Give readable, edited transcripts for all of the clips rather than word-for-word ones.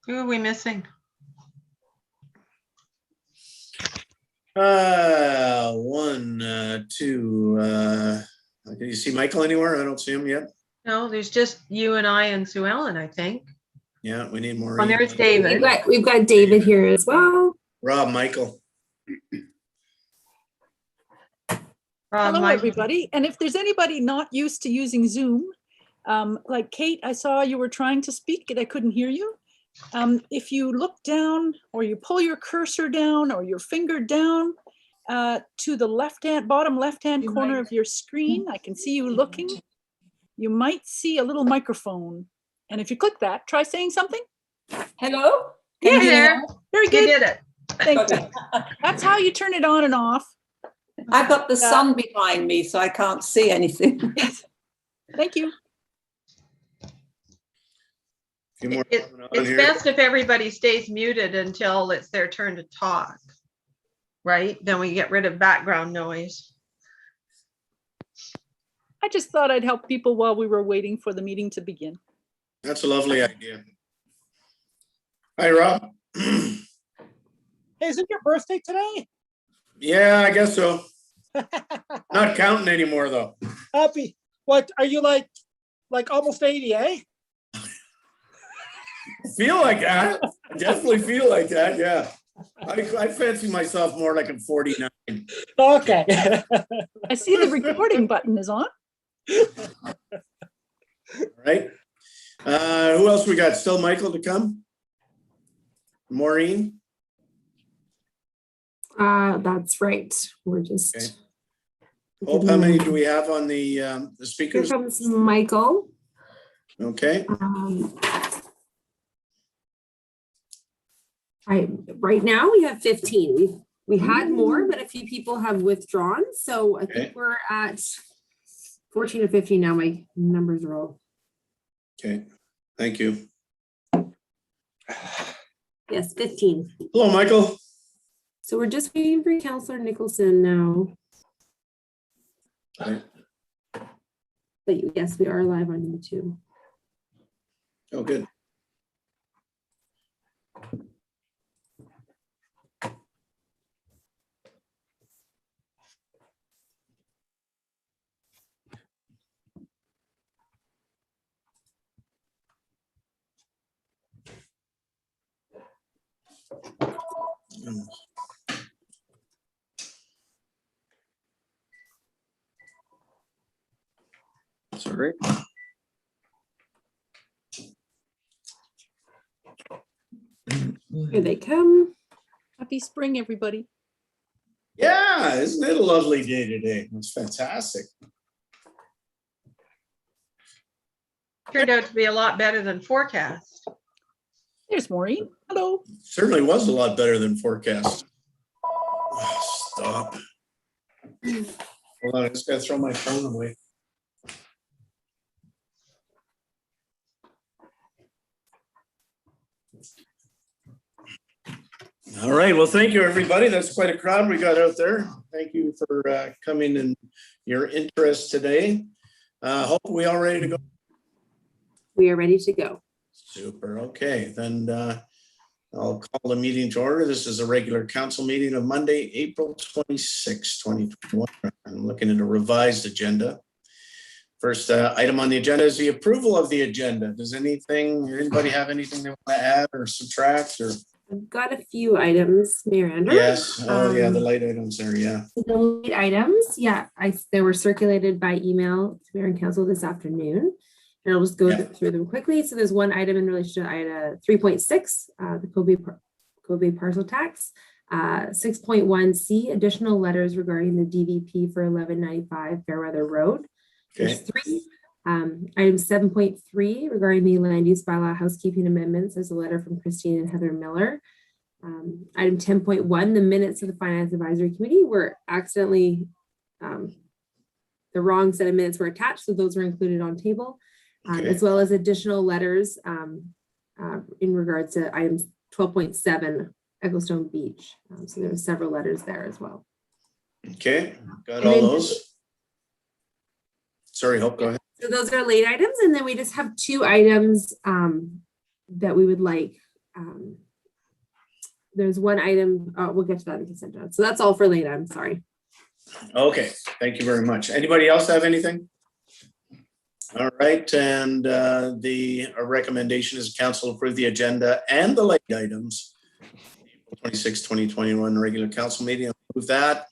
Who are we missing? One, two. Can you see Michael anywhere? I don't see him yet. No, there's just you and I and Sue Ellen, I think. Yeah, we need more. Oh, there's David. We've got David here as well. Rob, Michael. Hello, everybody. And if there's anybody not used to using Zoom, like Kate, I saw you were trying to speak and I couldn't hear you. If you look down or you pull your cursor down or your finger down to the bottom left-hand corner of your screen, I can see you looking. You might see a little microphone. And if you click that, try saying something. Hello? Yeah, there. Very good. You did it. Thank you. That's how you turn it on and off. I've got the sun behind me, so I can't see anything. Thank you. It's best if everybody stays muted until it's their turn to talk, right? Then we get rid of background noise. I just thought I'd help people while we were waiting for the meeting to begin. That's a lovely idea. Hi, Rob. Hey, is it your birthday today? Yeah, I guess so. Not counting anymore, though. Happy. What, are you like almost 80, eh? Feel like that. I definitely feel like that, yeah. I fancy myself more like I'm 49. Okay. I see the recording button is on. All right. Who else we got? Still Michael to come? Maureen? That's right. We're just. Okay. Hope, how many do we have on the speakers? Here comes Michael. Okay. Right now we have 15. We had more, but a few people have withdrawn. So I think we're at 14 or 15 now. My numbers are all. Okay. Thank you. Yes, 15. Hello, Michael. So we're just waiting for Councillor Nicholson now. Okay. But yes, we are live on YouTube. Oh, good. Sorry. Here they come. Happy spring, everybody. Yeah, isn't it a lovely day today? It's fantastic. Turned out to be a lot better than forecast. There's Maureen. Hello. Certainly was a lot better than forecast. Oh, stop. Hold on, I just gotta throw my phone away. All right, well, thank you, everybody. That's quite a crowd we got out there. Thank you for coming and your interest today. Hope we all ready to go. We are ready to go. Super. Okay, then I'll call the meeting to order. This is a regular council meeting of Monday, April 26, 2021. I'm looking at a revised agenda. First item on the agenda is the approval of the agenda. Does anybody have anything they want to add or subtract or? I've got a few items, Miranda. Yes. Oh, yeah, the light items there. Yeah. The light items, yeah, they were circulated by email to Mayor and Council this afternoon. And I'll just go through them quickly. So there's one item in relation to item 3.6, the Kobe Parcel Tax. 6.1C, additional letters regarding the DVP for 1195 Fairweather Road. There's 3. Item 7.3 regarding the land use bylaw housekeeping amendments. There's a letter from Christine and Heather Miller. Item 10.1, the minutes of the Finance Advisory Committee were accidentally, the wrong set of minutes were attached, so those were included on table, as well as additional letters in regards to items 12.7, Ecclestone Beach. So there were several letters there as well. Okay, got all those. Sorry, Hope, go ahead. So those are late items, and then we just have 2 items that we would like There's one item, we'll get to that in consent agenda. So that's all for later. I'm sorry. Okay, thank you very much. Anybody else have anything? All right, and the recommendation is council approve the agenda and the late items. April 26, 2021 regular council meeting. I'll move that.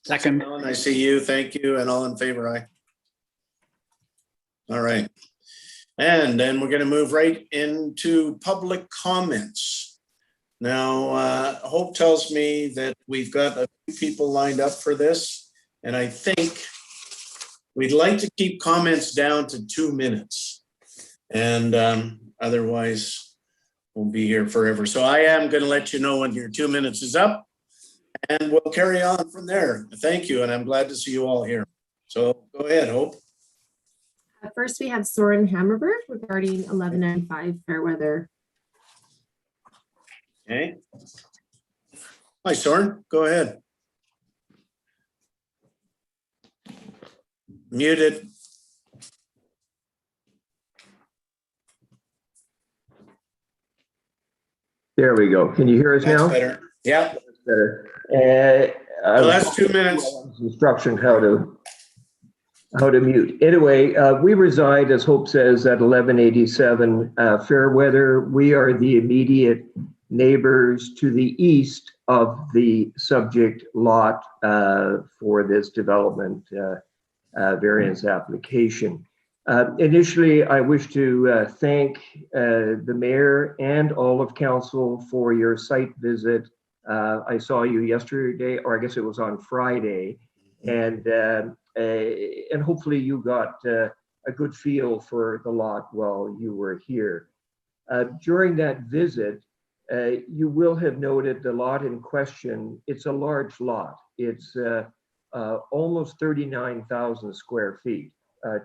Second. Alan, I see you. Thank you. And all in favor, aye. All right. And then we're going to move right into public comments. Now, Hope tells me that we've got a few people lined up for this, and I think we'd like to keep comments down to 2 minutes, and otherwise we'll be here forever. So I am going to let you know when your 2 minutes is up, and we'll carry on from there. Thank you, and I'm glad to see you all here. So go ahead, Hope. First, we have Soren Hammerberg regarding 1195 Fairweather. Okay. Hi, Soren. Go ahead. Muted. There we go. Can you hear us That's now? better. Yeah. That's better. Well, that's 2 minutes. Instruction how to mute. Anyway, we reside, as Hope says, at 1187 Fairweather. We are the immediate neighbors to the east of the subject lot for this development variance application. Initially, I wish to thank the mayor and all of council for your site visit. I saw you yesterday, or I guess it was on Friday, and hopefully you got a good feel for the lot while you were here. During that visit, you will have noted the lot in question. It's a large lot. It's almost 39,000 square feet,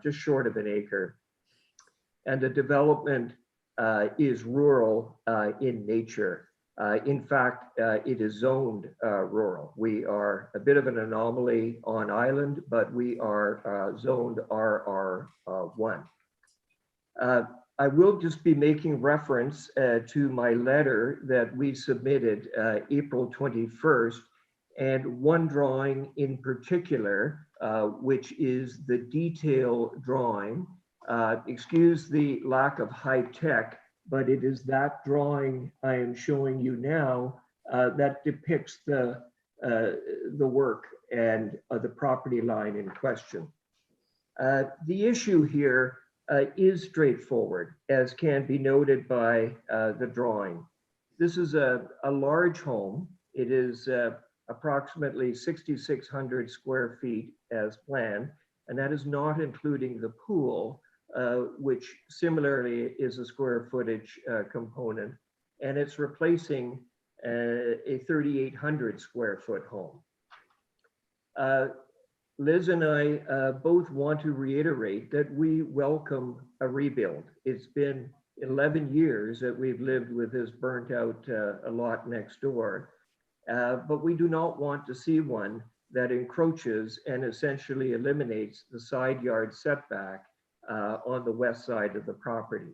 just short of an acre. And the development is rural in nature. In fact, it is zoned rural. We are a bit of an anomaly on island, but we are zoned RR1. I will just be making reference to my letter that we submitted April 21st, and one drawing in particular, which is the detail drawing. Excuse the lack of high tech, but it is that drawing I am showing you now that depicts the work and the property line in question. The issue here is straightforward, as can be noted by the drawing. This is a large home. It is approximately 6,600 square feet as planned, and that is not including the pool, which similarly is a square footage component, and it's replacing a 3,800 square foot home. Liz and I both want to reiterate that we welcome a rebuild. It's been 11 years that we've lived with this burnt out a lot next door, but we do not want to see one that encroaches and essentially eliminates the side yard setback on the west side of the property.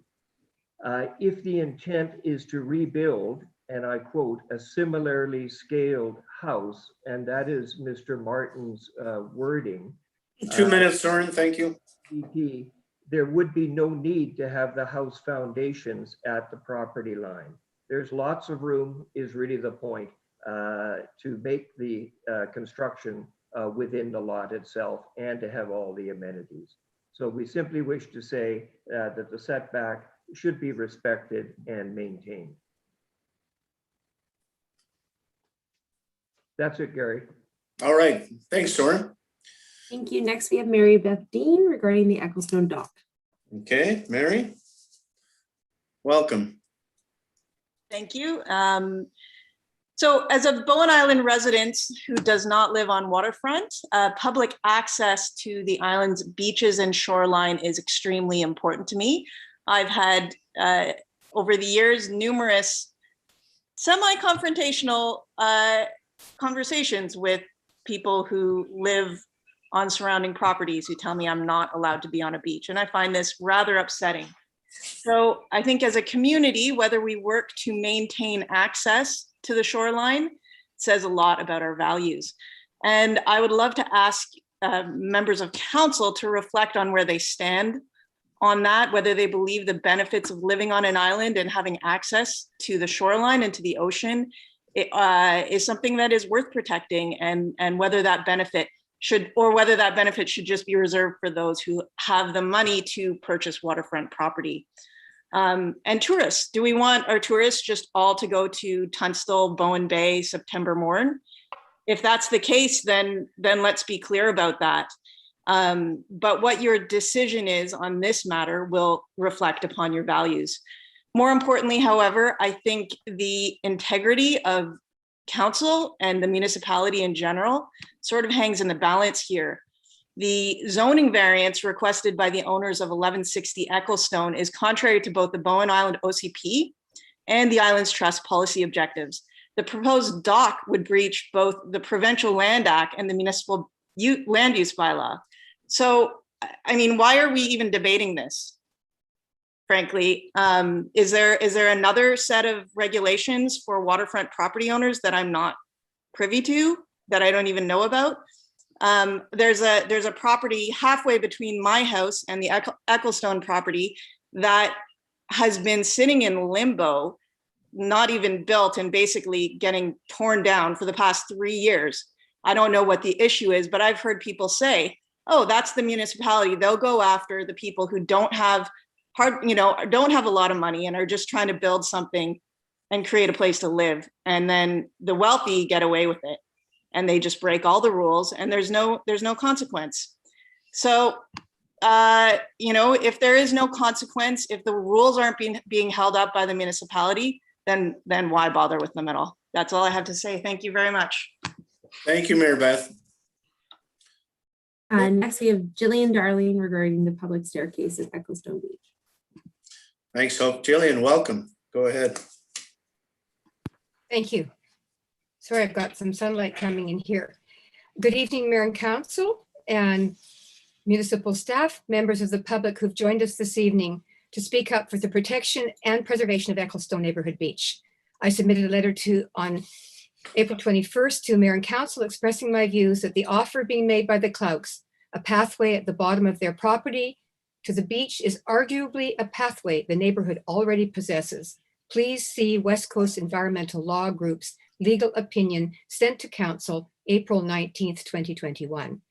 If the intent is to rebuild, and I quote, a similarly scaled house, and that is Mr. Martin's wording. 2 minutes, Soren, thank you. There would be no need to have the house foundations at the property line. There's lots of room, is really the point, to make the construction within the lot itself and to have all the amenities. So we simply wish to say that the setback should be respected and maintained. That's it, Gary. All right, thanks, Soren. Thank you. Next, we have Meribeth Dean regarding the Ecclestone dock. Okay, Mary, welcome. Thank you. So as a Bowen Island resident who does not live on waterfront, public access to the island's beaches and shoreline is extremely important to me. I've had, over the years, numerous semi-confrontational conversations with people who live on surrounding properties who tell me I'm not allowed to be on a beach. And I find this rather upsetting. So I think as a community, whether we work to maintain access to the shoreline says a lot about our values. And I would love to ask members of council to reflect on where they stand on that, whether they believe the benefits of living on an island and having access to the shoreline and to the ocean is something that is worth protecting, and whether that benefit should just be reserved for those who have the money to purchase waterfront property. And tourists, do we want our tourists just all to go to Tunstall, Bowen Bay, September Morn? If that's the case, then let's be clear about that. But what your decision is on this matter will reflect upon your values. More importantly, however, I think the integrity of council and the municipality in general sort of hangs in the balance here. The zoning variance requested by the owners of 1160 Ecclestone is contrary to both the Bowen Island OCP and the Islands Trust policy objectives. The proposed dock would breach both the Provincial Land Act and the Municipal Land Use Bylaw. So, I mean, why are we even debating this? Frankly, is there another set of regulations for waterfront property owners that I'm not privy to, that I don't even know about? There's a property halfway between my house and the Ecclestone property that has been sitting in limbo, not even built, and basically getting torn down for the past 3 years. I don't know what the issue is, but I've heard people say, oh, that's the municipality. They'll go after the people who don't have a lot of money and are just trying to build something and create a place to live. And then the wealthy get away with it, and they just break all the rules, and there's no consequence. So, if there is no consequence, if the rules aren't being held up by the municipality, then why bother with them at all? That's all I have to say. Thank you very much. Thank you, Maribeth. Next, we have Gillian Darling regarding the public staircase at Ecclestone Beach. Thanks, Hope. Gillian, welcome. Go ahead. Thank you. Sorry, I've got some sunlight coming in here. Good evening, Mayor and Council and municipal staff, members of the public who've joined us this evening to speak up for the protection and preservation of Ecclestone Neighborhood Beach. I submitted a letter on April 21st to Mayor and Council expressing my views that the offer being made by the Clarkes, a pathway at the bottom of their property to the beach, is arguably a pathway the neighborhood already possesses. Please see West Coast Environmental Law Group's legal opinion sent to Council April 19th, 2021.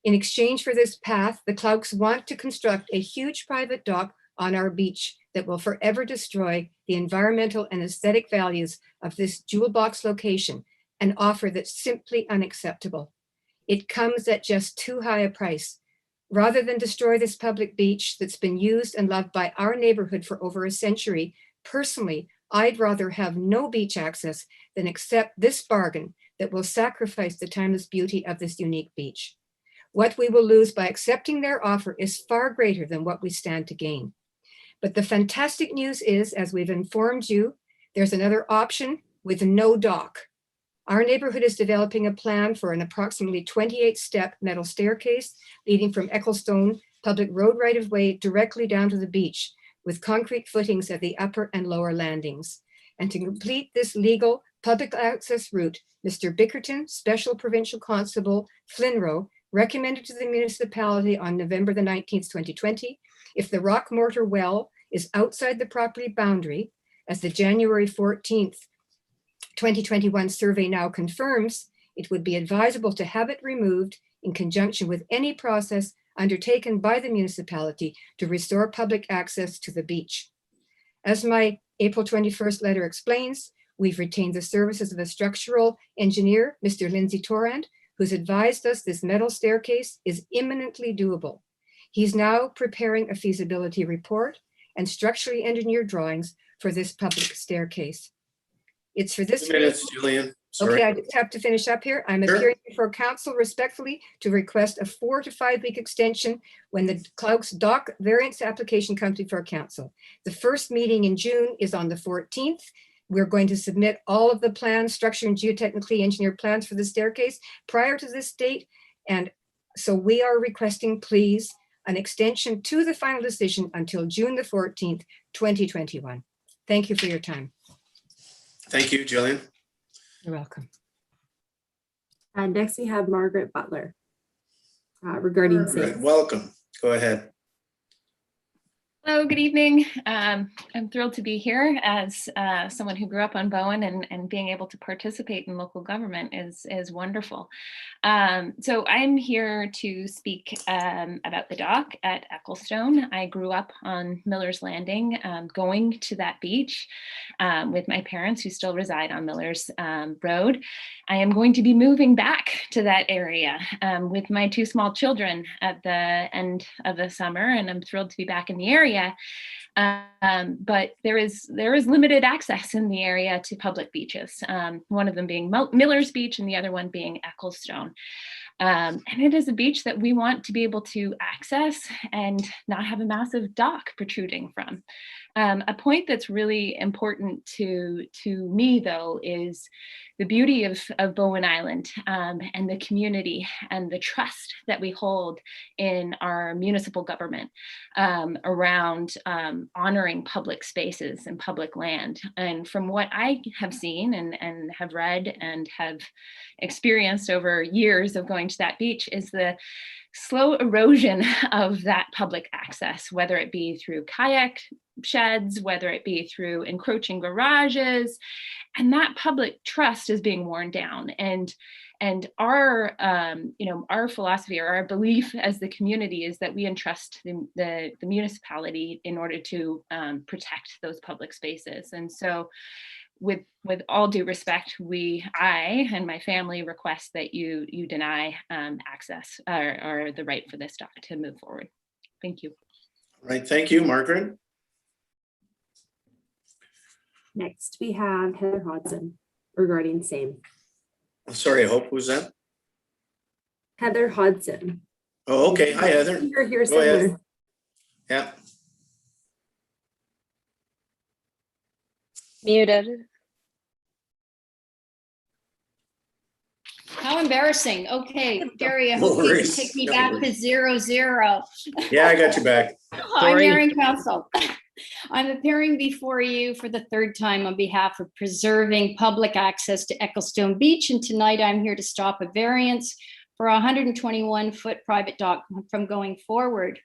In exchange for this path, the Clarkes want to construct a huge private dock on our beach that will forever destroy the environmental and aesthetic values of this jewel box location, an offer that's simply unacceptable. It comes at just too high a price. Rather than destroy this public beach that's been used and loved by our neighborhood for over a century, personally, I'd rather have no beach access than accept this bargain that will sacrifice the timeless beauty of this unique beach. What we will lose by accepting their offer is far greater than what we stand to gain. But the fantastic news is, as we've informed you, there's another option with no dock. Our neighborhood is developing a plan for an approximately 28-step metal staircase leading from Ecclestone public road right-of-way directly down to the beach, with concrete footings at the upper and lower landings. And to complete this legal public access route, Mr. Bickerton, Special Provincial Constable Flinroe, recommended to the municipality on November the 19th, 2020, if the rock mortar well is outside the property boundary, as the January 14th, 2021 survey now confirms, it would be advisable to have it removed in conjunction with any process undertaken by the municipality to restore public access to the beach. As my April 21st letter explains, we've retained the services of a structural engineer, Mr. Lindsay Torrand, who's advised us this metal staircase is imminently doable. He's now preparing a feasibility report and structurally engineered drawings for this public staircase. It's for this 2 minutes, Gillian. Sorry. Okay, I just have to finish up here. I'm Sure. appearing before council respectfully to request a 4 to 5 week extension when the Clarkes dock variance application comes before council. The first meeting in June is on the 14th. We're going to submit all of the plans, structure and geotechnically engineered plans for the staircase prior to this date. And so we are requesting, please, an extension to the final decision until June the 14th, 2021. Thank you for your time. Thank you, Gillian. You're welcome. Next we have Margaret Butler regarding Margaret, same. welcome. Go ahead. Hello, good evening. I'm thrilled to be here as someone who grew up on Bowen, and being able to participate in local government is wonderful. So I'm here to speak about the dock at Ecclestone. I grew up on Miller's Landing, going to that beach with my parents who still reside on Miller's Road. I am going to be moving back to that area with my two small children at the end of the summer, and I'm thrilled to be back in the area. But there is limited access in the area to public beaches, one of them being Miller's Beach and the other one being Ecclestone. And it is a beach that we want to be able to access and not have a massive dock protruding from. A point that's really important to me, though, is the beauty of Bowen Island and the community and the trust that we hold in our municipal government around honoring public spaces and public land. And from what I have seen and have read and have experienced over years of going to that beach is the slow erosion of that public access, whether it be through kayak sheds, whether it be through encroaching garages, and that public trust is being worn down. And our our philosophy or our belief as the community is that we entrust the municipality in order to protect those public spaces. And so with all due respect, I and my family request that you deny access or the right for this dock to move forward. Thank you. Right, thank you, Margaret. Next we have Heather Hodson regarding same. Sorry, I hope, who's that? Heather Hodson. Oh, okay. Hi, Heather. You're here Go ahead. somewhere. Yeah. Muted. How embarrassing. Okay, Gary, I hope you can take me back to 0-0. Yeah, I got you back. I'm Mayor and Council. I'm appearing before you for the third time on behalf of preserving public access to Ecclestone Beach. And tonight I'm here to stop a variance for a 121-foot private dock from going forward.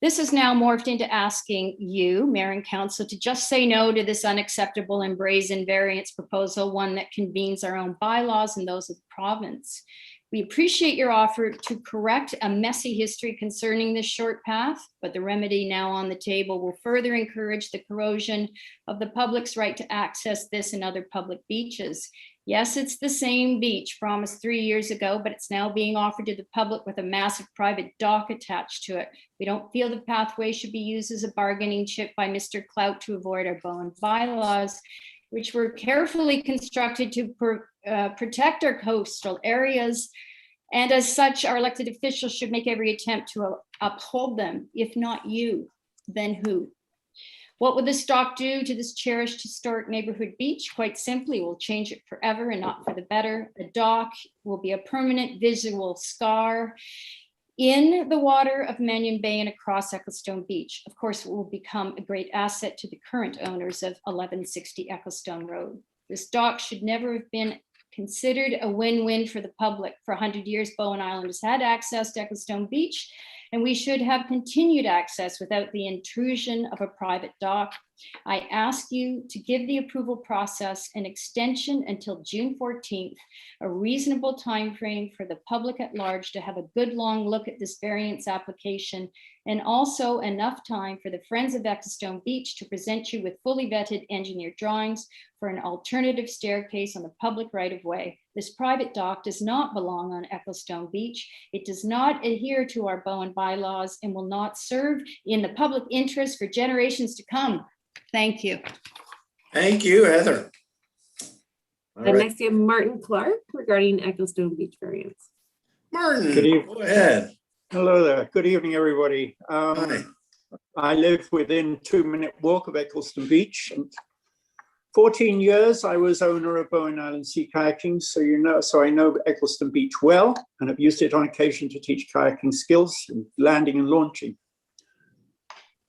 This has now morphed into asking you, Mayor and Council, to just say no to this unacceptable and brazen variance proposal, one that convenes our own bylaws and those of the province. We appreciate your offer to correct a messy history concerning this short path, but the remedy now on the table will further encourage the corrosion of the public's right to access this and other public beaches. Yes, it's the same beach promised 3 years ago, but it's now being offered to the public with a massive private dock attached to it. We don't feel the pathway should be used as a bargaining chip by Mr. Clout to avoid our Bowen bylaws, which were carefully constructed to protect our coastal areas. And as such, our elected officials should make every attempt to uphold them. If not you, then who? What will this dock do to this cherished historic neighborhood beach? Quite simply, we'll change it forever and not for the better. The dock will be a permanent visual scar in the water of Mannion Bay and across Ecclestone Beach. Of course, it will become a great asset to the current owners of 1160 Ecclestone Road. This dock should never have been considered a win-win for the public. For 100 years, Bowen Island has had access to Ecclestone Beach, and we should have continued access without the intrusion of a private dock. I ask you to give the approval process an extension until June 14th, a reasonable timeframe for the public at large to have a good long look at this variance application, and also enough time for the Friends of Ecclestone Beach to present you with fully vetted engineered drawings for an alternative staircase on the public right-of-way. This private dock does not belong on Ecclestone Beach. It does not adhere to our Bowen bylaws and will not serve in the public interest for generations to come. Thank you. Thank you, Heather. All And right. next we have Martin Clarke regarding Ecclestone Beach variance. Martin, Good evening. go ahead. Hello there. Good evening, everybody. Hi. I live within 2-minute walk of Ecclestone Beach. And 14 years I was owner of Bowen Island Sea Kayaking, so I know Ecclestone Beach well, and have used it on occasion to teach kayaking skills, and landing and launching.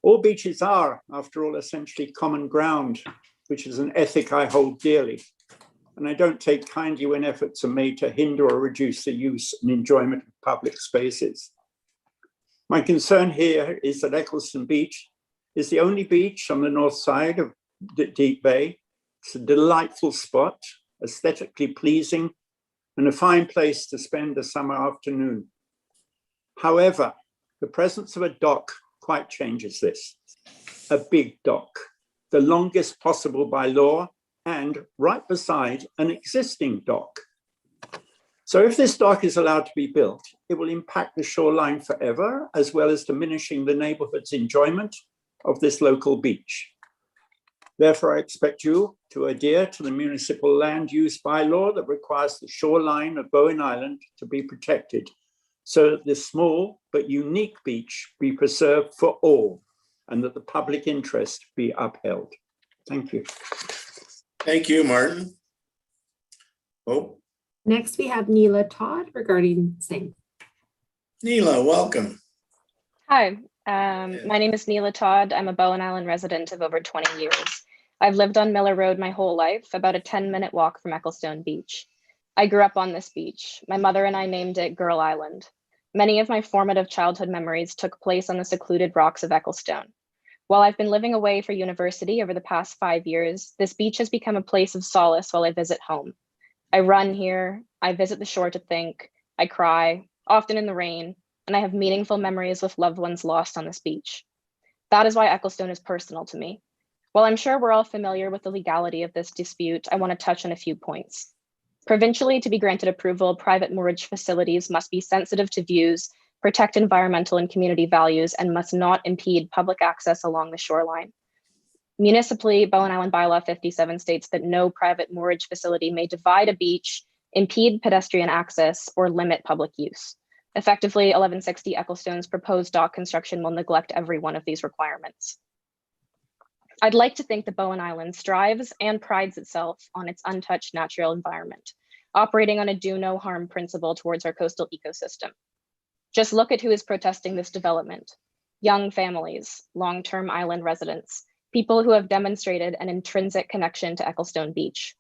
All beaches are, after all, essentially common ground, which is an ethic I hold dearly. And I don't take kindly when efforts are made to hinder or reduce the use and enjoyment of public spaces. My concern here is that Ecclestone Beach is the only beach on the north side of the Deep Bay. It's a delightful spot, aesthetically pleasing, and a fine place to spend a summer afternoon. However, the presence of a dock quite changes this. A big dock, the longest possible by law, and right beside an existing dock. So if this dock is allowed to be built, it will impact the shoreline forever, as well as diminishing the neighborhood's enjoyment of this local beach. Therefore, I expect you to adhere to the municipal land use bylaw that requires the shoreline of Bowen Island to be protected, so that this small but unique beach be preserved for all, and that the public interest be upheld. Thank you. Thank you, Martin. Oh, Next, we have Neela Todd regarding same. Neela, welcome. Hi, my name is Neela Todd. I'm a Bowen Island resident of over 20 years. I've lived on Miller Road my whole life, about a 10-minute walk from Ecclestone Beach. I grew up on this beach. My mother and I named it Girl Island. Many of my formative childhood memories took place on the secluded rocks of Ecclestone. While I've been living away for university over the past 5 years, this beach has become a place of solace while I visit home. I run here, I visit the shore to think, I cry, often in the rain, and I have meaningful memories with loved ones lost on this beach. That is why Ecclestone is personal to me. While I'm sure we're all familiar with the legality of this dispute, I want to touch on a few points. Provincially, to be granted approval, private moorage facilities must be sensitive to views, protect environmental and community values, and must not impede public access along the shoreline. Municipally, Bowen Island Bylaw 57 states that no private moorage facility may divide a beach, impede pedestrian access, or limit public use. Effectively, 1160 Ecclestone's proposed dock construction will neglect every one of these requirements. I'd like to think that Bowen Island strives and prides itself on its untouched natural environment, operating on a do no harm principle towards our coastal ecosystem. Just look at who is protesting this development. Young families, long-term island residents, people who have demonstrated an intrinsic connection to Ecclestone Beach.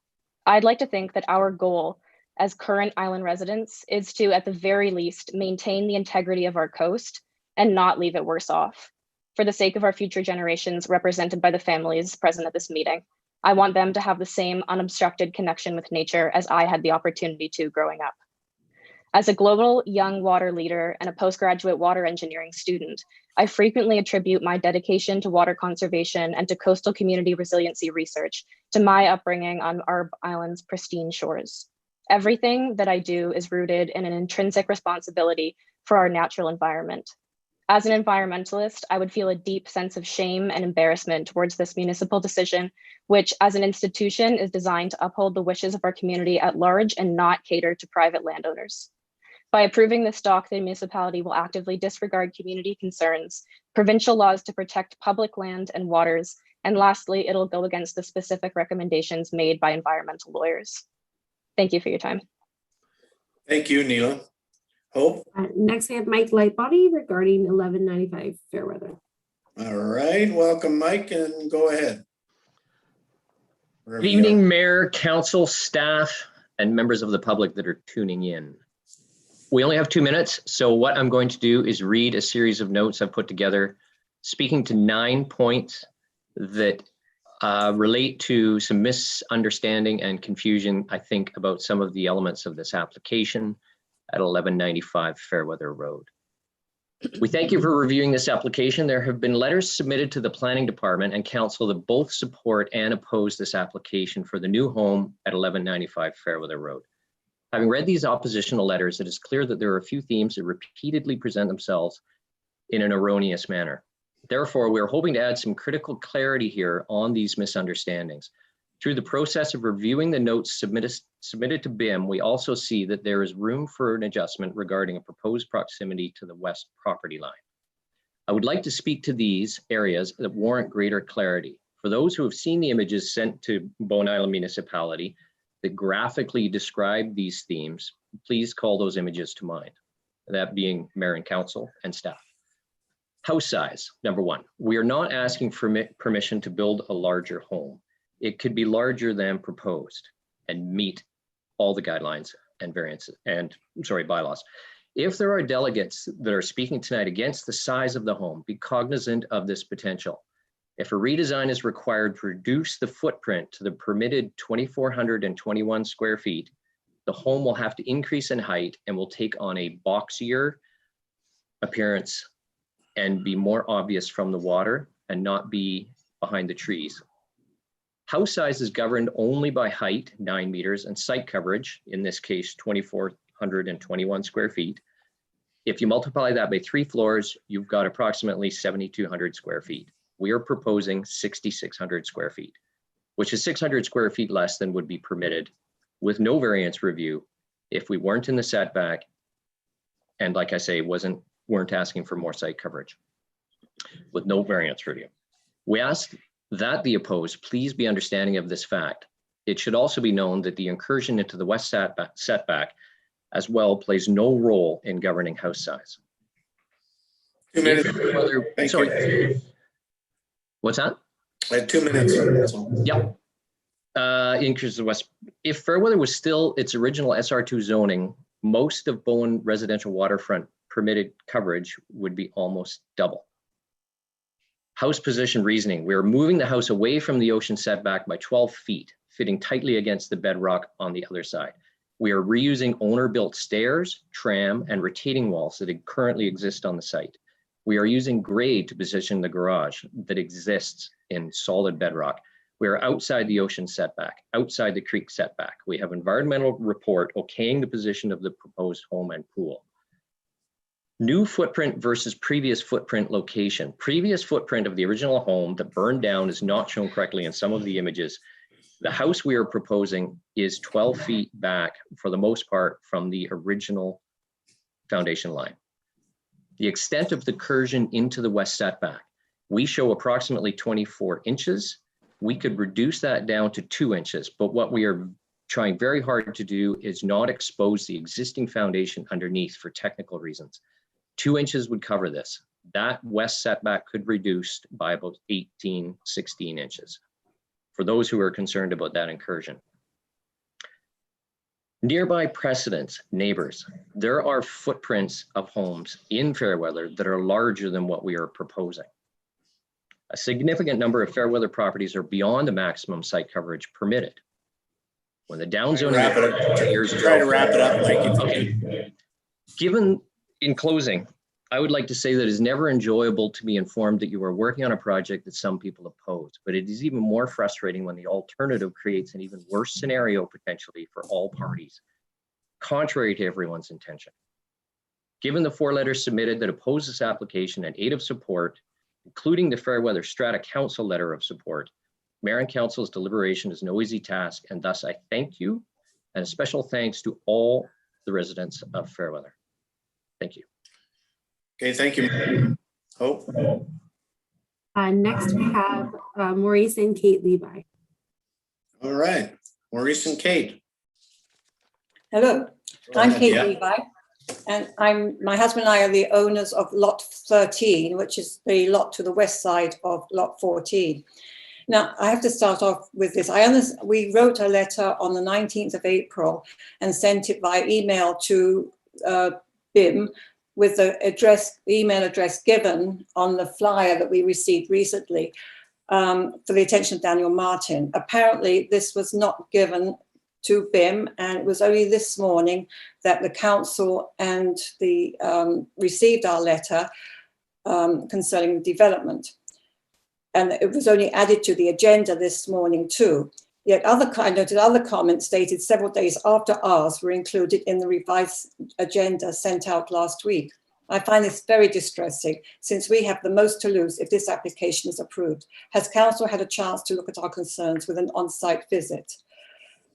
I'd like to think that our goal as current island residents is to, at the very least, maintain the integrity of our coast and not leave it worse off. For the sake of our future generations represented by the families present at this meeting, I want them to have the same unobstructed connection with nature as I had the opportunity to growing up. As a global young water leader and a postgraduate water engineering student, I frequently attribute my dedication to water conservation and to coastal community resiliency research to my upbringing on our island's pristine shores. Everything that I do is rooted in an intrinsic responsibility for our natural environment. As an environmentalist, I would feel a deep sense of shame and embarrassment towards this municipal decision, which as an institution is designed to uphold the wishes of our community at large and not cater to private landowners. By approving this dock, the municipality will actively disregard community concerns, provincial laws to protect public land and waters, and lastly, it'll go against the specific recommendations made by environmental lawyers. Thank you for your time. Thank you, Neela. Hope. Next, we have Mike Lightbody regarding 1195 Fairweather. All right, welcome, Mike, and go ahead. Good evening, Mayor, Council, staff, and members of the public that are tuning in. We only have 2 minutes, so what I'm going to do is read a series of notes I've put together, speaking to 9 points that relate to some misunderstanding and confusion, I think, about some of the elements of this application at 1195 Fairweather Road. We thank you for reviewing this application. There have been letters submitted to the Planning Department and Council that both support and oppose this application for the new home at 1195 Fairweather Road. Having read these oppositional letters, it is clear that there are a few themes that repeatedly present themselves in an erroneous manner. Therefore, we are hoping to add some critical clarity here on these misunderstandings. Through the process of reviewing the notes submitted to BIM, we also see that there is room for an adjustment regarding a proposed proximity to the west property line. I would like to speak to these areas that warrant greater clarity. For those who have seen the images sent to Bowen Island Municipality that graphically describe these themes, please call those images to mind, that being Mayor and Council and staff. House size, number one. We are not asking for permission to build a larger home. It could be larger than proposed and meet all the guidelines and variances and, bylaws. If there are delegates that are speaking tonight against the size of the home, be cognizant of this potential. If a redesign is required to reduce the footprint to the permitted 2,421 square feet, the home will have to increase in height and will take on a boxier appearance and be more obvious from the water and not be behind the trees. House size is governed only by height, 9 meters, and site coverage, in this case, 2,421 square feet. If you multiply that by 3 floors, you've got approximately 7,200 square feet. We are proposing 6,600 square feet, which is 600 square feet less than would be permitted with no variance review if we weren't in the setback. And like I say, weren't asking for more site coverage with no variance review. We ask that the opposed please be understanding of this fact. It should also be known that the incursion into the west setback as well plays no role in governing house size. 2 minutes. Sorry. What's that? I had 2 minutes. Yep. Increase the west. If Fairweather was still its original SR2 zoning, most of Bowen residential waterfront permitted coverage would be almost double. House position reasoning. We are moving the house away from the ocean setback by 12 feet, fitting tightly against the bedrock on the other side. We are reusing owner-built stairs, tram, and retaining walls that currently exist on the site. We are using grade to position the garage that exists in solid bedrock. We are outside the ocean setback, outside the creek setback. We have environmental report okaying the position of the proposed home and pool. New footprint versus previous footprint location. Previous footprint of the original home that burned down is not shown correctly in some of the images. The house we are proposing is 12 feet back for the most part from the original foundation line. The extent of the incursion into the west setback, we show approximately 24 inches. We could reduce that down to 2 inches, but what we are trying very hard to do is not expose the existing foundation underneath for technical reasons. 2 inches would cover this. That west setback could reduce by about 18, 16 inches for those who are concerned about that incursion. Nearby precedents, neighbors. There are footprints of homes in Fairweather that are larger than what we are proposing. A significant number of Fairweather properties are beyond the maximum site coverage permitted. When the downzoning Try to wrap it up, Mike. Okay. Given, in closing, I would like to say that it is never enjoyable to be informed that you are working on a project that some people oppose, but it is even more frustrating when the alternative creates an even worse scenario potentially for all parties, contrary to everyone's intention. Given the 4 letters submitted that oppose this application and 8 of support, including the Fairweather Strata Council letter of support, Mayor and Council's deliberation is no easy task, and thus I thank you, and a special thanks to all the residents of Fairweather. Thank you. Okay, thank you. Hope. Next we have Maurice and Kate Levi. All right, Maurice and Kate. Hello, I'm Kate Levi, and my husband and I are the owners of lot 13, which is the lot to the west side of lot 14. Now, I have to start off with this. We wrote a letter on the 19th of April and sent it by email to BIM with the email address given on the flyer that we received recently for the attention of Daniel Martin. Apparently, this was not given to BIM, and it was only this morning that the council and received our letter concerning the development. And it was only added to the agenda this morning too. Yet I noted other comments stated several days after ours were included in the revised agenda sent out last week. I find this very distressing since we have the most to lose if this application is approved. Has council had a chance to look at our concerns with an on-site visit?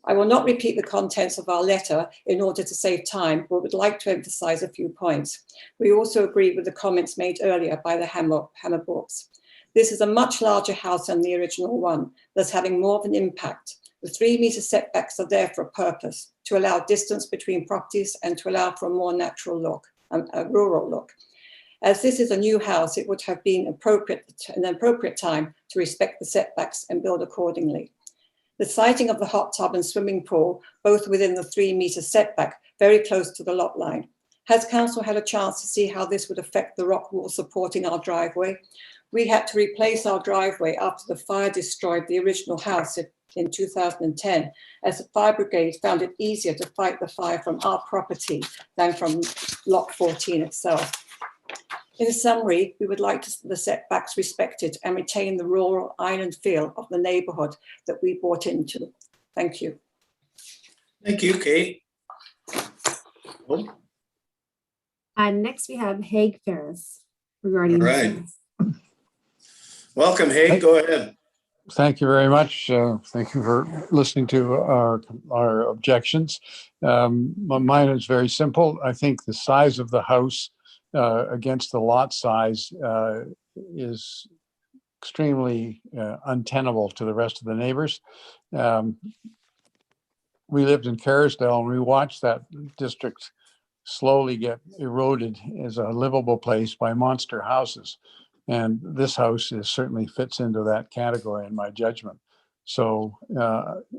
I will not repeat the contents of our letter in order to save time, but would like to emphasize a few points. We also agree with the comments made earlier by the Hammerbergs. This is a much larger house than the original one, thus having more of an impact. The 3-meter setbacks are there for a purpose, to allow distance between properties and to allow for a more natural look, a rural look. As this is a new house, it would have been an appropriate time to respect the setbacks and build accordingly. The siting of the hot tub and swimming pool, both within the 3-metre setback, very close to the lot line. Has council had a chance to see how this would affect the rock wall supporting our driveway? We had to replace our driveway after the fire destroyed the original house in 2010, as the fire brigade found it easier to fight the fire from our property than from lot 14 itself. In summary, we would like the setbacks respected and retain the rural island feel of the neighbourhood that we bought into. Thank you. Thank you, Kate. Oh. Next we have Haig Farris regarding. All right. Welcome, Haig. Go ahead. Thank you very much. Thank you for listening to our objections. Mine is very simple. I think the size of the house against the lot size is extremely untenable to the rest of the neighbors. We lived in Carrisdale and we watched that district slowly get eroded as a livable place by monster houses. And this house certainly fits into that category in my judgment. So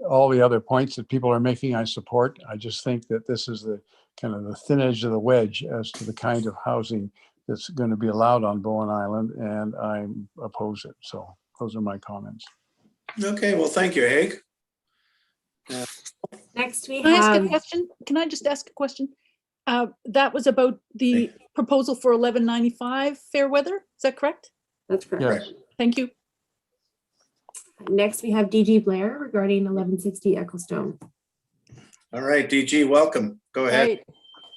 all the other points that people are making, I support. I just think that this is the kind of the thin edge of the wedge as to the kind of housing that's going to be allowed on Bowen Island, and I oppose it. So those are my comments. Okay, well, thank you, Haig. Next we Can I ask have. a question? Can I just ask a question? That was about the proposal for 1195 Fairweather. Is that correct? That's correct. Yes. Thank you. Next we have DG Blair regarding 1160 Ecclestone. All right, DG, welcome. Go ahead. Right.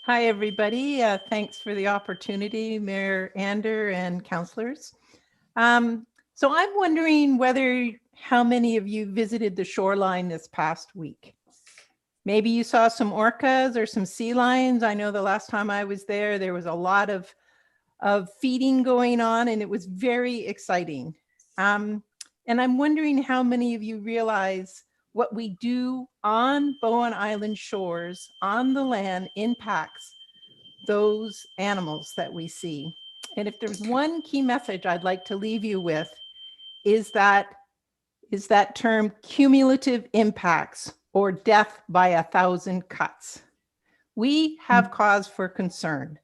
Hi, everybody. Thanks for the opportunity, Mayor Ander and councillors. So I'm wondering how many of you visited the shoreline this past week? Maybe you saw some orcas or some sea lions. I know the last time I was there was a lot of feeding going on, and it was very exciting. And I'm wondering how many of you realize what we do on Bowen Island shores, on the land, impacts those animals that we see. And if there's one key message I'd like to leave you with, is that term cumulative impacts, or death by 1,000 cuts. We have cause for concern.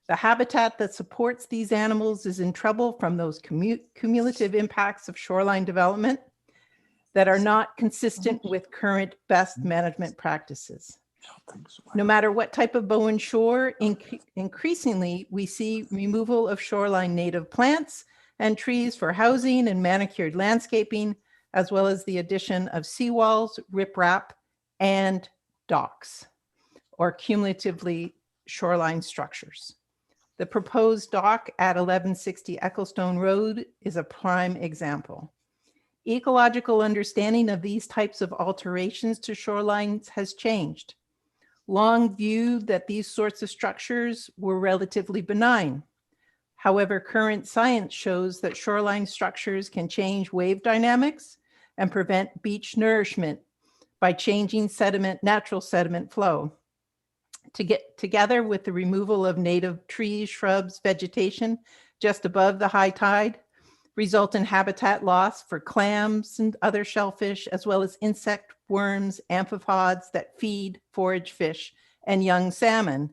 The habitat that supports these animals is in trouble from those cumulative impacts of shoreline development that are not consistent with current best management practices. No matter what type of Bowen shore, increasingly we see removal of shoreline native plants and trees for housing and manicured landscaping, as well as the addition of seawalls, riprap, and docks, or cumulatively shoreline structures. The proposed dock at 1160 Ecclestone Road is a prime example. Ecological understanding of these types of alterations to shorelines has changed. Long viewed that these sorts of structures were relatively benign. However, current science shows that shoreline structures can change wave dynamics and prevent beach nourishment by changing natural sediment flow. Together with the removal of native trees, shrubs, vegetation just above the high tide, result in habitat loss for clams and other shellfish, as well as insect, worms, amphipods that feed forage fish and young salmon.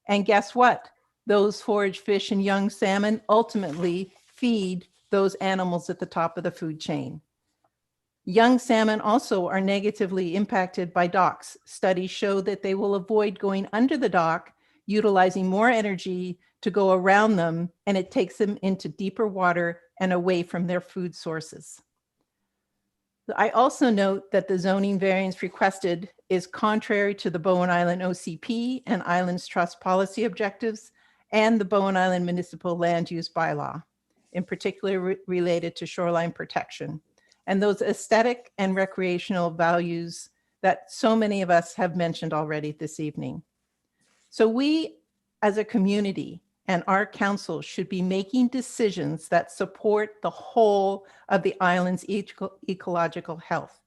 And guess what? Those forage fish and young salmon ultimately feed those animals at the top of the food chain. Young salmon also are negatively impacted by docks. Studies show that they will avoid going under the dock, utilizing more energy to go around them, and it takes them into deeper water and away from their food sources. I also note that the zoning variance requested is contrary to the Bowen Island OCP and Islands Trust policy objectives and the Bowen Island Municipal Land Use Bylaw, in particular related to shoreline protection, and those aesthetic and recreational values that so many of us have mentioned already this evening. So we as a community and our council should be making decisions that support the whole of the island's ecological health,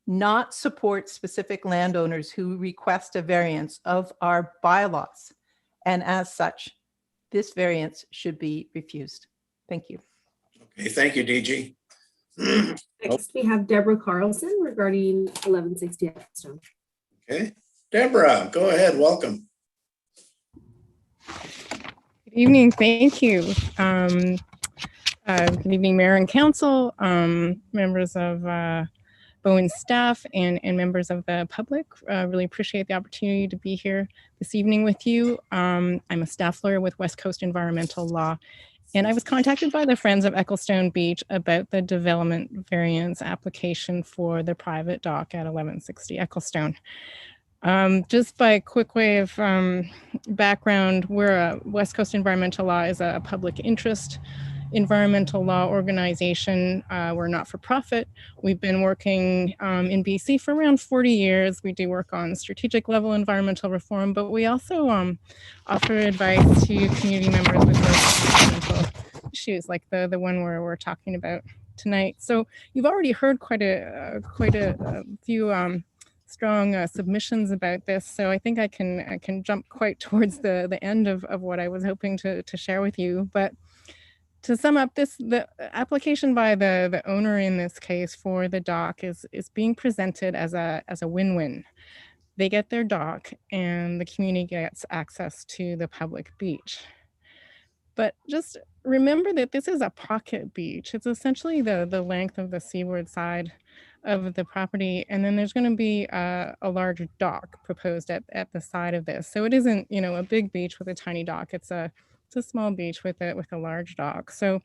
not support specific landowners who request a variance of our bylaws. And as such, this variance should be refused. Thank you. Okay, thank you, DG. Next, we have Deborah Carlson regarding 1160 Ecclestone. Okay, Deborah, go ahead. Welcome. Good evening. Thank you. Good evening, Mayor and Council, members of Bowen's staff, and members of the public. Really appreciate the opportunity to be here this evening with you. I'm a staff lawyer with West Coast Environmental Law, and I was contacted by the Friends of Ecclestone Beach about the development variance application for the private dock at 1160 Ecclestone. Just by a quick way of background, West Coast Environmental Law is a public interest environmental law organization. We're not for profit. We've been working in BC for around 40 years. We do work on strategic level environmental reform, but we also offer advice to community members with environmental issues like the one we're talking about tonight. So you've already heard quite a few strong submissions about this. So I think I can jump quite towards the end of what I was hoping to share with you. But to sum up, the application by the owner in this case for the dock is being presented as a win-win. They get their dock and the community gets access to the public beach. But just remember that this is a pocket beach. It's essentially the length of the seaward side of the property, and then there's going to be a large dock proposed at the side of this. So it isn't, a big beach with a tiny dock. It's a small beach with a large dock. So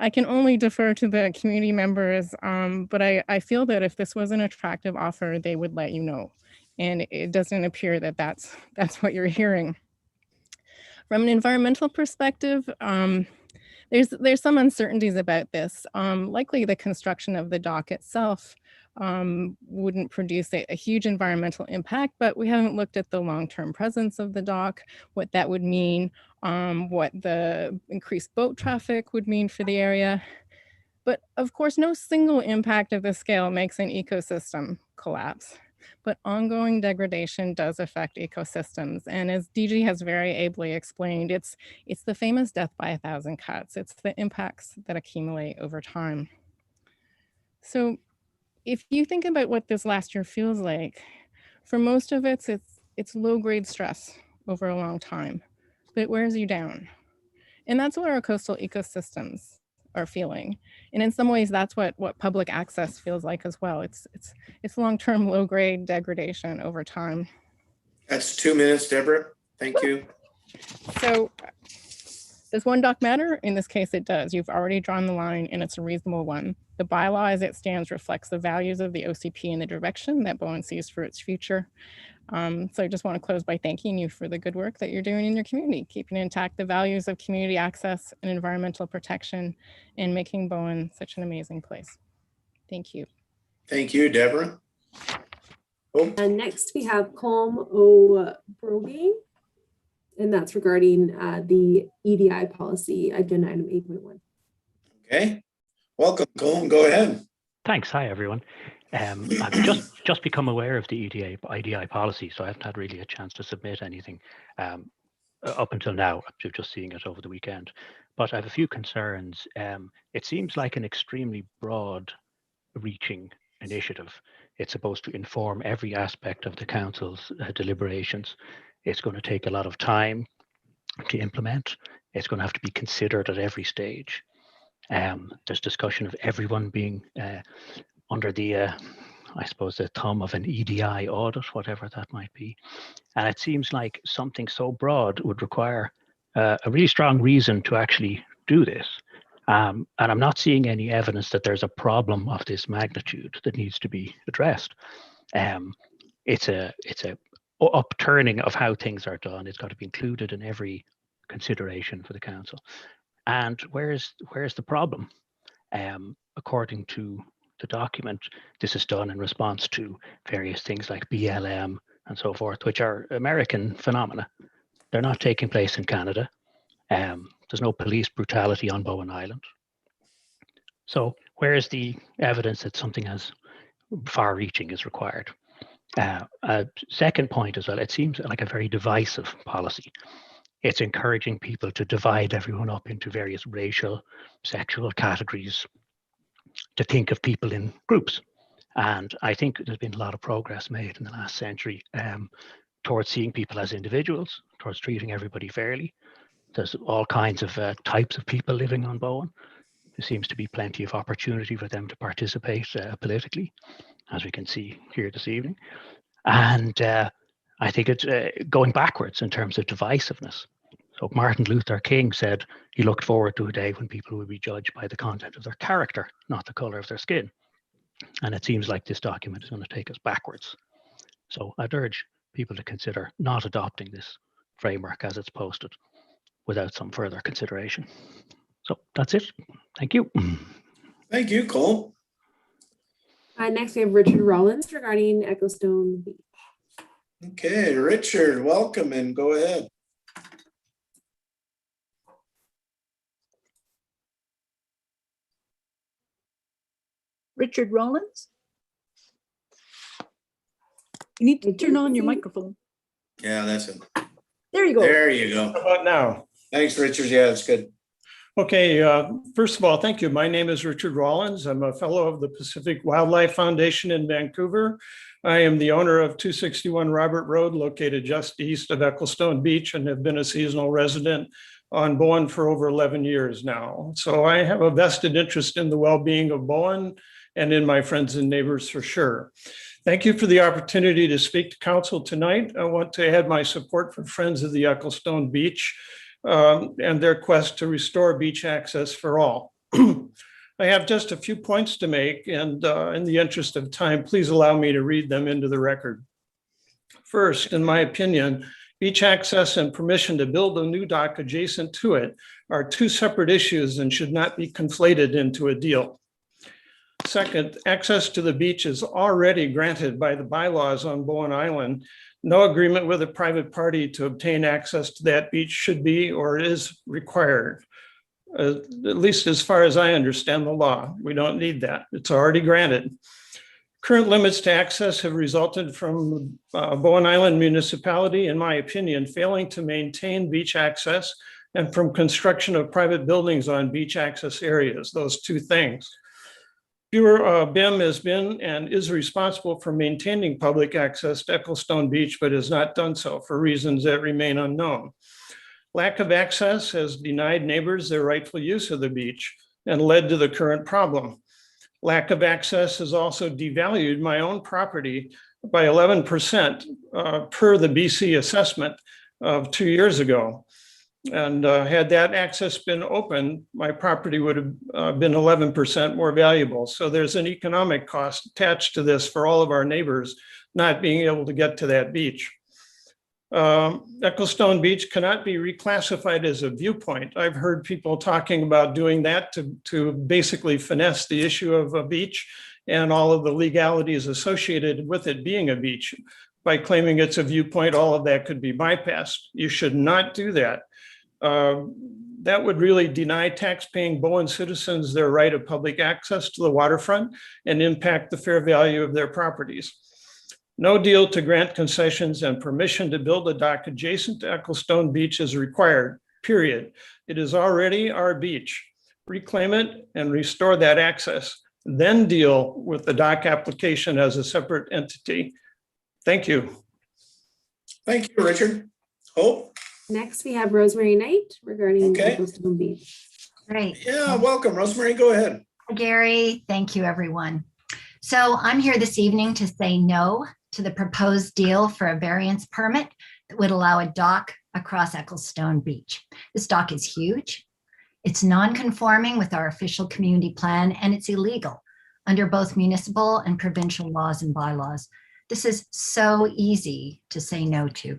I can only defer to the community members, but I feel that if this was an attractive offer, they would let you know. And it doesn't appear that that's what you're hearing. From an environmental perspective, there's some uncertainties about this. Likely the construction of the dock itself wouldn't produce a huge environmental impact, but we haven't looked at the long-term presence of the dock, what that would mean, what the increased boat traffic would mean for the area. But of course, no single impact of this scale makes an ecosystem collapse. But ongoing degradation does affect ecosystems. And as DG has very ably explained, it's the famous death by 1,000 cuts. It's the impacts that accumulate over time. So if you think about what this last year feels like, for most of it's low-grade stress over a long time, but it wears you down. And that's what our coastal ecosystems are feeling. And in some ways, that's what public access feels like as well. It's long-term low-grade degradation over time. That's 2 minutes, Deborah. Thank you. So does one dock matter? In this case, it does. You've already drawn the line and it's a reasonable one. The bylaw as it stands reflects the values of the OCP and the direction that Bowen sees for its future. So I just want to close by thanking you for the good work that you're doing in your community, keeping intact the values of community access and environmental protection and making Bowen such an amazing place. Thank you. Thank you, Deborah. Oh. And next we have Colm O'Brogie, and that's regarding the EDI policy, agenda item 8.1. Okay, welcome, Colm. Go ahead. Thanks. Hi, everyone. I've just become aware of the EDI policy, so I haven't had really a chance to submit anything up until now, after just seeing it over the weekend. But I have a few concerns. It seems like an extremely broad-reaching initiative. It's supposed to inform every aspect of the council's deliberations. It's going to take a lot of time to implement. It's going to have to be considered at every stage. There's discussion of everyone being under the, I suppose, the thumb of an EDI audit, whatever that might be. And it seems like something so broad would require a really strong reason to actually do this. And I'm not seeing any evidence that there's a problem of this magnitude that needs to be addressed. It's a upturning of how things are done. It's got to be included in every consideration for the council. And where's the problem? According to the document, this is done in response to various things like BLM and so forth, which are American phenomena. They're not taking place in Canada. There's no police brutality on Bowen Island. So where is the evidence that something as far-reaching is required? A second point as well, it seems like a very divisive policy. it's encouraging people to divide everyone up into various racial, sexual categories, to think of people in groups. And I think there's been a lot of progress made in the last century towards seeing people as individuals, towards treating everybody fairly. There's all kinds of types of people living on Bowen. There seems to be plenty of opportunity for them to participate politically, as we can see here this evening. And I think it's going backwards in terms of divisiveness. So Martin Luther King said he looked forward to a day when people would be judged by the content of their character, not the color of their skin. And it seems like this document is going to take us backwards. So I'd urge people to consider not adopting this framework as it's posted without some further consideration. So that's it. Thank you. Thank you, Colm. Next, we have Richard Rawlins regarding Ecclestone Beach. Okay, Richard, welcome and go ahead. Richard Rawlins? You need to turn on your microphone. Yeah, that's it. There you go. There you go. How about now? Thanks, Richard. Yeah, it's good. Okay, first of all, thank you. My name is Richard Rawlins. I'm a fellow of the Pacific Wildlife Foundation in Vancouver. I am the owner of 261 Robert Road, located just east of Ecclestone Beach, and have been a seasonal resident on Bowen for over 11 years now. So I have a vested interest in the well-being of Bowen and in my friends and neighbors for sure. Thank you for the opportunity to speak to council tonight. I want to add my support for Friends of the Ecclestone Beach and their quest to restore beach access for all. I have just a few points to make, and in the interest of time, please allow me to read them into the record. First, in my opinion, beach access and permission to build a new dock adjacent to it are two separate issues and should not be conflated into a deal. Second, access to the beach is already granted by the bylaws on Bowen Island. No agreement with a private party to obtain access to that beach should be or is required, at least as far as I understand the law. We don't need that. It's already granted. Current limits to access have resulted from Bowen Island municipality, in my opinion, failing to maintain beach access and from construction of private buildings on beach access areas, those two things. BIM has been and is responsible for maintaining public access to Ecclestone Beach, but has not done so for reasons that remain unknown. Lack of access has denied neighbors their rightful use of the beach and led to the current problem. Lack of access has also devalued my own property by 11% per the BC assessment of 2 years ago. And had that access been open, my property would have been 11% more valuable. So there's an economic cost attached to this for all of our neighbors not being able to get to that beach. Ecclestone Beach cannot be reclassified as a viewpoint. I've heard people talking about doing that to basically finesse the issue of a beach and all of the legalities associated with it being a beach. By claiming it's a viewpoint, all of that could be bypassed. You should not do that. That would really deny tax-paying Bowen citizens their right of public access to the waterfront and impact the fair value of their properties. No deal to grant concessions and permission to build a dock adjacent to Ecclestone Beach is required, period. It is already our beach. Reclaim it and restore that access, then deal with the dock application as a separate entity. Thank you. Thank you, Richard. Hope? Next, we have Rosemary Knight regarding Ecclestone Beach. Great. Yeah, welcome, Rosemary. Go ahead. Gary, thank you, everyone. So I'm here this evening to say no to the proposed deal for a variance permit that would allow a dock across Ecclestone Beach. This dock is huge. It's non-conforming with our official community plan, and it's illegal under both municipal and provincial laws and bylaws. This is so easy to say no to.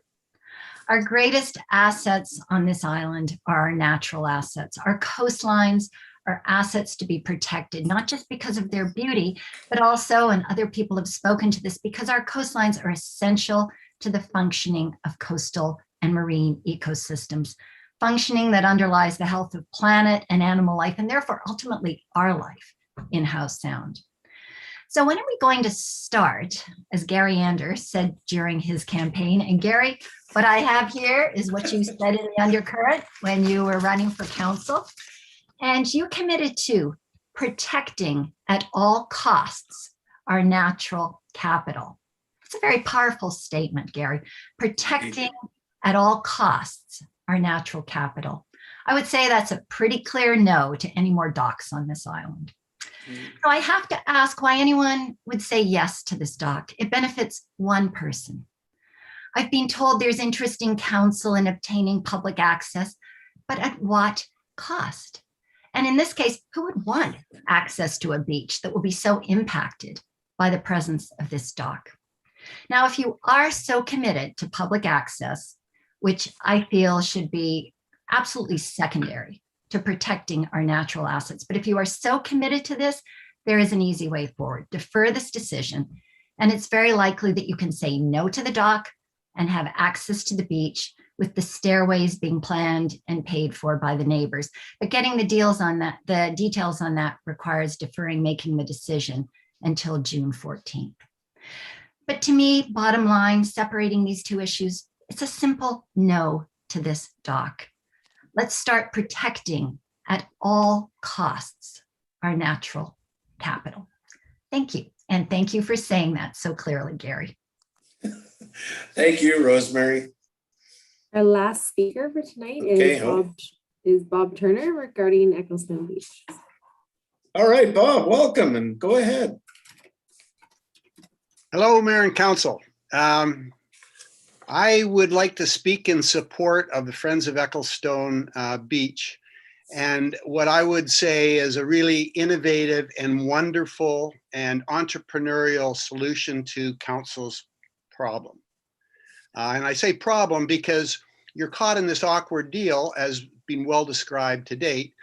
Our greatest assets on this island are our natural assets. Our coastlines are assets to be protected, not just because of their beauty, but also, and other people have spoken to this, because our coastlines are essential to the functioning of coastal and marine ecosystems, functioning that underlies the health of planet and animal life, and therefore ultimately our life in Howe Sound. So when are we going to start, as Gary Anders said during his campaign? And Gary, what I have here is what you said in the undercurrent when you were running for council. And you committed to protecting at all costs our natural capital. It's a very powerful statement, Gary. Protecting at all costs our natural capital. I would say that's a pretty clear no to any more docks on this island. So I have to ask why anyone would say yes to this dock. It benefits one person. I've been told there's interest in council in obtaining public access, but at what cost? And in this case, who would want access to a beach that will be so impacted by the presence of this dock? Now, if you are so committed to public access, which I feel should be absolutely secondary to protecting our natural assets, but if you are so committed to this, there is an easy way forward. Defer this decision, and it's very likely that you can say no to the dock and have access to the beach with the stairways being planned and paid for by the neighbors. But getting the details on that requires deferring making the decision until June 14th. But to me, bottom line, separating these two issues, it's a simple no to this dock. Let's start protecting at all costs our natural capital. Thank you. And thank you for saying that so clearly, Gary. Thank you, Rosemary. Our last speaker for tonight is Bob Turner regarding Ecclestone Beach. All right, Bob, welcome and go ahead. Hello, Mayor and Council. I would like to speak in support of the Friends of Ecclestone Beach. And what I would say is a really innovative and wonderful and entrepreneurial solution to Council's problem. And I say problem because you're caught in this awkward deal, as been well described to date,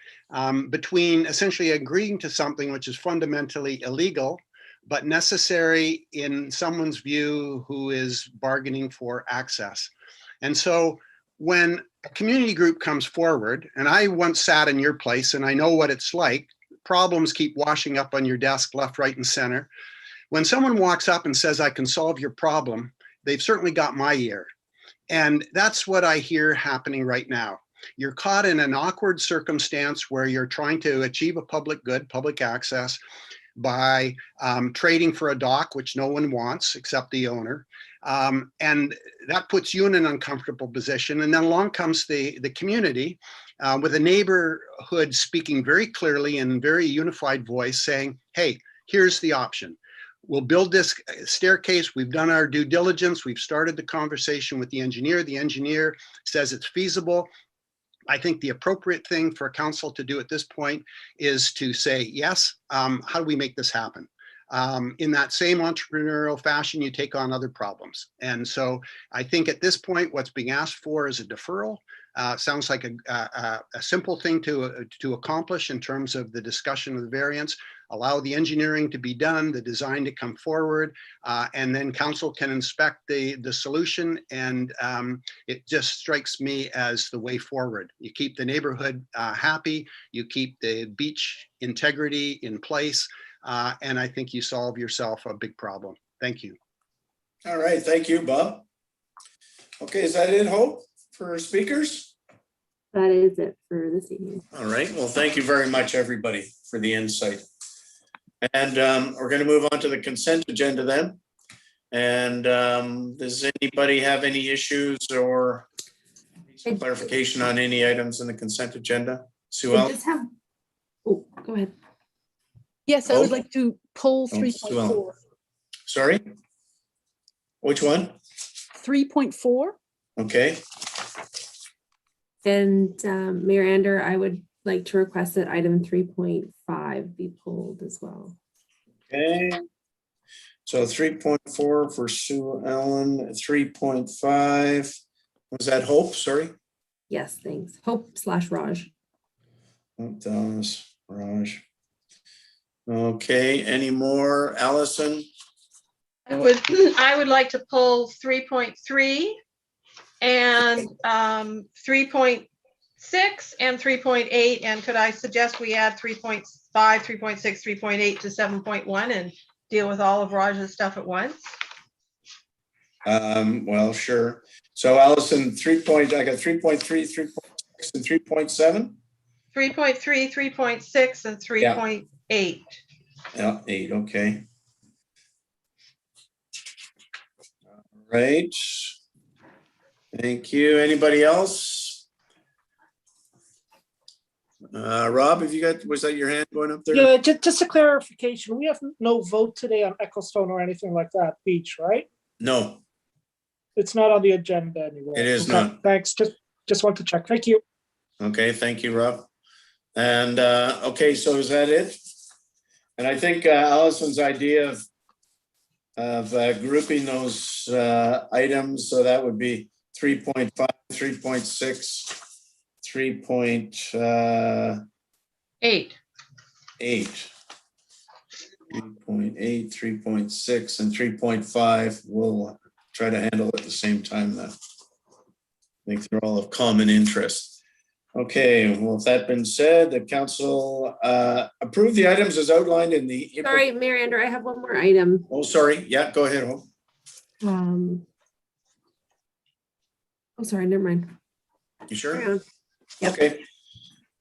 between essentially agreeing to something which is fundamentally illegal, but necessary in someone's view who is bargaining for access. And so when a community group comes forward, and I once sat in your place and I know what it's like, problems keep washing up on your desk left, right, and center. When someone walks up and says, I can solve your problem, they've certainly got my ear. And that's what I hear happening right now. You're caught in an awkward circumstance where you're trying to achieve a public good, public access, by trading for a dock, which no one wants except the owner. And that puts you in an uncomfortable position. And then along comes the community with a neighborhood speaking very clearly in very unified voice saying, hey, here's the option. We'll build this staircase. We've done our due diligence. We've started the conversation with the engineer. The engineer says it's feasible. I think the appropriate thing for a council to do at this point is to say, yes, how do we make this happen? In that same entrepreneurial fashion, you take on other problems. And so I think at this point, what's being asked for is a deferral. Sounds like a simple thing to accomplish in terms of the discussion of the variance. Allow the engineering to be done, the design to come forward, and then council can inspect the solution. And it just strikes me as the way forward. You keep the neighborhood happy, you keep the beach integrity in place, and I think you solve yourself a big problem. Thank you. All right, thank you, Bob. Okay, is that it, Hope, for speakers? That is it for this evening. All right, well, thank you very much, everybody, for the insight. And we're going to move on to the consent agenda then. And does anybody have any issues or some clarification on any items in the consent agenda? Sue Ellen? Oh, go ahead. Yes, I would like to pull 3.4. Sorry? Which one? 3.4. Okay. And Mayor Ander, I would like to request that item 3.5 be pulled as well. Okay. So 3.4 for Sue Ellen, 3.5. Was that Hope? Sorry. Yes, thanks. Hope/Raj. Hope, Dallas, Raj. Okay, any more? Allison? I would like to pull 3.3 and 3.6 and 3.8. And could I suggest we add 3.5, 3.6, 3.8 to 7.1 and deal with all of Raj's stuff at once? Well, sure. So Allison, I got 3.3, 3.6, and 3.7? 3.3, 3.6, and 3.8. Yeah, 8, okay. All right. Thank you. Anybody else? Rob, was that your hand going up there? Yeah, just a clarification. We have no vote today on Ecclestone or anything like that beach, right? No. It's not on the agenda anymore. It is Okay, not. Thanks. Just want to check. Thank you. Okay, thank you, Rob. And okay, so is that it? And I think Allison's idea of grouping those items, so that would be 3.5, 3.6, 3.8. 3.8, 3.6, and 3.5. We'll try to handle it at the same time then. I think they're all of common interest. Okay, well, with that being said, the council approved the items as outlined in the April. Sorry, Mary Andrew, I have one more item. Oh, sorry. Yeah, go ahead. Hope. Oh, sorry, never mind. You sure? Yep. Okay.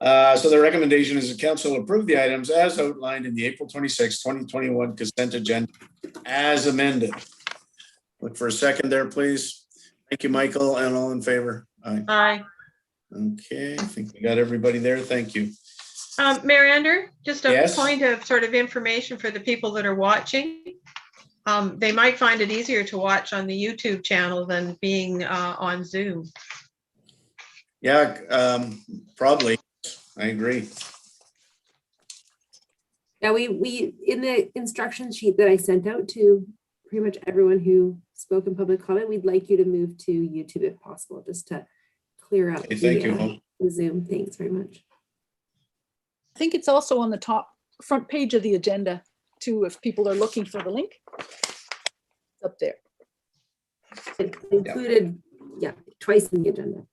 So the recommendation is the council approve the items as outlined in the April 26, 2021 consent agenda as amended. Look for a second there, please. Thank you, Michael, and all in favor. Aye. Aye. Okay, I think we got everybody there. Thank you. Mary Andrew, just a Yes? point of sort of information for the people that are watching. They might find it easier to watch on the YouTube channel than being on Zoom. Yeah, probably. I agree. Yeah, we in the instruction sheet that I sent out to pretty much everyone who spoke in public comment, we'd like you to move to YouTube if possible, just to clear out Okay, thank you. the Zoom. Thanks very much. I think it's also on the front page of the agenda too, if people are looking for the link. It's up there. It included, yeah, twice in the agenda.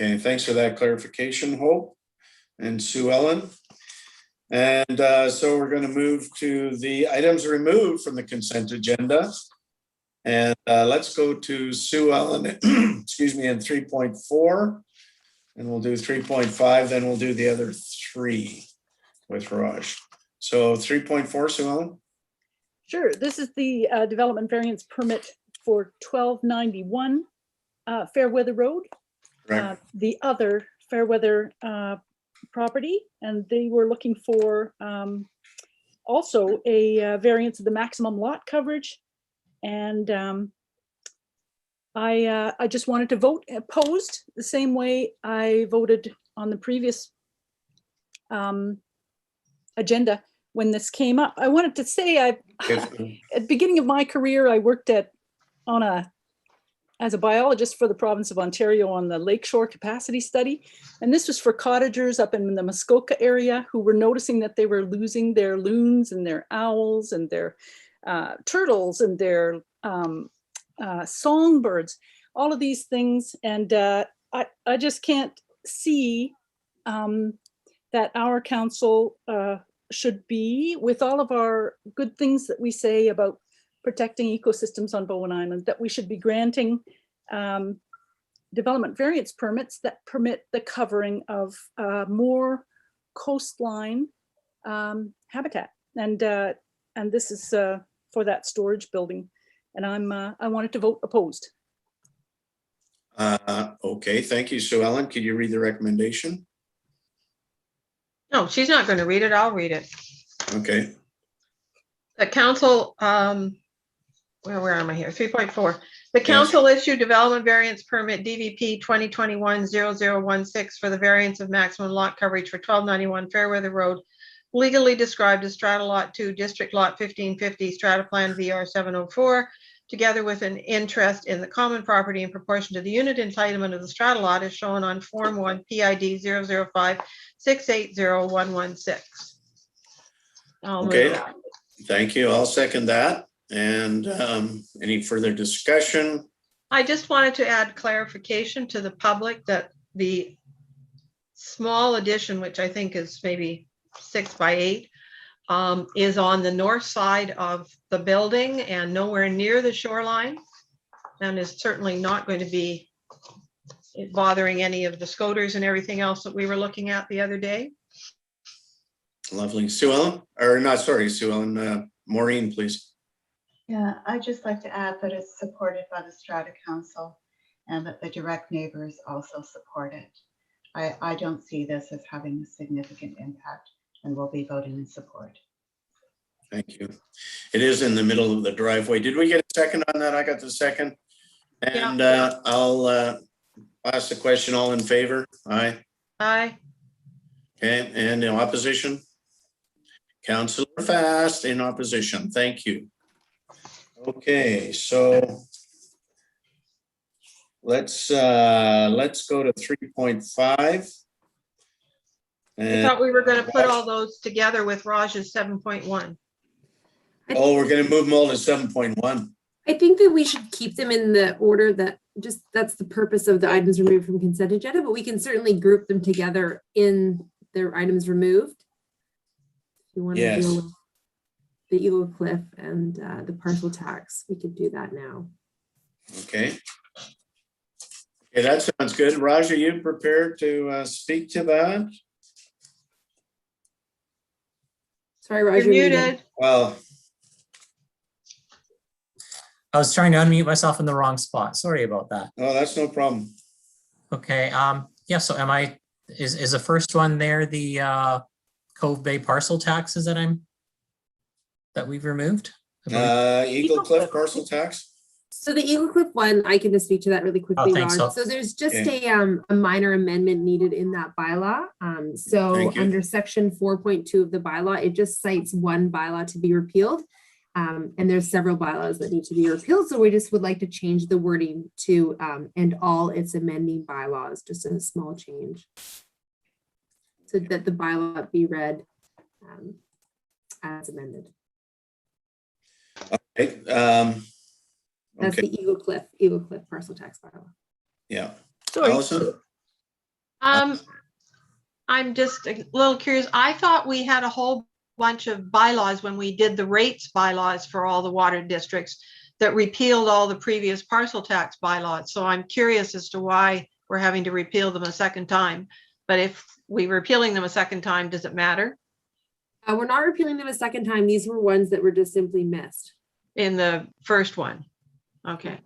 Okay, thanks for that clarification, Hope and Sue Ellen. And so we're going to move to the items removed from the consent agenda. And let's go to Sue Ellen, excuse me, in 3.4. And we'll do 3.5, then we'll do the other 3 with Raj. So 3.4, Sue Ellen? Sure, this is the development variance permit for 1291 Fairweather Road. The other Fairweather property, and they were looking for also a variance of the maximum lot coverage. And I just wanted to vote opposed the same way I voted on the previous agenda when this came up. I wanted to say at the beginning of my career, I worked as a biologist for the province of Ontario on the lakeshore capacity study. And this was for cottagers up in the Muskoka area who were noticing that they were losing their loons and their owls and their turtles and their songbirds, all of these things. And I just can't see that our council should be, with all of our good things that we say about protecting ecosystems on Bowen Island, that we should be granting development variance permits that permit the covering of more coastline habitat. And this is for that storage building. And I wanted to vote opposed. Okay, thank you, Sue Ellen. Could you read the recommendation? No, she's not going to read it. I'll read it. Okay. The council, where am I here? 3.4. The council issued development variance permit DVP 2021-0016 for the variance of maximum lot coverage for 1291 Fairweather Road, legally described as Strata Lot 2, District Lot 1550, Strata Plan VR 704, together with an interest in the common property in proportion to the unit entitlement of the strata lot as shown on Form 1 PID 005-680116. Okay, thank you. I'll second that. And any further discussion? I just wanted to add clarification to the public that the small addition, which I think is maybe 6 by 8, is on the north side of the building and nowhere near the shoreline, and is certainly not going to be bothering any of the scoters and everything else that we were looking at the other day. Lovely. Sue Ellen, or not, sorry, Sue Ellen, Maureen, please. Yeah, I'd just like to add that it's supported by the Strata Council and that the direct neighbors also support it. I don't see this as having a significant impact and will be voting in support. Thank you. It is in the middle of the driveway. Did we get a second on that? I got the second. And I'll ask the question. All in favor? Aye. Aye. Okay, and in opposition? Councillor Fast in opposition. Thank you. Okay, so let's go to 3.5. I thought we were going to put all those together with Raj's 7.1. Oh, we're going to move them all to 7.1. I think that we should keep them in the order that that's the purpose of the items removed from consent agenda, but we can certainly group them together in their items removed. If you want to deal with the Eagle Cliff and the parcel tax, we could do that now. Okay. Okay, that sounds good. Raj, are you prepared to speak to that? Sorry, Raj, you're muted. Well, I was trying to unmute myself in the wrong spot. Sorry about that. Oh, that's no problem. Okay. Yeah. So is the first one there the Cove Bay parcel taxes that we've removed? Eagle Cliff parcel tax. So the Eagle Cliff one, I can just speak to that really quickly, thanks. Raj. So there's just a minor amendment needed in that bylaw. So under section 4.2 of the bylaw, it just cites one bylaw to be repealed. And there's several bylaws that need to be repealed. So we just would like to change the wording to and all its amending bylaws, just a small change. So that the bylaw be read as amended. Okay. That's the Eagle Cliff parcel tax bylaw. Yeah. Sorry. I'm just a little curious. I thought we had a whole bunch of bylaws when we did the rates bylaws for all the water districts that repealed all the previous parcel tax bylaws. So I'm curious as to why we're having to repeal them a second time. But if we're repealing them a second time, does it matter? We're not repealing them a second time. These were ones that were just simply missed in the first one. Okay.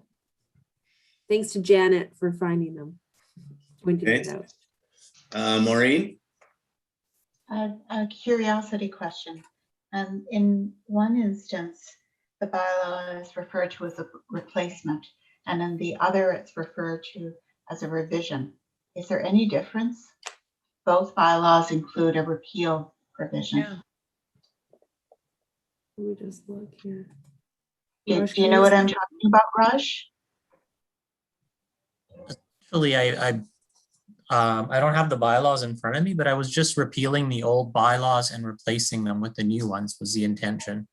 Thanks to Janet for finding them. Pointing it out. Maureen? A curiosity question. In one instance, the bylaw is referred to as a replacement, and in the other, it's referred to as a revision. Is there any difference? Both bylaws include a repeal provision. Yeah. Let me just look here. Do you know what I'm talking about, Raj? Actually, I don't have the bylaws in front of me, but I was just repealing the old bylaws and replacing them with the new ones was the intention.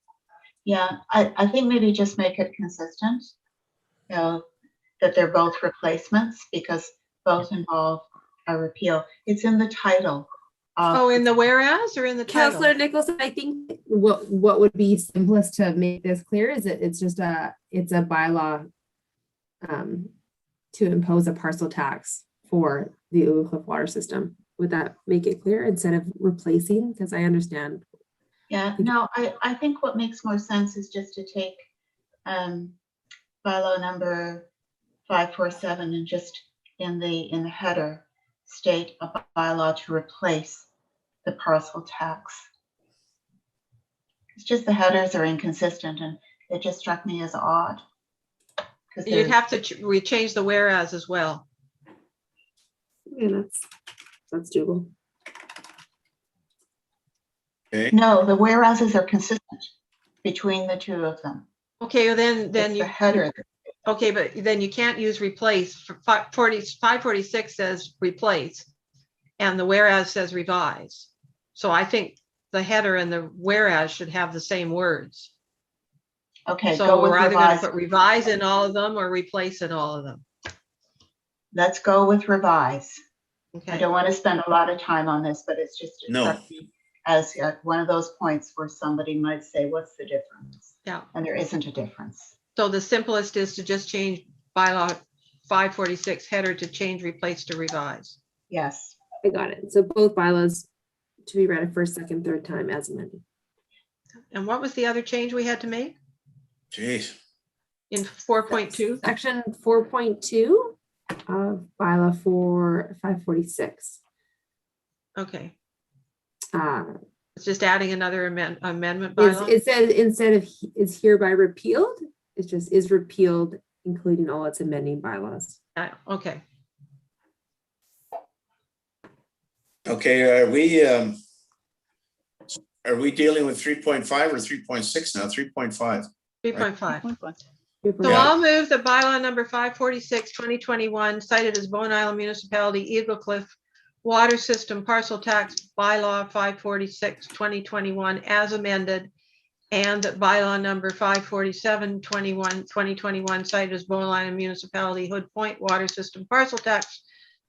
Yeah, I think maybe just make it consistent, you know, that they're both replacements because both involve a repeal. It's in the title. In the whereas or in the title? Councillor Nicholson, I think what would be simplest to make this clear is that it's a bylaw to impose a parcel tax for the Eagle Cliff water system. Would that make it clear instead of replacing? Because I understand. Yeah, no, I think what makes more sense is just to take bylaw number 547 and just in the header state a bylaw to replace the parcel tax. It's just the headers are inconsistent and it just struck me as odd. You'd have to change the whereas as well. Yeah, that's doable. Okay. No, the whereases are consistent between the two of them. Okay, well then you header. Okay, but then you can't use replace. 546 says replace, and the whereas says revise. So I think the header and the whereas should have the same words. Okay, so we're either going to put revise in all of them or replace in all of them. Let's go with revise. Okay. I don't want to spend a lot of time on this, but it's just struck me as one of those points where somebody might say, what's the difference? Yeah. And there isn't a difference. So the simplest is to just change bylaw 546 header to change, replace to revise. Yes. I got it. So both bylaws to be read a first, second, third time as amended. And what was the other change we had to make Jeez. in 4.2? Section 4.2 of bylaw for 546. Okay. Uh, It's just adding another amendment Is, bylaw. it says instead of is hereby repealed, it's just is repealed, including all its amending bylaws. Okay. Okay, are we dealing with 3.5 or 3.6 now? 3.5. 3.5. Yeah. So I'll move the bylaw number 546, 2021, cited as Bowen Island Municipality, Eagle Cliff Water System Parcel Tax Bylaw 546, 2021, as amended, and that bylaw number 547, 2021, cited as Bowen Island Municipality, Hood Point Water System Parcel Tax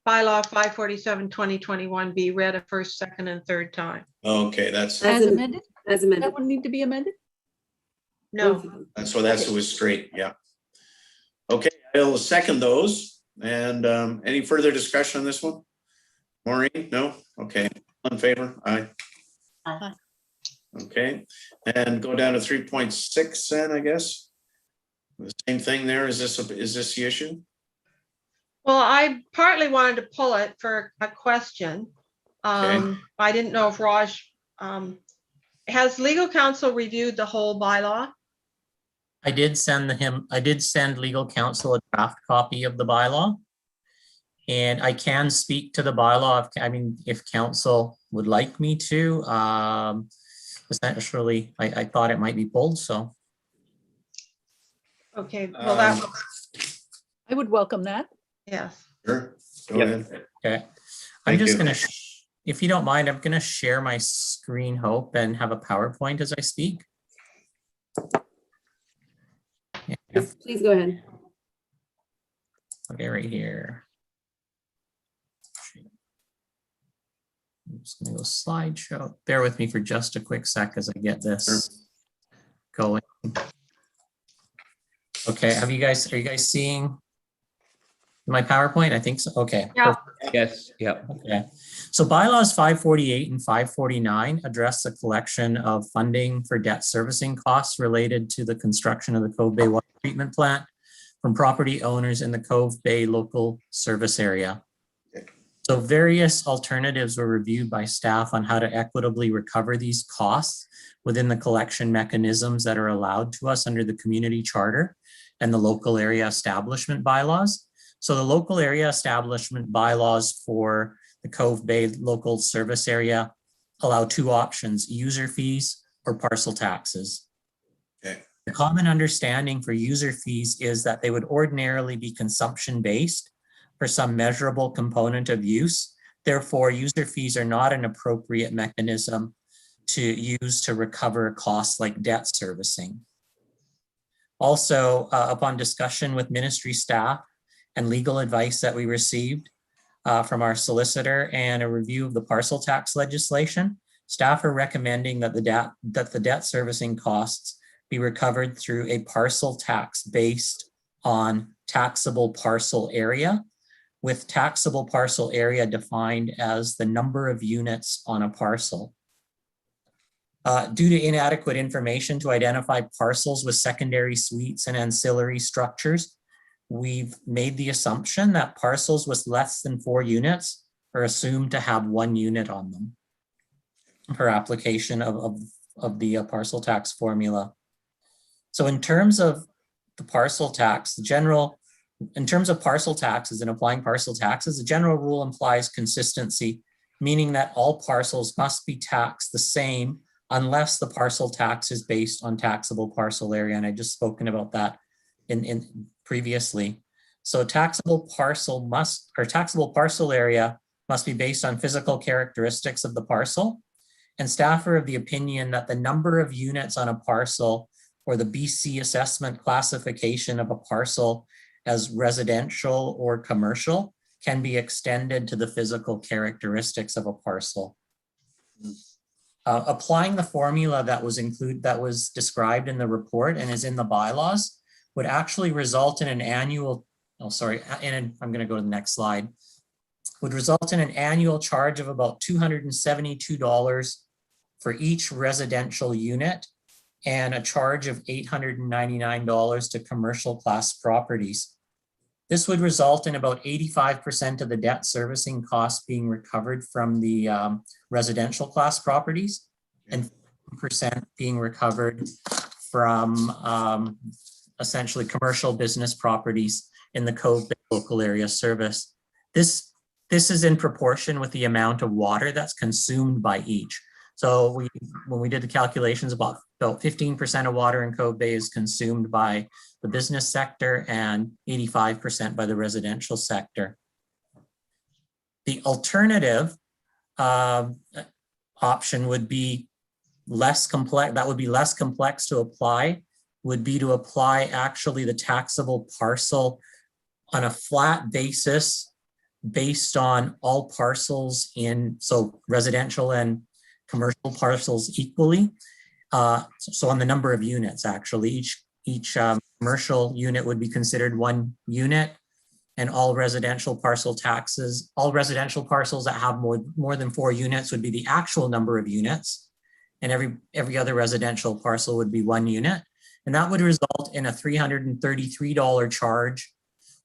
Bylaw 547, 2021, be read a first, second, and third time. Okay, that's As amended? As amended. That one need to be amended? No. that's what that's it was straight. Yeah. Okay, I'll second those. And any further discussion on this one? Maureen? No? Okay. All in favor? Aye. Aye. Okay. And go down to 3.6 then, I guess. The same thing there. Is this the issue? Well, I partly wanted to pull it for a question. Okay. I didn't know if Raj, has legal counsel reviewed the whole bylaw? I did send legal counsel a draft copy of the bylaw. And I can speak to the bylaw if counsel would like me to. Essentially, I thought it might be pulled, so. Okay, well, that I would welcome that. Yes. Sure. Go ahead. Okay. Thank I'm just you. gonna, if you don't mind, I'm gonna share my screen, Hope, and have a PowerPoint as I speak. Yeah. Yes, please go ahead. Okay, right here. I'm just gonna go slideshow. Bear with me for just a quick sec as I get this going. Okay, are you guys seeing my PowerPoint? I think so. Okay. Yeah. Yes. Yeah. Okay. So bylaws 548 and 549 address the collection of funding for debt servicing costs related to the construction of the Cove Bay Water Treatment Plant from property owners in the Cove Bay local service area. So various alternatives were reviewed by staff on how to equitably recover these costs within the collection mechanisms that are allowed to us under the community charter and the local area establishment bylaws. So the local area establishment bylaws for the Cove Bay local service area allow two options: user fees or parcel taxes. Okay. The common understanding for user fees is that they would ordinarily be consumption-based for some measurable component of use. Therefore, user fees are not an appropriate mechanism to use to recover costs like debt servicing. Also, upon discussion with ministry staff and legal advice that we received from our solicitor and a review of the parcel tax legislation, staff are recommending that the debt servicing costs be recovered through a parcel tax based on taxable parcel area, with taxable parcel area defined as the number of units on a parcel. Due to inadequate information to identify parcels with secondary suites and ancillary structures, we've made the assumption that parcels with less than 4 units are assumed to have 1 unit on them per application of the parcel tax formula. So in terms of the parcel tax, in terms of parcel taxes and applying parcel taxes, the general rule implies consistency, meaning that all parcels must be taxed the same unless the parcel tax is based on taxable parcel area. And I just spoken about that in previously. So taxable parcel area must be based on physical characteristics of the parcel. And staff are of the opinion that the number of units on a parcel or the BC assessment classification of a parcel as residential or commercial can be extended to the physical characteristics of a parcel. applying the formula that was described in the report and is in the bylaws would actually result in an annual, I'm going to go to the next slide, would result in an annual charge of about $272 for each residential unit and a charge of $899 to commercial class properties. This would result in about 85% of the debt servicing costs being recovered from the residential class properties and 50% being recovered from essentially commercial business properties in the Cove Bay local area service. This is in proportion with the amount of water that's consumed by each. So when we did the calculations, about 15% of water in Cove Bay is consumed by the business sector and 85% by the residential sector. The alternative option would be less complex, that would be less complex to apply, would be to apply actually the taxable parcel on a flat basis based on all parcels in, so residential and commercial parcels equally. So on the number of units, actually, each commercial unit would be considered one unit, and all residential parcel taxes, all residential parcels that have more than 4 units would be the actual number of units, and every other residential parcel would be 1 unit. And that would result in a $333 charge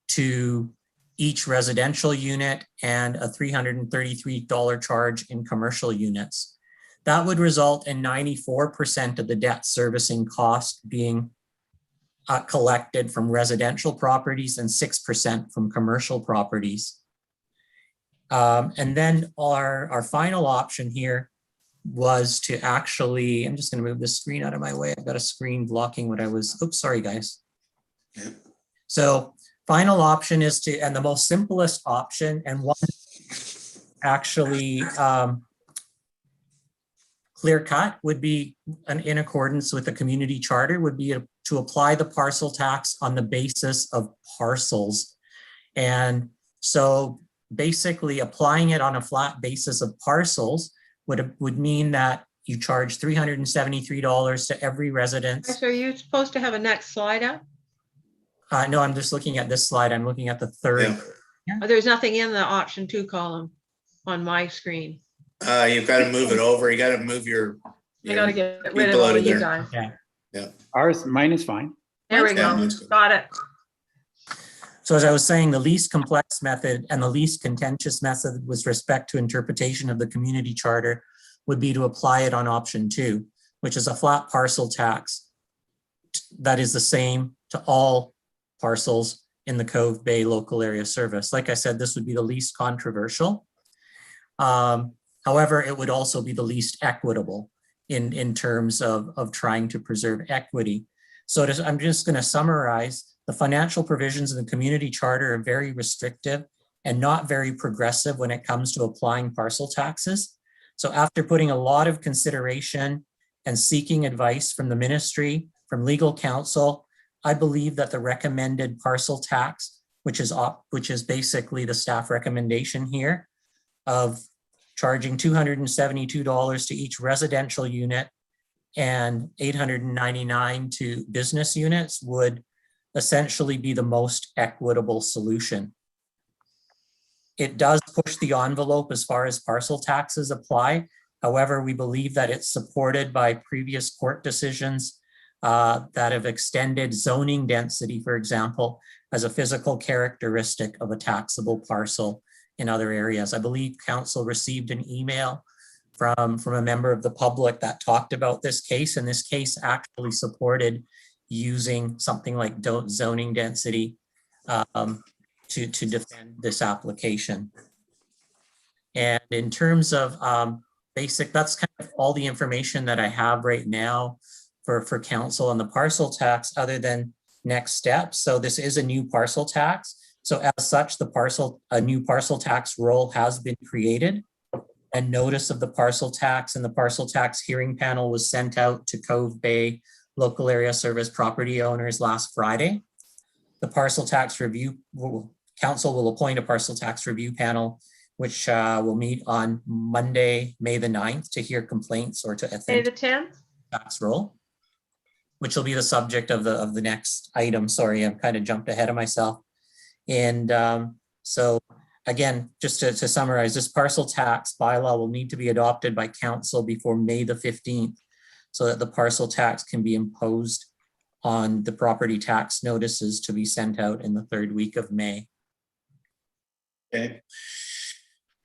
to each residential unit and a $333 charge in commercial units. That would result in 94% of the debt servicing cost being collected from residential properties and 6% from commercial properties. And then our final option here was to actually, I'm just going to move the screen out of my way. I've got a screen blocking what I was, oops, sorry guys. Yeah. So final option is to, and the most simplest option, and one actually clear cut would be in accordance with the community charter, would be to apply the parcel tax on the basis of parcels. And so basically applying it on a flat basis of parcels would mean that you charge $373 to every resident. So are you supposed to have a next slide up? No, I'm just looking at this slide. I'm looking at the third. Yeah. Oh, there's nothing in the option 2 column on my screen. You've got to move it over. You got to move your I got to get rid of all you guys. Yeah. Mine is fine. There we go. Got it. So as I was saying, the least complex method and the least contentious method with respect to interpretation of the community charter would be to apply it on option 2, which is a flat parcel tax that is the same to all parcels in the Cove Bay local area service. Like I said, this would be the least controversial. However, it would also be the least equitable in terms of trying to preserve equity. So I'm just going to summarize. The financial provisions in the community charter are very restrictive and not very progressive when it comes to applying parcel taxes. So after putting a lot of consideration and seeking advice from the ministry, from legal counsel, I believe that the recommended parcel tax, which is basically the staff recommendation here, of charging $272 to each residential unit and $899 to business units, would essentially be the most equitable solution. It does push the envelope as far as parcel taxes apply. However, we believe that it's supported by previous court decisions that have extended zoning density, for example, as a physical characteristic of a taxable parcel in other areas. I believe council received an email from a member of the public that talked about this case, and this case actually supported using something like zoning density to defend this application. And in terms of that's kind of all the information that I have right now for council on the parcel tax, other than next steps. So this is a new parcel tax. So as such, a new parcel tax roll has been created, and notice of the parcel tax and the parcel tax hearing panel was sent out to Cove Bay local area service property owners last Friday. The parcel tax review, council will appoint a parcel tax review panel which will meet on Monday, May the 9th, to hear complaints or to May the 10th? tax roll, which will be the subject of the next item. Sorry, I've kind of jumped ahead of myself. And so again, just to summarize, this parcel tax bylaw will need to be adopted by council before May the 15th so that the parcel tax can be imposed on the property tax notices to be sent out in the 3rd week of May. Okay.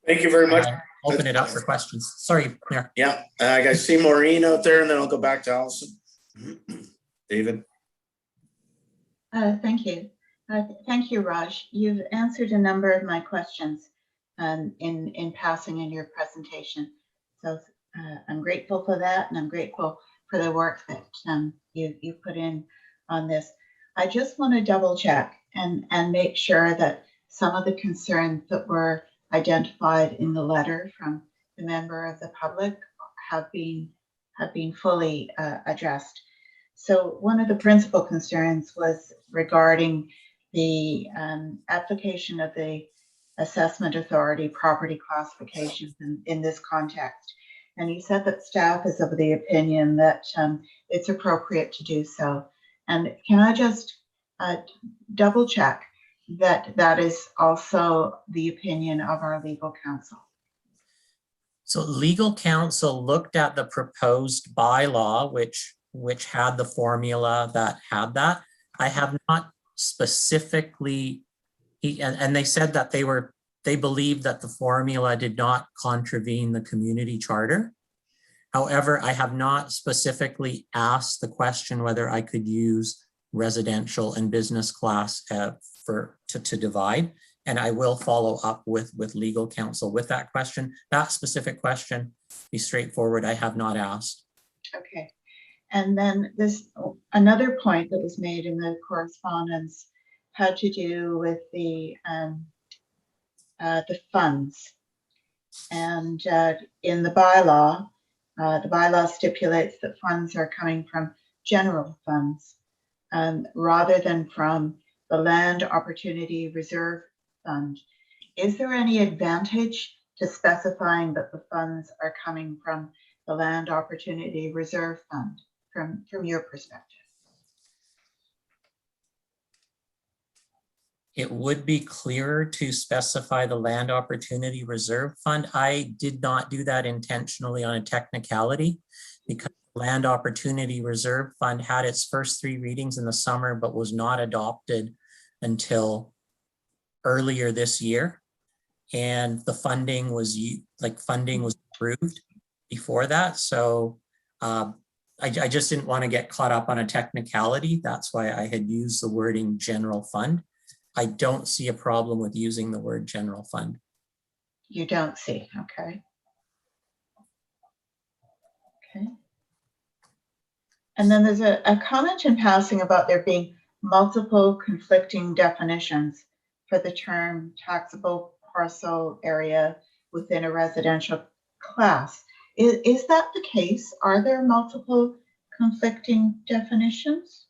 Thank you very much. Open it up for questions. Sorry, Mayor. Yeah, I see Maureen out there, and then I'll go back to Allison. David. Thank you. Thank you, Raj. You've answered a number of my questions in passing in your presentation. So I'm grateful for that, and I'm grateful for the work that you put in on this. I just want to double check and make sure that some of the concerns that were identified in the letter from the member of the public have been fully addressed. So one of the principal concerns was regarding the application of the assessment authority property classifications in this context. And you said that staff is of the opinion that it's appropriate to do so. And can I just double check that that is also the opinion of our legal counsel? So legal counsel looked at the proposed bylaw, which had the formula that had that. I have not specifically, and they said that they believed that the formula did not contravene the community charter. However, I have not specifically asked the question whether I could use residential and business class to divide. And I will follow up with legal counsel with that question. That specific question, be straightforward, I have not asked. Okay. And then this another point that was made in the correspondence had to do with the funds. And in the bylaw stipulates that funds are coming from general funds rather than from the Land Opportunity Reserve Fund. Is there any advantage to specifying that the funds are coming from the Land Opportunity Reserve Fund from your perspective? It would be clearer to specify the Land Opportunity Reserve Fund. I did not do that intentionally on a technicality because the Land Opportunity Reserve Fund had its first 3 readings in the summer, but was not adopted until earlier this year. And the funding was approved before that. So I just didn't want to get caught up on a technicality. That's why I had used the wording general fund. I don't see a problem with using the word general fund. You don't see, okay. Okay. And then there's a comment in passing about there being multiple conflicting definitions for the term taxable parcel area within a residential class. Is that the case? Are there multiple conflicting definitions?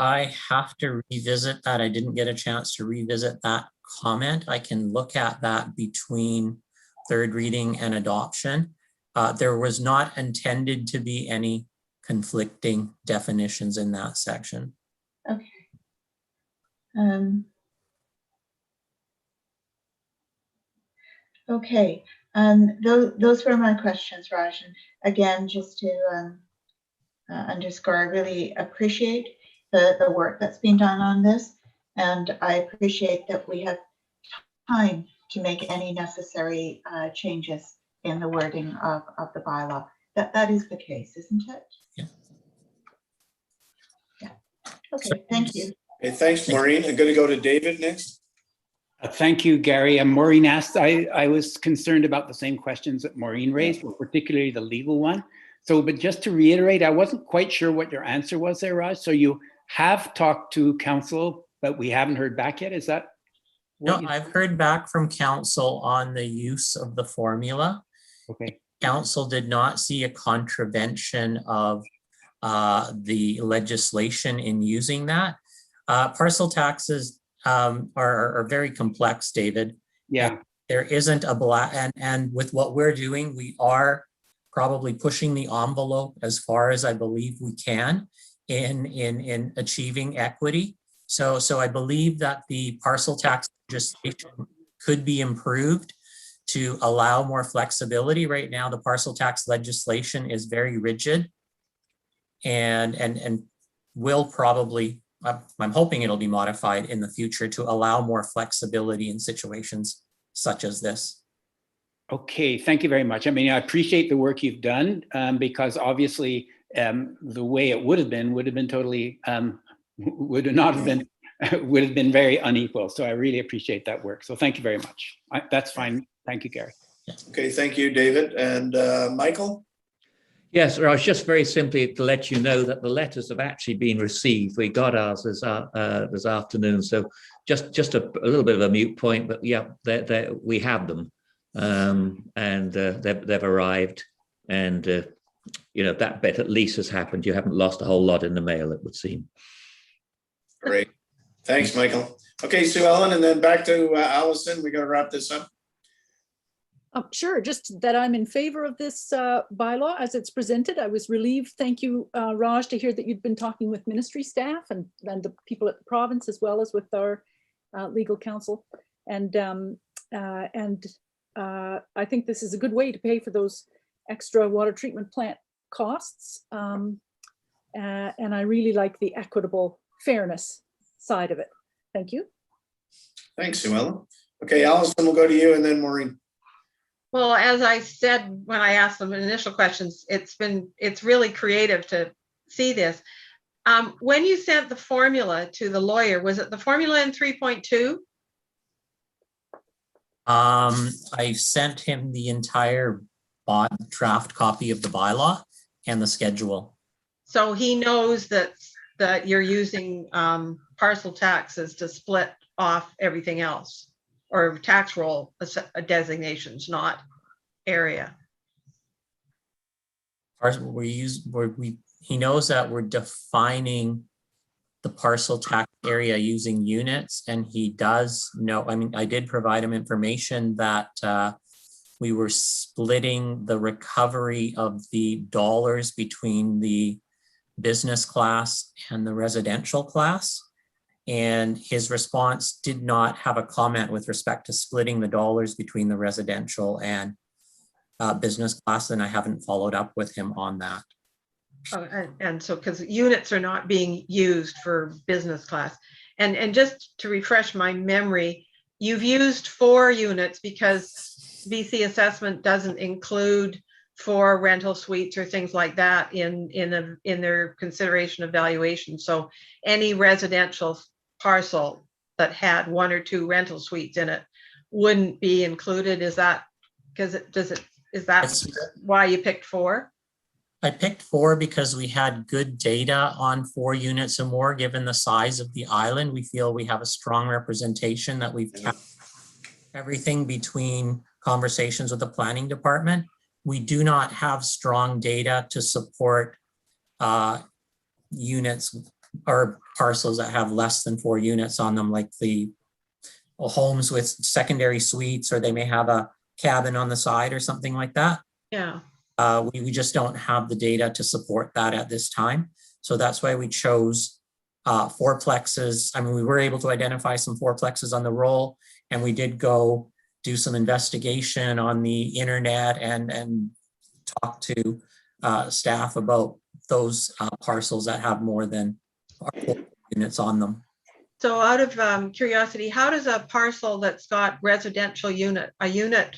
I have to revisit that. I didn't get a chance to revisit that comment. I can look at that between 3rd reading and adoption. There was not intended to be any conflicting definitions in that section. Okay. Okay. Those were my questions, Raj. And again, just to underscore, I really appreciate the work that's been done on this. And I appreciate that we have time to make any necessary changes in the wording of the bylaw. That is the case, isn't it? Yeah. Yeah. Okay, thank you. Okay, thanks, Maureen. I'm going to go to David next. Thank you, Gary. Maureen asked, I was concerned about the same questions that Maureen raised, particularly the legal one. So, but just to reiterate, I wasn't quite sure what your answer was there, Raj. So you have talked to council, but we haven't heard back yet. Is that? No, I've heard back from council on the use of the formula. Okay. Council did not see a contravention of the legislation in using that. Parcel taxes are very complex, David. Yeah. There isn't a black, and with what we're doing, we are probably pushing the envelope as far as I believe we can in achieving equity. So I believe that the parcel tax legislation could be improved to allow more flexibility. Right now, the parcel tax legislation is very rigid and will probably, I'm hoping it'll be modified in the future to allow more flexibility in situations such as this. Okay, thank you very much. I mean, I appreciate the work you've done because obviously the way it would have been totally, would have been very unequal. So I really appreciate that work. So thank you very much. That's fine. Thank you, Gary. Okay, thank you, David. And Michael? Yes, Raj, just very simply to let you know that the letters have actually been received. We got ours this afternoon. So just a little bit of a moot point, but yeah, we have them. And they've arrived, and you know, that bit at least has happened. You haven't lost a whole lot in the mail, it would seem. Great. Thanks, Michael. Okay, Sue Ellen, and then back to Allison. We got to wrap this up. Sure, just that I'm in favor of this bylaw as it's presented. I was relieved, thank you, Raj, to hear that you'd been talking with ministry staff and the people at the province, as well as with our legal counsel. And I think this is a good way to pay for those extra water treatment plant costs. And I really like the equitable fairness side of it. Thank you. Thanks, Sue Ellen. Okay, Allison, we'll go to you and then Maureen. Well, as I said when I asked them initial questions, it's really creative to see this. When you sent the formula to the lawyer, was it the formula in 3.2? I sent him the entire draft copy of the bylaw and the schedule. So he knows that you're using parcel taxes to split off everything else, or tax roll designations, not area. He knows that we're defining the parcel tax area using units, and he does know, I mean, I did provide him information that we were splitting the recovery of the dollars between the business class and the residential class. And his response did not have a comment with respect to splitting the dollars between the residential and business class, and I haven't followed up with him on that. And so, because units are not being used for business class. And just to refresh my memory, you've used 4 units because BC assessment doesn't include 4 rental suites or things like that in their consideration of valuation. So any residential parcel that had 1 or 2 rental suites in it wouldn't be included. Is that why you picked 4? I picked 4 because we had good data on 4 units or more. Given the size of the island, we feel we have a strong representation that we've kept everything between conversations with the planning department. We do not have strong data to support units or parcels that have less than 4 units on them, like the homes with secondary suites, or they may have a cabin on the side or something like that. Yeah. We just don't have the data to support that at this time. So that's why we chose 4plexes. I mean, we were able to identify some 4plexes on the roll, and we did go do some investigation on the internet and talk to staff about those parcels that have more than 4 units on them. So out of curiosity, how does a parcel that's got residential unit, a unit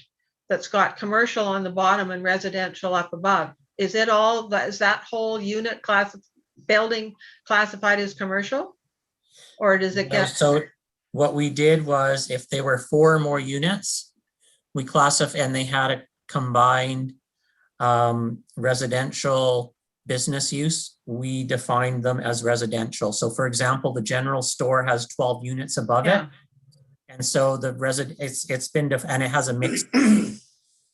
that's got commercial on the bottom and residential up above, is that whole unit building classified as commercial? Or does it get? So what we did was, if there were 4 or more units, we classify, and they had a combined residential business use, we defined them as residential. So for example, the general store has 12 units above it. And so the it's been, and it has a mix.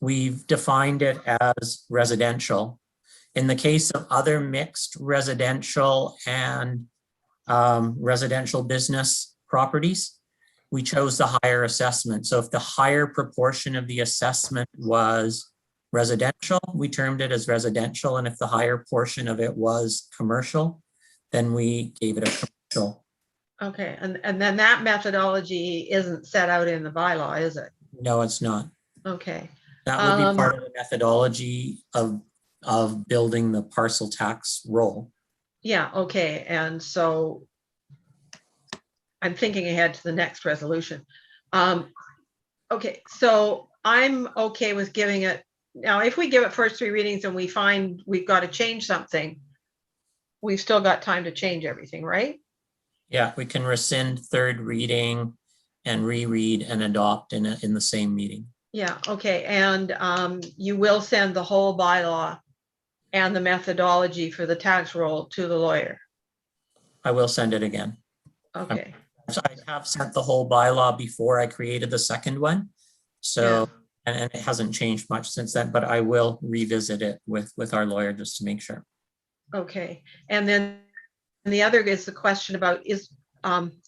We've defined it as residential. In the case of other mixed residential and residential business properties, we chose the higher assessment. So if the higher proportion of the assessment was residential, we termed it as residential. And if the higher portion of it was commercial, then we gave it a commercial. Okay, and then that methodology isn't set out in the bylaw, is it? No, it's not. Okay. That would be part of the methodology of building the parcel tax roll. Yeah, okay, and so I'm thinking ahead to the next resolution. Okay, so I'm okay with giving it, now if we give it first 3 readings and we find we've got to change something, we've still got time to change everything, right? Yeah, we can rescind 3rd reading and reread and adopt in the same meeting. Yeah, okay, and you will send the whole bylaw and the methodology for the tax roll to the lawyer? I will send it again. Okay. I have sent the whole bylaw before I created the 2nd one. So, and it hasn't changed much since then, but I will revisit it with our lawyer just to make sure. Okay, and then the other is the question about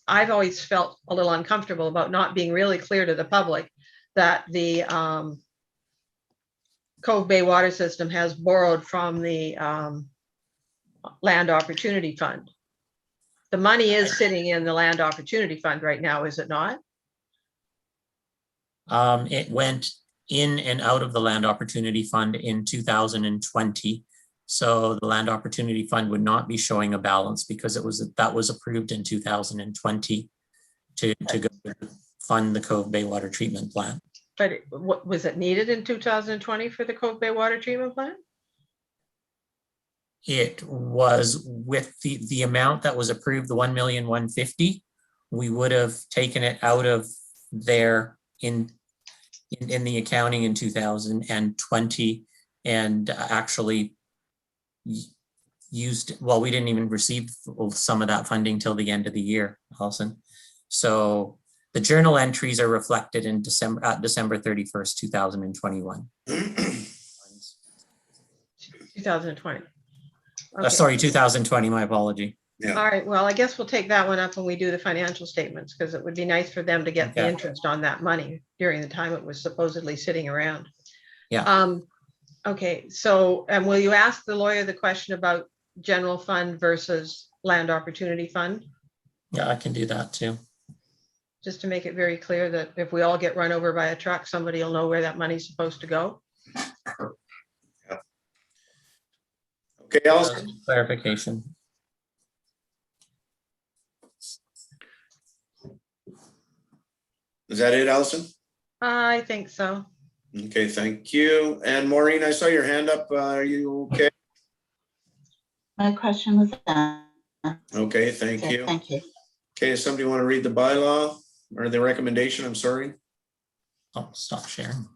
I've always felt a little uncomfortable about not being really clear to the public that the Cove Bay Water System has borrowed from the Land Opportunity Fund. The money is sitting in the Land Opportunity Fund right now, is it not? It went in and out of the Land Opportunity Fund in 2020. So the Land Opportunity Fund would not be showing a balance because that was approved in 2020 to go fund the Cove Bay Water Treatment Plant. But was it needed in 2020 for the Cove Bay Water Treatment Plant? It was with the amount that was approved, the 1,150,000, we would have taken it out of there in the accounting in 2020 and actually used, well, we didn't even receive some of that funding till the end of the year, Hodson. So the journal entries are reflected in December 31st, 2021. 2020. Okay. Sorry, 2020, my apology. Yeah. All right, well, I guess we'll take that one up when we do the financial statements, because it would be nice for them to get the interest on that money during the time it was supposedly sitting around. Yeah. Okay, so will you ask the lawyer the question about general fund versus Land Opportunity Fund? Yeah, I can do that too. Just to make it very clear that if we all get run over by a truck, somebody will know where that money's supposed to go. Yeah. Okay, Allison. Clarification. Is that it, Allison? I think so. Okay, thank you. And Maureen, I saw your hand up. Are you okay? My question was done. Okay, thank you. Thank you. Okay, somebody want to read the bylaw or the recommendation? I'm sorry. Oh, stop sharing.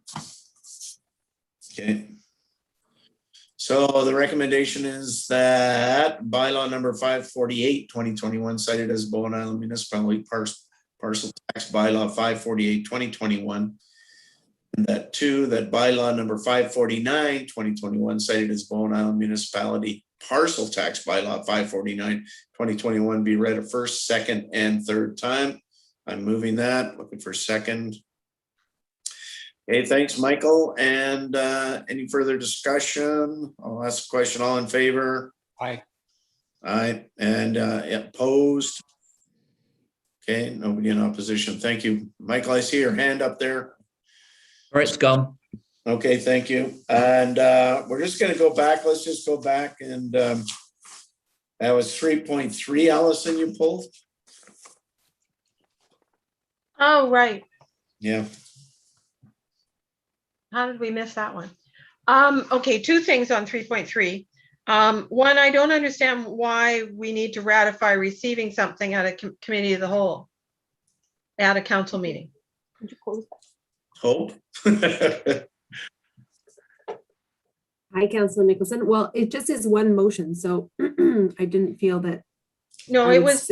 Okay. So the recommendation is that bylaw number 548, 2021, cited as Bowen Island Municipality Parcel Tax Bylaw 548, 2021. And that bylaw number 549, 2021, cited as Bowen Island Municipality Parcel Tax Bylaw 549, 2021 be read a first, second, and third time. I'm moving that, looking for second. Okay, thanks, Michael. And any further discussion? I'll ask a question. All in favor? Aye. Aye. And opposed? Okay, nobody in opposition. Thank you. Michael, I see your hand up there. All right, it's gone. Okay, thank you. And we're just going to go back. Let's just go back. And that was 3.3, Allison, you pulled? Oh, right. Yeah. How did we miss that one? Okay, 2 things on 3.3. One, I don't understand why we need to ratify receiving something at a committee of the whole at a council meeting. Could you close that? Hope. Hi, Councilor Ecclestone. Well, it just is one motion, so I didn't feel that. No, it was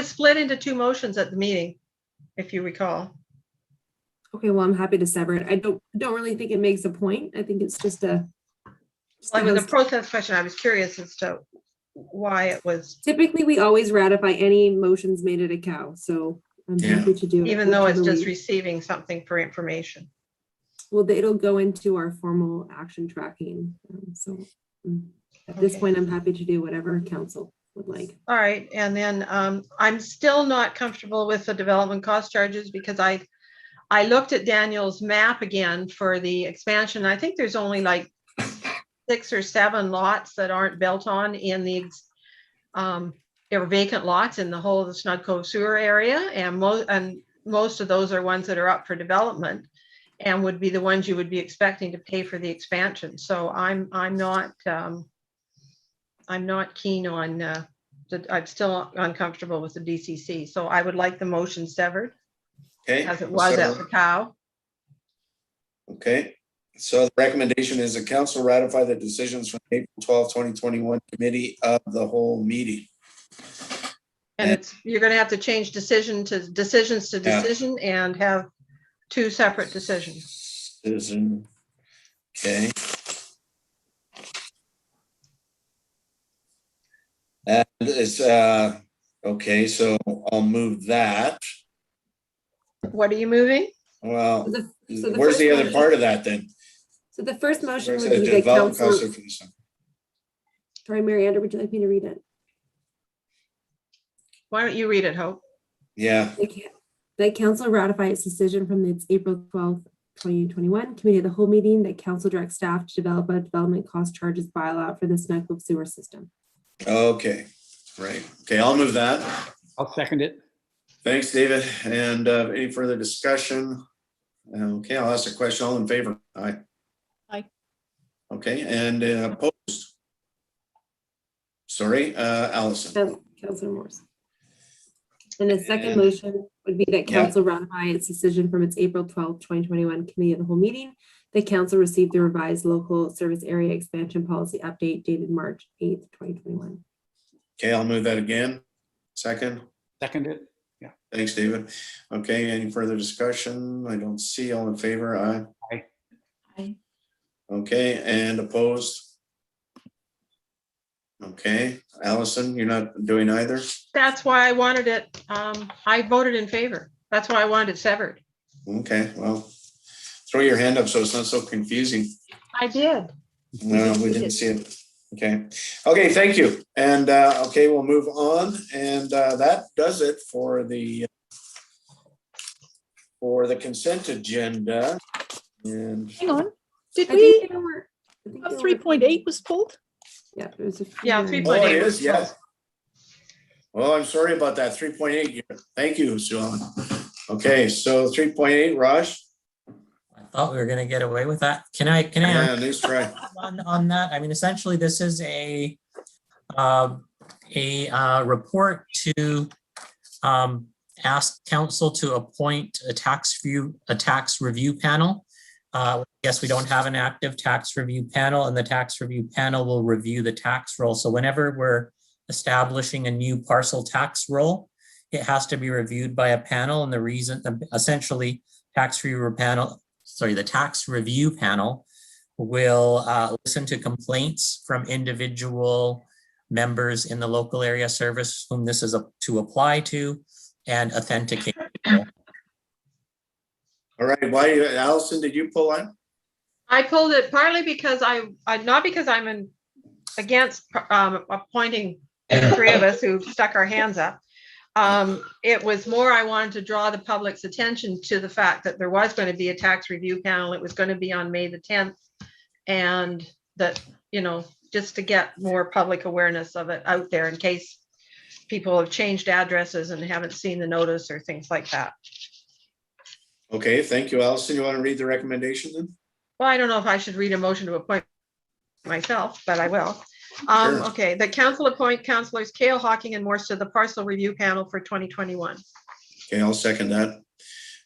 split into 2 motions at the meeting, if you recall. Okay, well, I'm happy to sever it. I don't really think it makes a point. I think it's just a. It was a process question. I was curious as to why it was. Typically, we always ratify any motions made at a cow. So I'm Yeah. happy to do it. even though it's whichever just we- receiving something for information. Well, it'll go into our formal action tracking. At this Okay. point, I'm happy to do whatever council would like. All right, and then I'm still not comfortable with the development cost charges because I looked at Daniel's map again for the expansion. I think there's only like 6 or 7 lots that aren't built on in the they're vacant lots in the whole of the Snug Cove sewer area, and most of those are ones that are up for development and would be the ones you would be expecting to pay for the expansion. So I'm not keen on I'm still uncomfortable with the DCC. So I would like the motion severed Okay. as it was at the cow. Okay, so the recommendation is the council ratify the decisions from April 12, 2021 committee of the whole meeting. And you're going to have to change decisions to decision and have 2 separate decisions. Decision. Okay. And it's okay, so I'll move that. What are you moving? Well, So the where's first the other motion- part of that then? So the first motion Where's would the be that development costs council, are for this one? sorry, Mary Ander, would you like me to read it? Why don't you read it, Hope? Yeah, That council ratify its decision from its April 12th, 2021 committee of the whole meeting that council directs staff to develop a development cost charges bylaw for the Snug Cove sewer system. okay, right. Okay, I'll move that. I'll second it. Thanks, David. And any further discussion? Okay, I'll ask a question. All in favor? Aye. Aye. Okay, and opposed? Sorry, Allison. Councilor Morse. And the second And- motion would be that Yeah. council ratify its decision from its April 12th, 2021 committee of the whole meeting. The council received the revised local service area expansion policy update dated March 8th, 2021. Okay, I'll move that again. Second. Second it. Yeah. Thanks, David. Okay, any further discussion? I don't see. All in favor? Aye. Aye. Aye. Okay, and opposed? Okay, Allison, you're not doing either? That's why I wanted it. I voted in favor. That's why I wanted it severed. Okay, well, throw your hand up so it's not so confusing. I did. No, we didn't see it. Okay, okay, thank you. And okay, we'll move on. And that does it for the consent agenda. And Hang on, did I we, think there were- I think there were- 3.8 was pulled? Yeah, there was a few. Yeah, oh, 3.8. it is, yes. Well, I'm sorry about that. 3.8. Thank you, Suan. Okay, so 3.8, Raj. I thought we were going to get away with that. Can I Yeah, nice try. on that? I mean, essentially, this is a report to ask council to appoint a tax review panel. Yes, we don't have an active tax review panel, and the tax review panel will review the tax roll. So whenever we're establishing a new parcel tax roll, it has to be reviewed by a panel. And the reason, essentially, the tax review panel will listen to complaints from individual members in the local area service whom this is to apply to, and authenticate people. All right, why, Allison, did you pull that? I pulled it partly because not because I'm against appointing the 3 of us who stuck our hands up. It was more I wanted to draw the public's attention to the fact that there was going to be a tax review panel. It was going to be on May the 10th. And that, just to get more public awareness of it out there in case people have changed addresses and haven't seen the notice or things like that. Okay, thank you, Allison. You want to read the recommendation then? Well, I don't know if I should read a motion to appoint myself, but I will. Sure. Okay, the council appoint councilors Kale, Hawking, and Morse to the parcel review panel for 2021. Okay, I'll second that.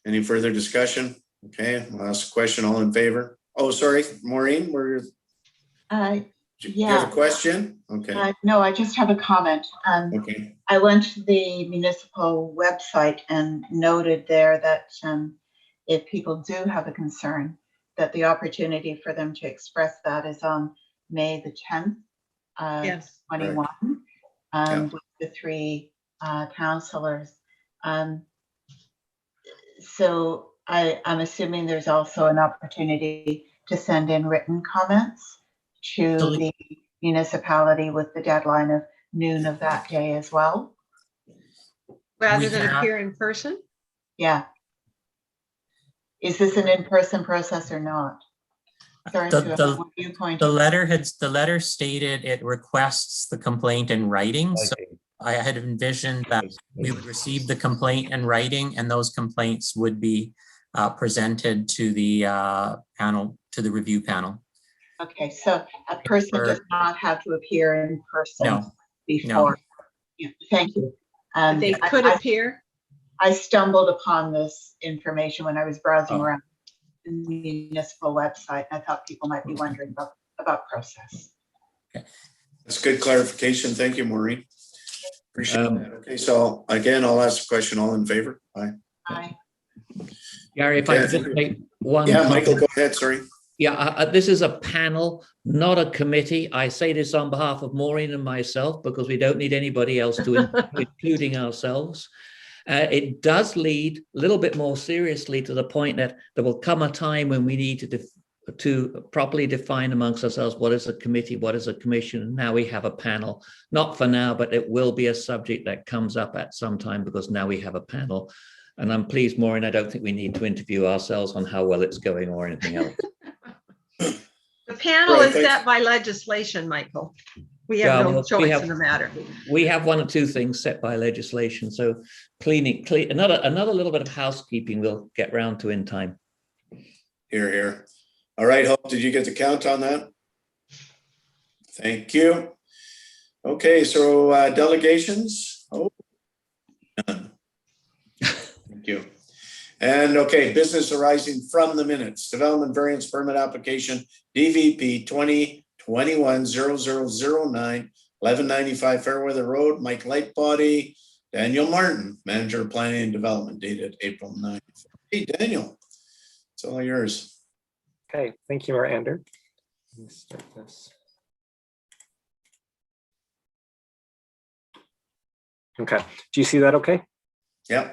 Any further discussion? Okay, I'll ask a question. All in favor? Oh, sorry, Maureen, you have Yeah. a question? Okay, No, I just have a comment. okay. I went to the municipal website and noted there that if people do have a concern, that the opportunity for them to express that is on May the 10th, Yes. 21, Yeah. with the 3 councillors. So I'm assuming there's also an opportunity to send in written comments to the municipality with the deadline of noon of that day as well? Rather than appear in person? Yeah. Is this an in-person process or not? Sorry to have one viewpoint. The letter stated it requests the complaint in writing. So I had envisioned that we would receive the complaint in writing, and those complaints would be presented to the panel, to the review panel. Okay, so a person does not have to appear in person before. No. Yeah, thank you. They could appear. I stumbled upon this information when I was browsing around the municipal website. I thought people might be wondering about process. That's good clarification. Thank you, Maureen. Appreciate that. Okay, so again, I'll ask the question. All in favor? Aye. Aye. Gary, if I could just make one. Yeah, Michael, go ahead. Sorry. Yeah, this is a panel, not a committee. I say this on behalf of Maureen and myself because we don't need anybody else to including ourselves. It does lead a little bit more seriously to the point that there will come a time when we need to properly define amongst ourselves what is a committee, what is a commission. Now we have a panel, not for now, but it will be a subject that comes up at some time because now we have a panel. And I'm pleased, Maureen, I don't think we need to interview ourselves on how well it's going or anything else. The panel is set by legislation, Michael. We have no choice in the matter. We have one or two things set by legislation. So another little bit of housekeeping we'll get round to in time. Here, here. All right, Hope, did you get the count on that? Thank you. Okay, so delegations. Oh, none. Thank you. And okay, business arising from the minutes. Development variance permit application DVP 2021-0009, 1195 Fairweather Road, Mike Lightbody, Daniel Martin, Manager of Planning and Development, dated April 9th. Hey, Daniel, it's all yours. Okay, thank you, Miranda. Let me start this. Okay, do you see that okay? Yeah.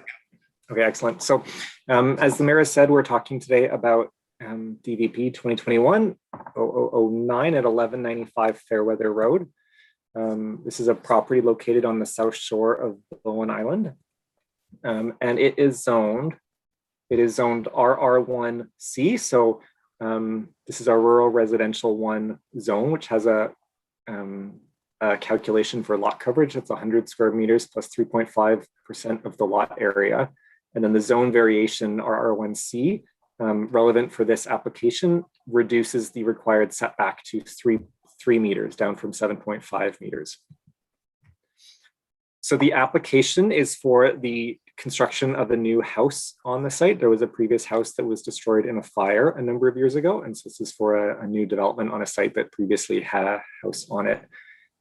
Okay, excellent. So as the mayor has said, we're talking today about DVP 2021-0009 at 1195 Fairweather Road. This is a property located on the south shore of Bowen Island. And it is zoned RR1C. So this is our rural residential 1 zone, which has a calculation for lot coverage. It's 100 square meters plus 3.5% of the lot area. And then the zone variation, RR1C, relevant for this application, reduces the required setback to 3 meters, down from 7.5 meters. So the application is for the construction of a new house on the site. There was a previous house that was destroyed in a fire a number of years ago. And so this is for a new development on a site that previously had a house on it.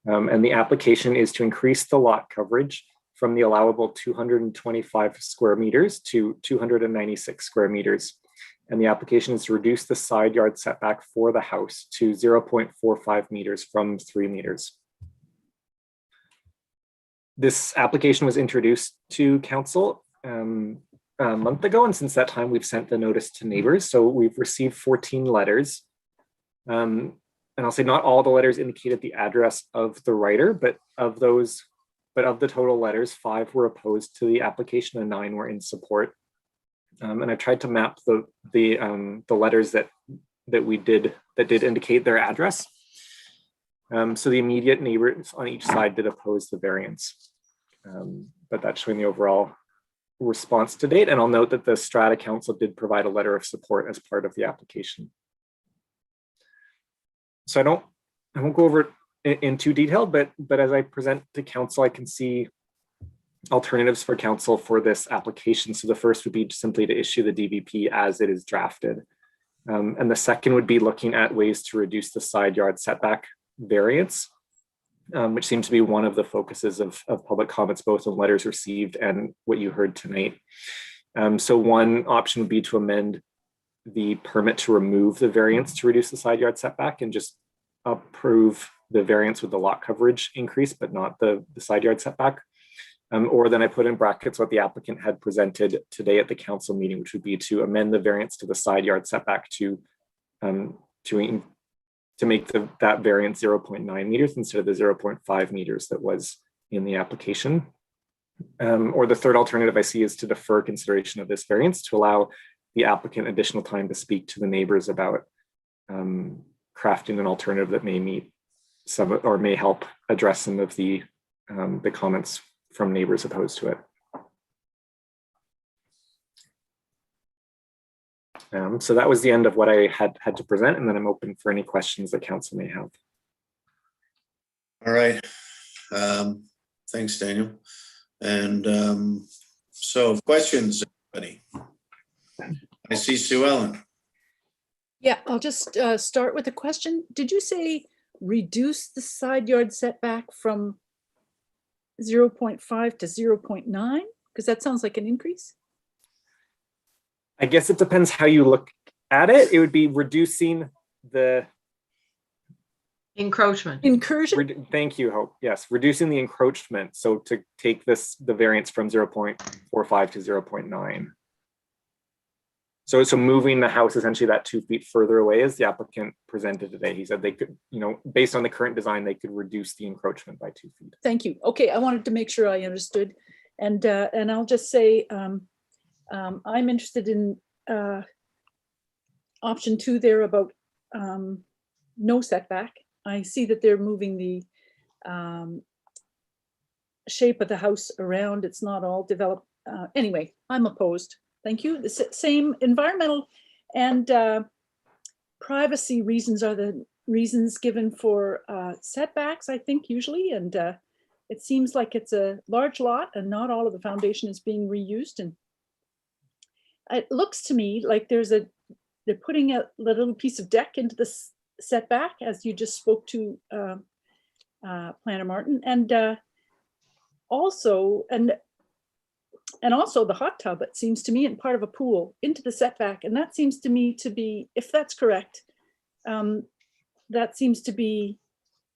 And the application is to increase the lot coverage from the allowable 225 square meters to 296 square meters. And the application is to reduce the side yard setback for the house to 0.45 meters from 3 meters. This application was introduced to council a month ago, and since that time we've sent the notice to neighbors. So we've received 14 letters. And I'll say not all the letters indicated the address of the writer, but of the total letters, 5 were opposed to the application and 9 were in support. And I tried to map the letters that did indicate their address. So the immediate neighbors on each side did oppose the variance, but that's showing the overall response to date. And I'll note that the Strata Council did provide a letter of support as part of the application. So I won't go over it in too detail, but as I present to council, I can see alternatives for council for this application. So the first would be simply to issue the DVP as it is drafted. And the second would be looking at ways to reduce the side yard setback variance, which seems to be one of the focuses of public comments, both in letters received and what you heard tonight. So one option would be to amend the permit to remove the variance to reduce the side yard setback and just approve the variance with the lot coverage increase, but not the side yard setback. Or then I put in brackets what the applicant had presented today at the council meeting, which would be to amend the variance to the side yard setback to make that variance 0.9 meters instead of the 0.5 meters that was in the application. Or the third alternative I see is to defer consideration of this variance to allow the applicant additional time to speak to the neighbors about crafting an alternative that may meet some or may help address some of the comments from neighbors opposed to it. So that was the end of what I had to present, and then I'm open for any questions that council may have. All right. Thanks, Daniel. And so questions, everybody? I see Sue Ellen. Yeah, I'll just start with a question. Did you say reduce the side yard setback from 0.5 to 0.9? Because that sounds like an increase. I guess it depends how you look at it. It would be reducing the encroachment. Incursion. Thank you, Hope. Yes, reducing the encroachment. So to take the variance from 0.45 to 0.9. So moving the house essentially that 2 feet further away, as the applicant presented today. He said they could, based on the current design, they could reduce the encroachment by 2 feet. Thank you. Okay, I wanted to make sure I understood. And I'll just say, I'm interested in option 2 there about no setback. I see that they're moving the shape of the house around. It's not all developed. Anyway, I'm opposed. Thank you. The same environmental and privacy reasons are the reasons given for setbacks, I think, usually. And it seems like it's a large lot and not all of the foundation is being reused. And it looks to me like they're putting a little piece of deck into the setback, as you just spoke to Planner Martin. And also the hot tub, it seems to me, and part of a pool into the setback. And that seems to me to be, if that's correct, that seems to be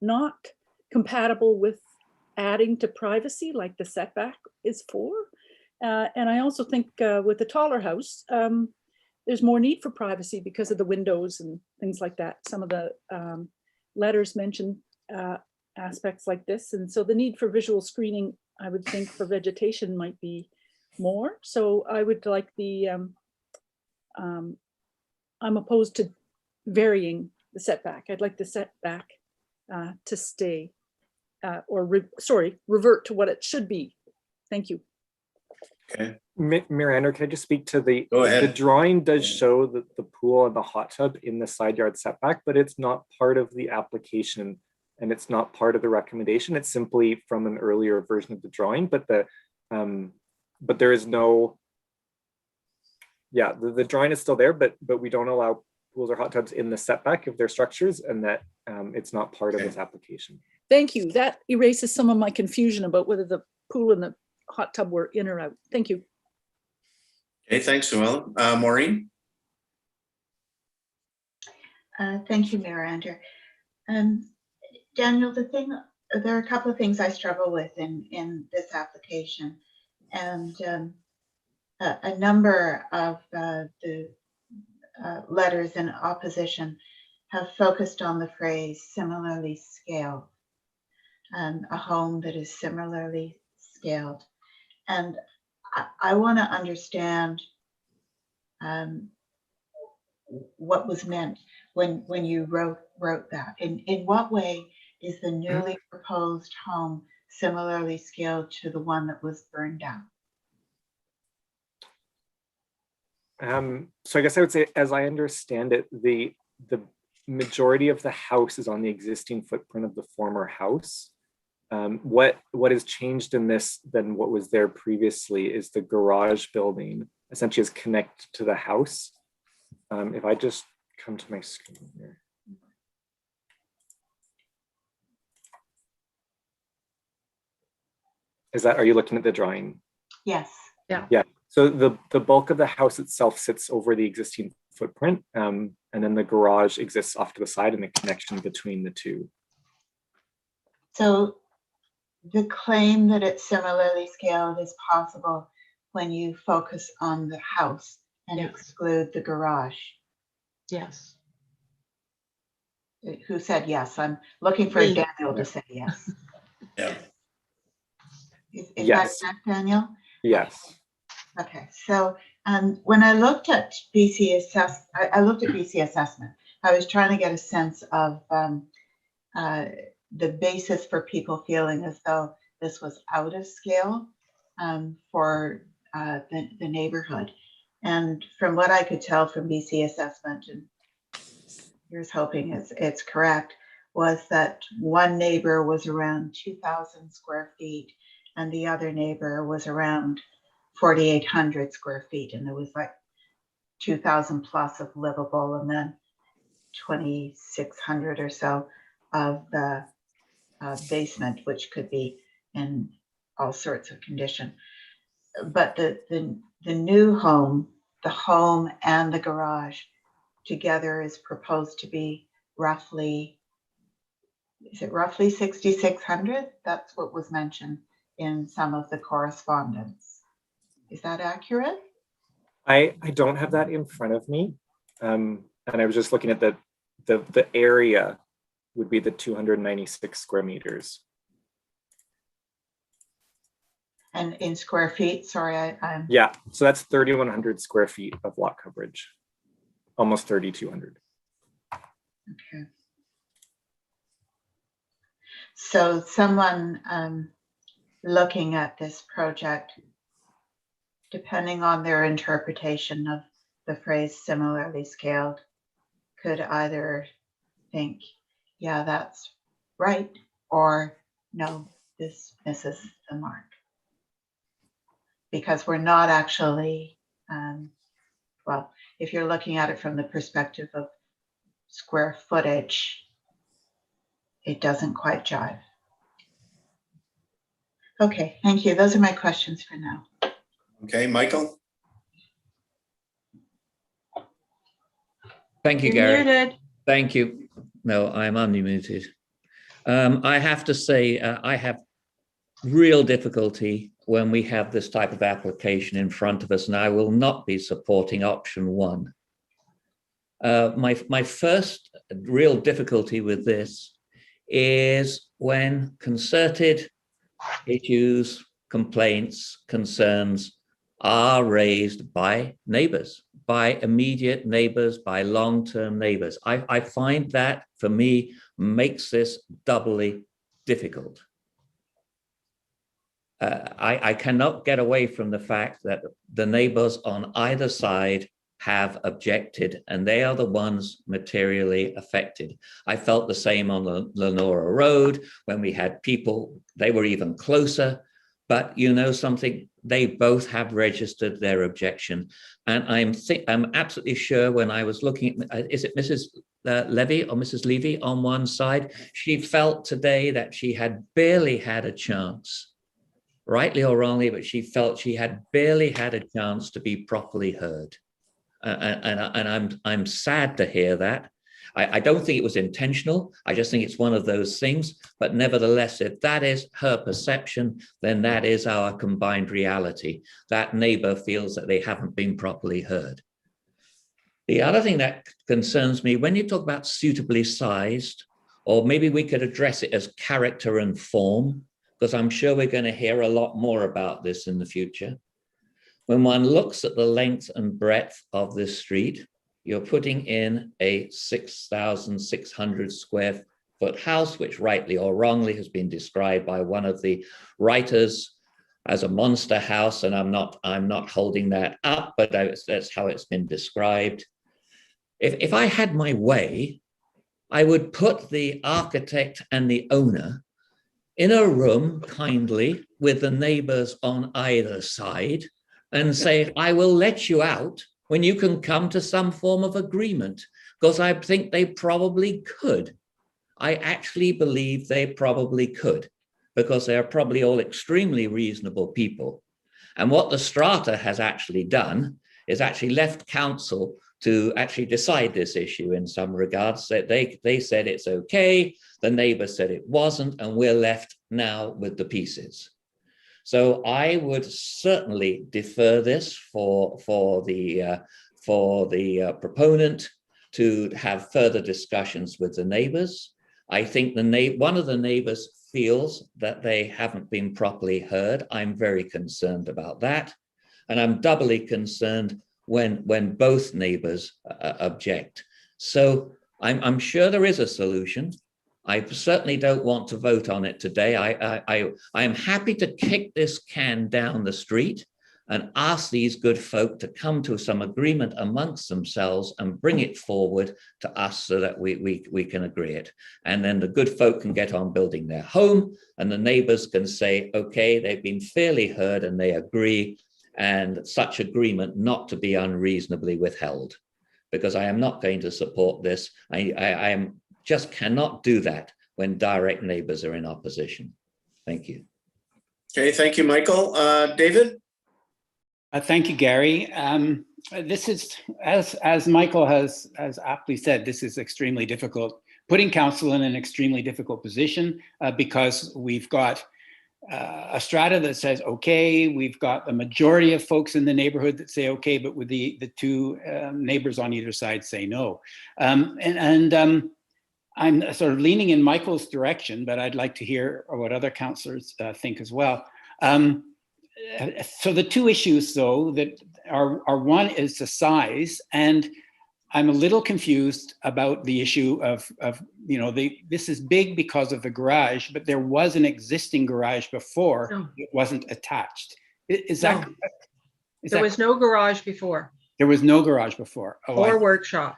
not compatible with adding to privacy like the setback is for. And I also think with the taller house, there's more need for privacy because of the windows and things like that. Some of the letters mention aspects like this. And so the need for visual screening, I would think, for vegetation might be more. So I would like I'm opposed to varying the setback. I'd like the setback to stay revert to what it should be. Thank you. Okay. Miranda, can I just speak to the drawing does show that the pool and the hot tub in the side yard setback, but it's not part of the application and it's not part of the recommendation. It's simply from an earlier version of the drawing, but there is no, the drawing is still there, but we don't allow pools or hot tubs in the setback of their structures, and that it's not part of this application. Thank you. That erases some of my confusion about whether the pool and the hot tub were in or out. Thank you. Okay, thanks, Sue Ellen. Maureen? Thank you, Mayor Andrew. Daniel, there are a couple of things I struggle with in this application, and a number of the letters in opposition have focused on the phrase similarly scaled, a home that is similarly scaled. And I want to understand what was meant when you wrote that. In what way is the newly proposed home similarly scaled to the one that was burned down? So I guess I would say, as I understand it, the majority of the house is on the existing footprint of the former house. What has changed in this than what was there previously is the garage building essentially is connected to the house. If I just come to my screen here. Are you looking at the drawing? Yes. Yeah. So the bulk of the house itself sits over the existing footprint, and then the garage exists off to the side and the connection between the two. So the claim that it's similarly scaled is possible when you focus on the house and exclude the garage. Yes. Who said yes? I'm looking for Me. Daniel to say yes. Yeah. Is Yes. that correct, Daniel? Yes. Okay, so when I looked at BC I looked at BC assessment. I was trying to get a sense of the basis for people feeling as though this was out of scale for the neighborhood. And from what I could tell from BC assessment, and here's hoping it's correct, was that one neighbor was around 2,000 square feet and the other neighbor was around 4,800 square feet. And there was like 2,000 plus of livable and then 2,600 or so of the basement, which could be in all sorts of condition. But the new home, the home and the garage together is proposed to be roughly, is it roughly 6,600? That's what was mentioned in some of the correspondence. Is that accurate? I don't have that in front of me. And I was just looking at the area would be the 296 square meters. And in square feet, sorry, I'm. Yeah, so that's 3,100 square feet of lot coverage, almost 3,200. Okay. So someone looking at this project, depending on their interpretation of the phrase similarly scaled, could either think, yeah, that's right, or no, this misses the mark. Because we're not actually, well, if you're looking at it from the perspective of square footage, it doesn't quite jive. Okay, thank you. Those are my questions for now. Okay, Michael? Thank you, You're Gary. muted. Thank you. No, I'm unmuted. I have to say, I have real difficulty when we have this type of application in front of us, and I will not be supporting option one. My first real difficulty with this is when concerted issues, complaints, concerns are raised by neighbors, by immediate neighbors, by long-term neighbors. I find that, for me, makes this doubly difficult. I cannot get away from the fact that the neighbors on either side have objected, and they are the ones materially affected. I felt the same on the Lenora Road when we had people, they were even closer, but you know something, they both have registered their objection. And I'm absolutely sure when I was looking at, is it Mrs. Levy or Mrs. Levy on one side, she felt today that she had barely had a chance, rightly or wrongly, but she felt she had barely had a chance to be properly heard. And I'm sad to hear that. I don't think it was intentional. I just think it's one of those things. But nevertheless, if that is her perception, then that is our combined reality. That neighbor feels that they haven't been properly heard. The other thing that concerns me, when you talk about suitably sized, or maybe we could address it as character and form, because I'm sure we're going to hear a lot more about this in the future. When one looks at the length and breadth of this street, you're putting in a 6,600 square foot house, which rightly or wrongly has been described by one of the writers as a monster house, and I'm not holding that up, but that's how it's been described. If I had my way, I would put the architect and the owner in a room kindly with the neighbors on either side and say, I will let you out when you can come to some form of agreement, because I think they probably could. I actually believe they probably could, because they're probably all extremely reasonable people. And what the strata has actually done is actually left council to actually decide this issue in some regards. They said it's okay, the neighbor said it wasn't, and we're left now with the pieces. So I would certainly defer this for the proponent to have further discussions with the neighbors. I think one of the neighbors feels that they haven't been properly heard. I'm very concerned about that. And I'm doubly concerned when both neighbors object. So I'm sure there is a solution. I certainly don't want to vote on it today. I am happy to kick this can down the street and ask these good folk to come to some agreement amongst themselves and bring it forward to us so that we can agree it. And then the good folk can get on building their home, and the neighbors can say, okay, they've been fairly heard and they agree, and such agreement not to be unreasonably withheld. Because I am not going to support this. I just cannot do that when direct neighbors are in opposition. Thank you. Okay, thank you, Michael. David? Thank you, Gary. This is, as Michael has aptly said, this is extremely difficult, putting council in an extremely difficult position because we've got a strata that says, okay, we've got the majority of folks in the neighborhood that say, okay, but with the two neighbors on either side say no. I'm sort of leaning in Michael's direction, but I'd like to hear what other councillors think as well. So the two issues, though, that are one is the size, and I'm a little confused about the issue of this is big because of the garage, but there was an existing garage before. No. It wasn't attached. Is that correct? There was no garage before. There was no garage before. Or workshop.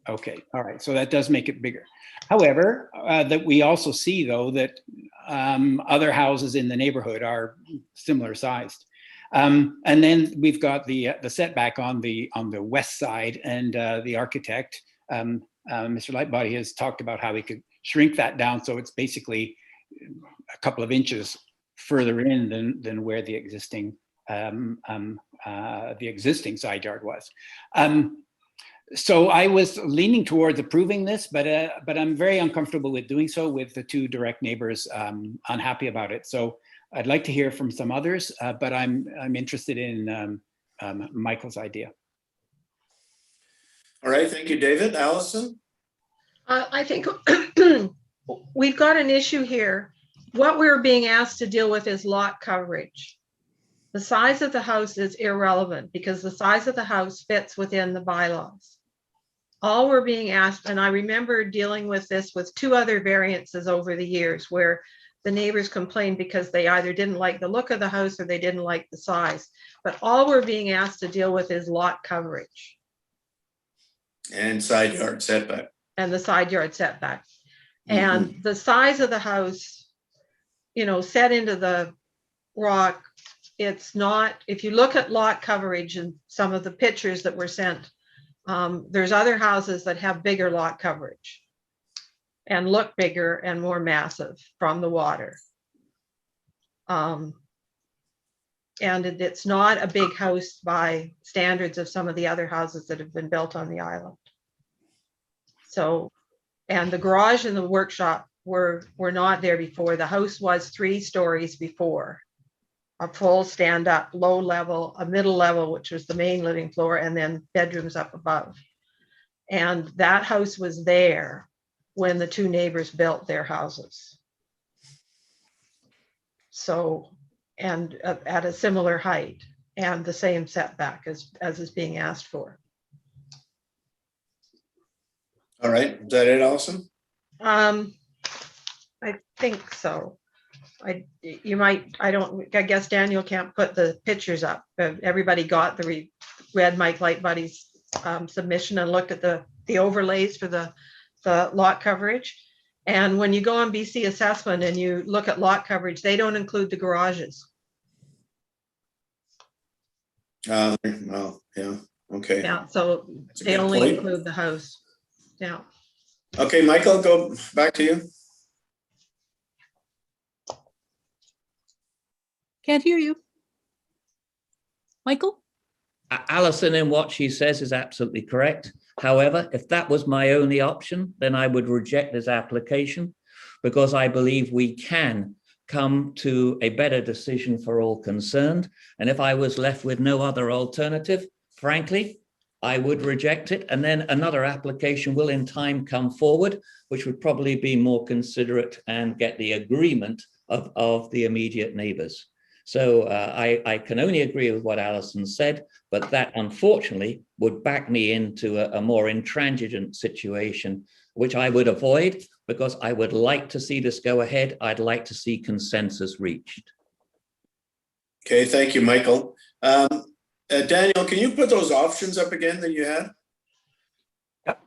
Okay, all right, so that does make it bigger. However, that we also see, though, that other houses in the neighborhood are similar sized. And then we've got the setback on the west side, and the architect, Mr. Lightbody, has talked about how we could shrink that down so it's basically a couple of inches further in than where the existing side yard was. So I was leaning towards approving this, but I'm very uncomfortable with doing so with the two direct neighbors unhappy about it. So I'd like to hear from some others, but I'm interested in Michael's idea. All right, thank you, David. Allison? I think we've got an issue here. What we're being asked to deal with is lot coverage. The size of the house is irrelevant because the size of the house fits within the bylaws. All we're being asked, and I remember dealing with this with two other variances over the years where the neighbors complained because they either didn't like the look of the house or they didn't like the size. But all we're being asked to deal with is lot coverage. And side yard setback. And the side yard setback. And the size of the house, set into the rock, it's not, if you look at lot coverage and some of the pictures that were sent, there's other houses that have bigger lot coverage and look bigger and more massive from the water. And it's not a big house by standards of some of the other houses that have been built on the island. So, and the garage and the workshop were not there before. The house was 3 stories before. A full stand-up, low level, a middle level, which was the main living floor, and then bedrooms up above. And that house was there when the two neighbors built their houses. So, and at a similar height and the same setback as is being asked for. All right, is that it, Allison? I think so. I guess Daniel can't put the pictures up, but everybody got the read Mike Lightbody's submission and looked at the overlays for the lot coverage. And when you go on BC assessment and you look at lot coverage, they don't include the garages. Well, yeah, okay. Yeah, so they only include the house. Yeah. Okay, Michael, go back to you. Can't hear you. Michael? Alison, in what she says is absolutely correct. However, if that was my only option, then I would reject this application because I believe we can come to a better decision for all concerned. And if I was left with no other alternative, frankly, I would reject it. And then another application will in time come forward, which would probably be more considerate and get the agreement of the immediate neighbors. So I can only agree with what Alison said, but that unfortunately would back me into a more intransigent situation, which I would avoid because I would like to see this go ahead. I'd like to see consensus reached. Okay, thank you, Michael. Daniel, can you put those options up again that you had? Yep.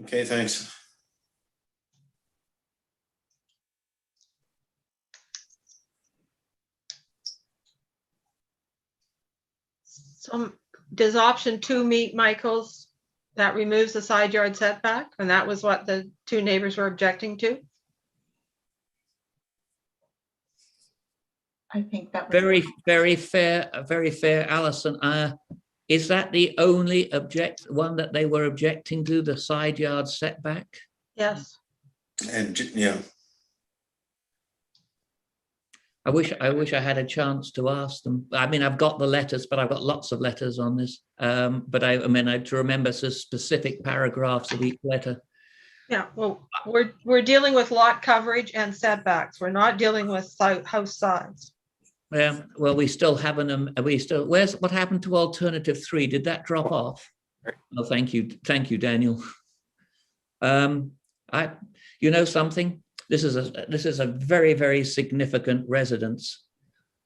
Okay, thanks. So does option 2 meet Michael's? That removes the side yard setback, and that was what the 2 neighbors were objecting to? I think that was Very fair, Alison. Is that the only one that they were objecting to, the side yard setback? Yes. And yeah. I wish I had a chance to ask them. I mean, I've got the letters, but I've got lots of letters on this. But I mean, I to remember the specific paragraphs of each letter. Yeah, well, we're dealing with lot coverage and setbacks. We're not dealing with house size. Yeah, well, we still haven't. What happened to alternative 3? Did that drop off? Oh, thank you, Daniel. You know something? This is a very, very significant residence,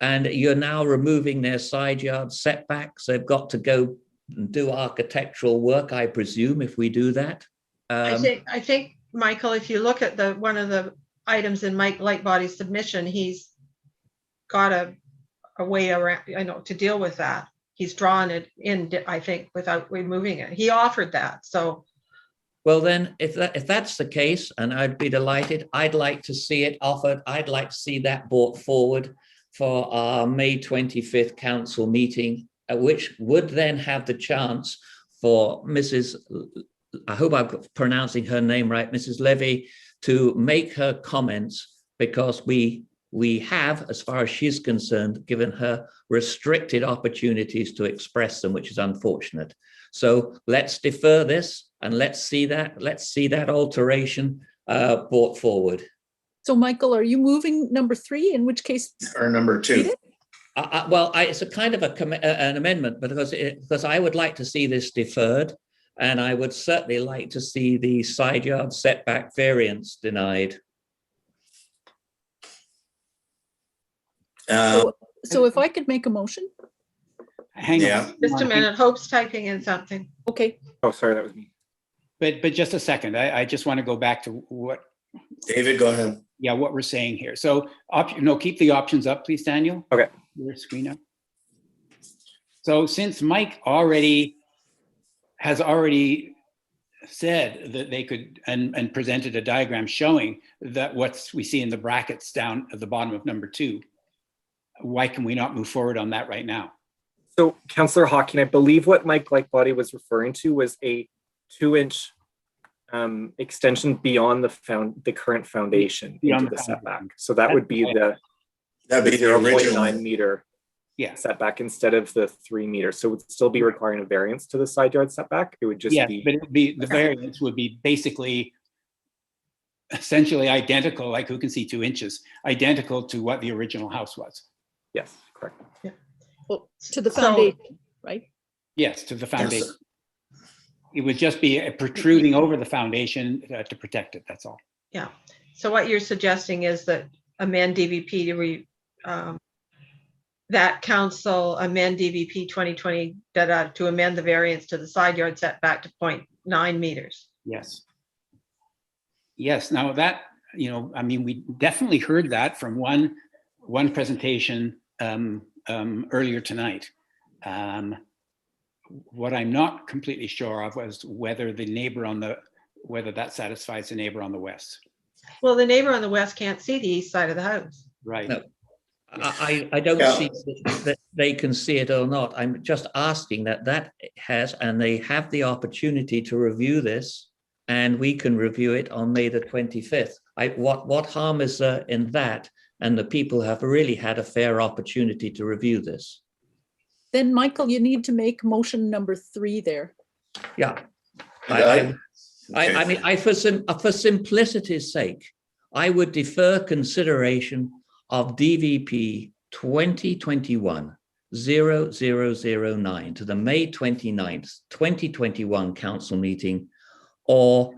and you're now removing their side yard setbacks. They've got to go and do architectural work, I presume, if we do that. I think, Michael, if you look at one of the items in Mike Lightbody's submission, he's got a way around, to deal with that. He's drawn it in, I think, without removing it. He offered that, so. Well, then, if that's the case, and I'd be delighted, I'd like to see it offered. I'd like to see that brought forward for our May 25th council meeting, which would then have the chance for Mrs. I hope I'm pronouncing her name right, Mrs. Levy, to make her comments, because we have, as far as she's concerned, given her restricted opportunities to express them, which is unfortunate. So let's defer this and let's see that alteration brought forward. So Michael, are you moving number 3? In which case? Or number 2. Well, it's a kind of an amendment, because I would like to see this deferred, and I would certainly like to see the side yard setback variance denied. So if I could make a motion? Hang on. Just a minute, Hope's typing in something. Okay. Oh, sorry, that was me. But just a second. I just want to go back to what. David, go ahead. Yeah, what we're saying here. So, keep the options up, please, Daniel. Okay. Your screen up. So since Mike has already said that they could and presented a diagram showing that what we see in the brackets down at the bottom of number 2, why can we not move forward on that right now? So, Councillor Hawking, I believe what Mike Lightbody was referring to was a 2-inch extension beyond the current foundation into the setback. So that would be the 0.9 meter setback instead of the 3 meters. So it would still be requiring a variance to the side yard setback. It would just be. But it would be the variance would be basically essentially identical, like who can see 2 inches, identical to what the original house was. Yes, correct. Yeah. Well, to the foundation, right? Yes, to the foundation. Yes. It would just be protruding over the foundation to protect it, that's all. Yeah, so what you're suggesting is that amend DVP that council amend DVP 2020 to amend the variance to the side yard setback to 0.9 meters. Yes. Yes, now that, I mean, we definitely heard that from one presentation earlier tonight. what I'm not completely sure of was whether whether that satisfies the neighbor on the west. Well, the neighbor on the west can't see the east side of the house. Right. No, I don't see that they can see it or not. I'm just asking that has, and they have the opportunity to review this, and we can review it on May the 25th. What harm is there in that? And the people have really had a fair opportunity to review this. Then, Michael, you need to make motion number 3 there. Yeah. I mean, for simplicity's sake, I would defer consideration of DVP 2021-0009 to the May 29th, 2021 council meeting, or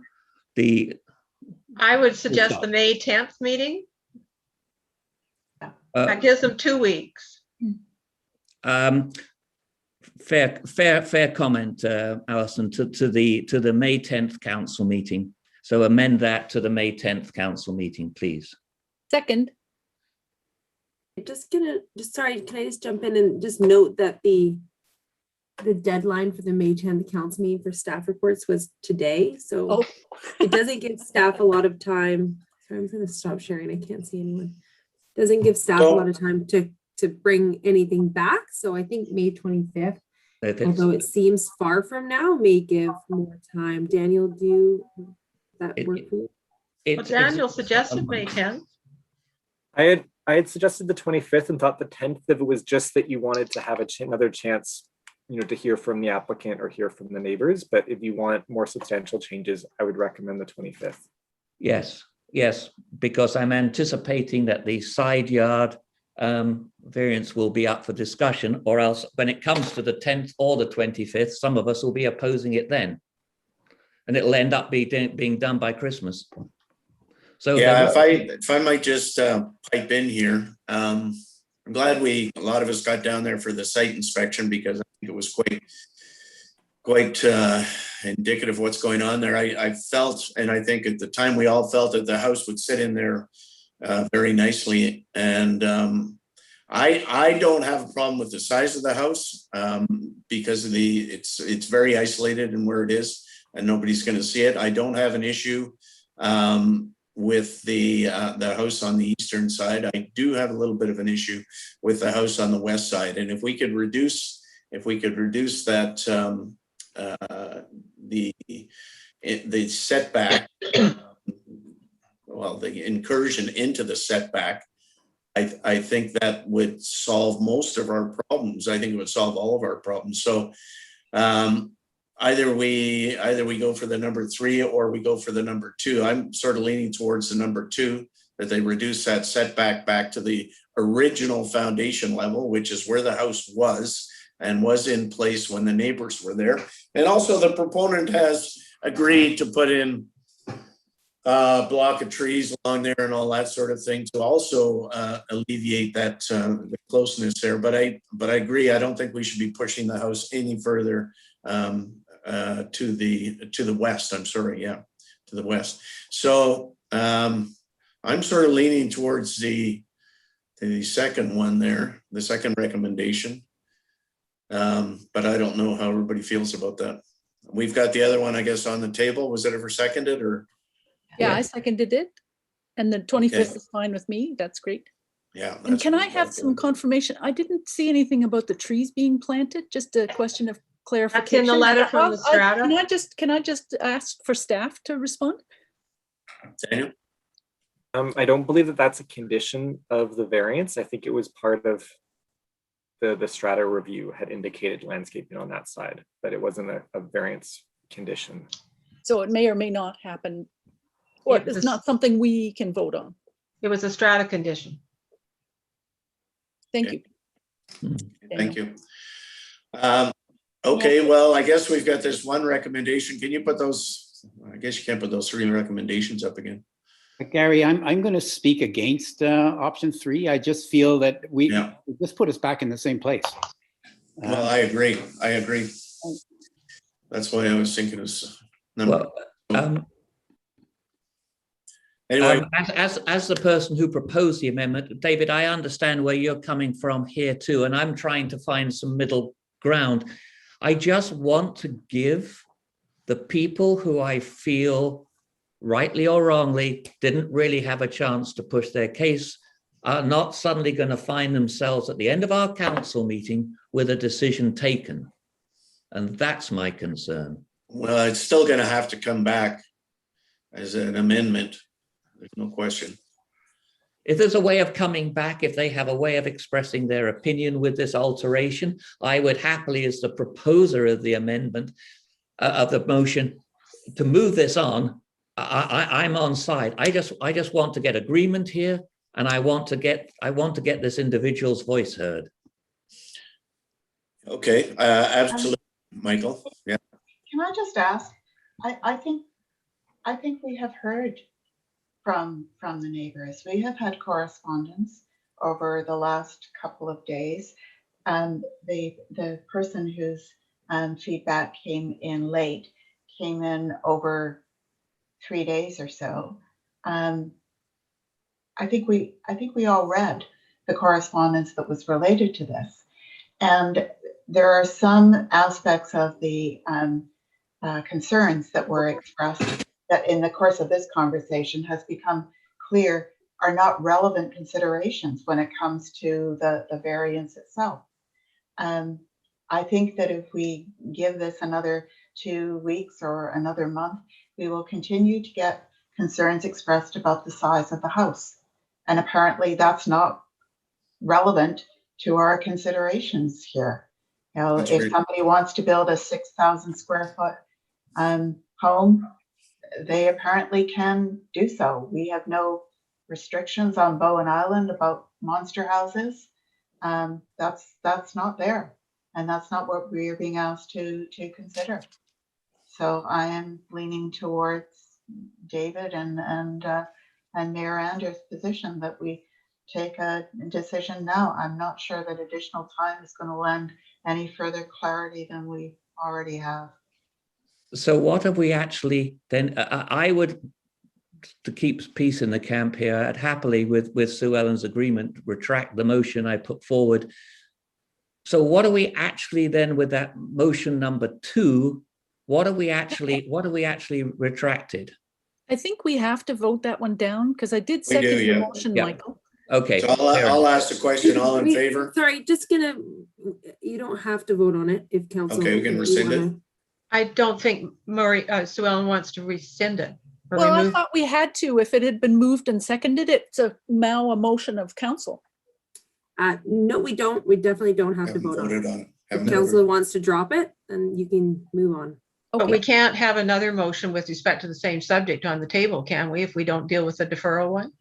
I would suggest the May 10th meeting. That gives them 2 weeks. Fair comment, Alison, to the May 10th council meeting. So amend that to the May 10th council meeting, please. Second. Sorry, can I just jump in and just note that the deadline for the May 10th council meeting for staff reports was today. So it doesn't give staff a lot of time. Sorry, I'm going to stop sharing. I can't see anyone. Doesn't give staff a lot of time to bring anything back. So I think May 25th, although it seems far from now, may give more time. Daniel, do that work for you? Well, Daniel suggested May 10th. I had suggested the 25th and thought the 10th, if it was just that you wanted to have another chance, to hear from the applicant or hear from the neighbors. But if you want more substantial changes, I would recommend the 25th. Yes, because I'm anticipating that the side yard variance will be up for discussion, or else when it comes to the 10th or the 25th, some of us will be opposing it then. And it'll end up being done by Christmas. So yeah, if I might just pipe in here, I'm glad a lot of us got down there for the site inspection, because I think it was quite indicative of what's going on there. I felt, and I think at the time we all felt, that the house would sit in there very nicely. And I don't have a problem with the size of the house because of it's very isolated in where it is, and nobody's going to see it. I don't have an issue with the house on the eastern side. I do have a little bit of an issue with the house on the west side. And if we could reduce that the setback, well, the incursion into the setback, I think that would solve most of our problems. I think it would solve all of our problems. So either we go for the number 3 or we go for the number 2. I'm sort of leaning towards the number 2, that they reduce that setback back to the original foundation level, which is where the house was and was in place when the neighbors were there. And also the proponent has agreed to put in a block of trees along there and all that sort of thing to also alleviate that the closeness there. But I agree. I don't think we should be pushing the house any further to the west. I'm sorry, yeah, to the west. So I'm sort of leaning towards the second one there, the second recommendation. But I don't know how everybody feels about that. We've got the other one, I guess, on the table. Was it ever seconded or? Yeah, I seconded it. And the 25th is fine with me. That's great. Yeah. And can I have some confirmation? I didn't see anything about the trees being planted, just a question of clarification. That's in the letter from the strata. Can I just ask for staff to respond? Daniel? I don't believe that that's a condition of the variance. I think it was part of the strata review had indicated landscaping on that side, but it wasn't a variance condition. So it may or may not happen, or it's not something we can vote on. It was a strata condition. Thank you. Thank you. Okay, well, I guess we've got this one recommendation. Can you put those, I guess you can't put those 3 recommendations up again. Gary, I'm going to speak against option 3. I just feel that we just put us back in the same place. Well, I agree. That's why I was thinking of number. Anyway, as the person who proposed the amendment, David, I understand where you're coming from here too, and I'm trying to find some middle ground. I just want to give the people who I feel, rightly or wrongly, didn't really have a chance to push their case, are not suddenly going to find themselves at the end of our council meeting with a decision taken. And that's my concern. Well, it's still going to have to come back as an amendment. There's no question. If there's a way of coming back, if they have a way of expressing their opinion with this alteration, I would happily, as the proposer of the amendment, of the motion, to move this on. I'm on side. I just want to get agreement here, and I want to get this individual's voice heard. Okay, absolutely, Michael. Yeah. Can I just ask? I think we have heard from the neighbors. We have had correspondence over the last couple of days. The person whose feedback came in late came in over 3 days or so. I think we all read the correspondence that was related to this, and there are some aspects of the concerns that were expressed that in the course of this conversation has become clear are not relevant considerations when it comes to the variance itself. I think that if we give this another 2 weeks or another month, we will continue to get concerns expressed about the size of the house. And apparently that's not relevant to our considerations here. You know, That's if great. somebody wants to build a 6,000 square foot home, they apparently can do so. We have no restrictions on Bowen Island about monster houses. That's not there. And that's not what we are being asked to consider. So I am leaning towards David and Mayor Anders' position that we take a decision now. I'm not sure that additional time is going to lend any further clarity than we already have. So what have we actually then? I would, to keep peace in the camp here, I'd happily, with Sue Ellen's agreement, retract the motion I put forward. So what are we actually then with that motion number 2? What are we actually retracted? I think we have to vote that one down because I did second do, your yeah. motion, Yeah. Michael. Okay. So I'll ask the question. All in favor? Sorry, you don't have to vote on it if council. Okay, we can if you rescind it. wanna- I don't think Sue Ellen wants to rescind it. or Well, I remove- thought we had to. If it had been moved and seconded, it's now a motion of council. No, we don't. We definitely don't have to Haven't vote on voted it. on it. If Haven't council voted. wants to drop it, then you can move on. But we can't have another motion with respect to the same subject on the table, can we, if we don't deal with the deferral one?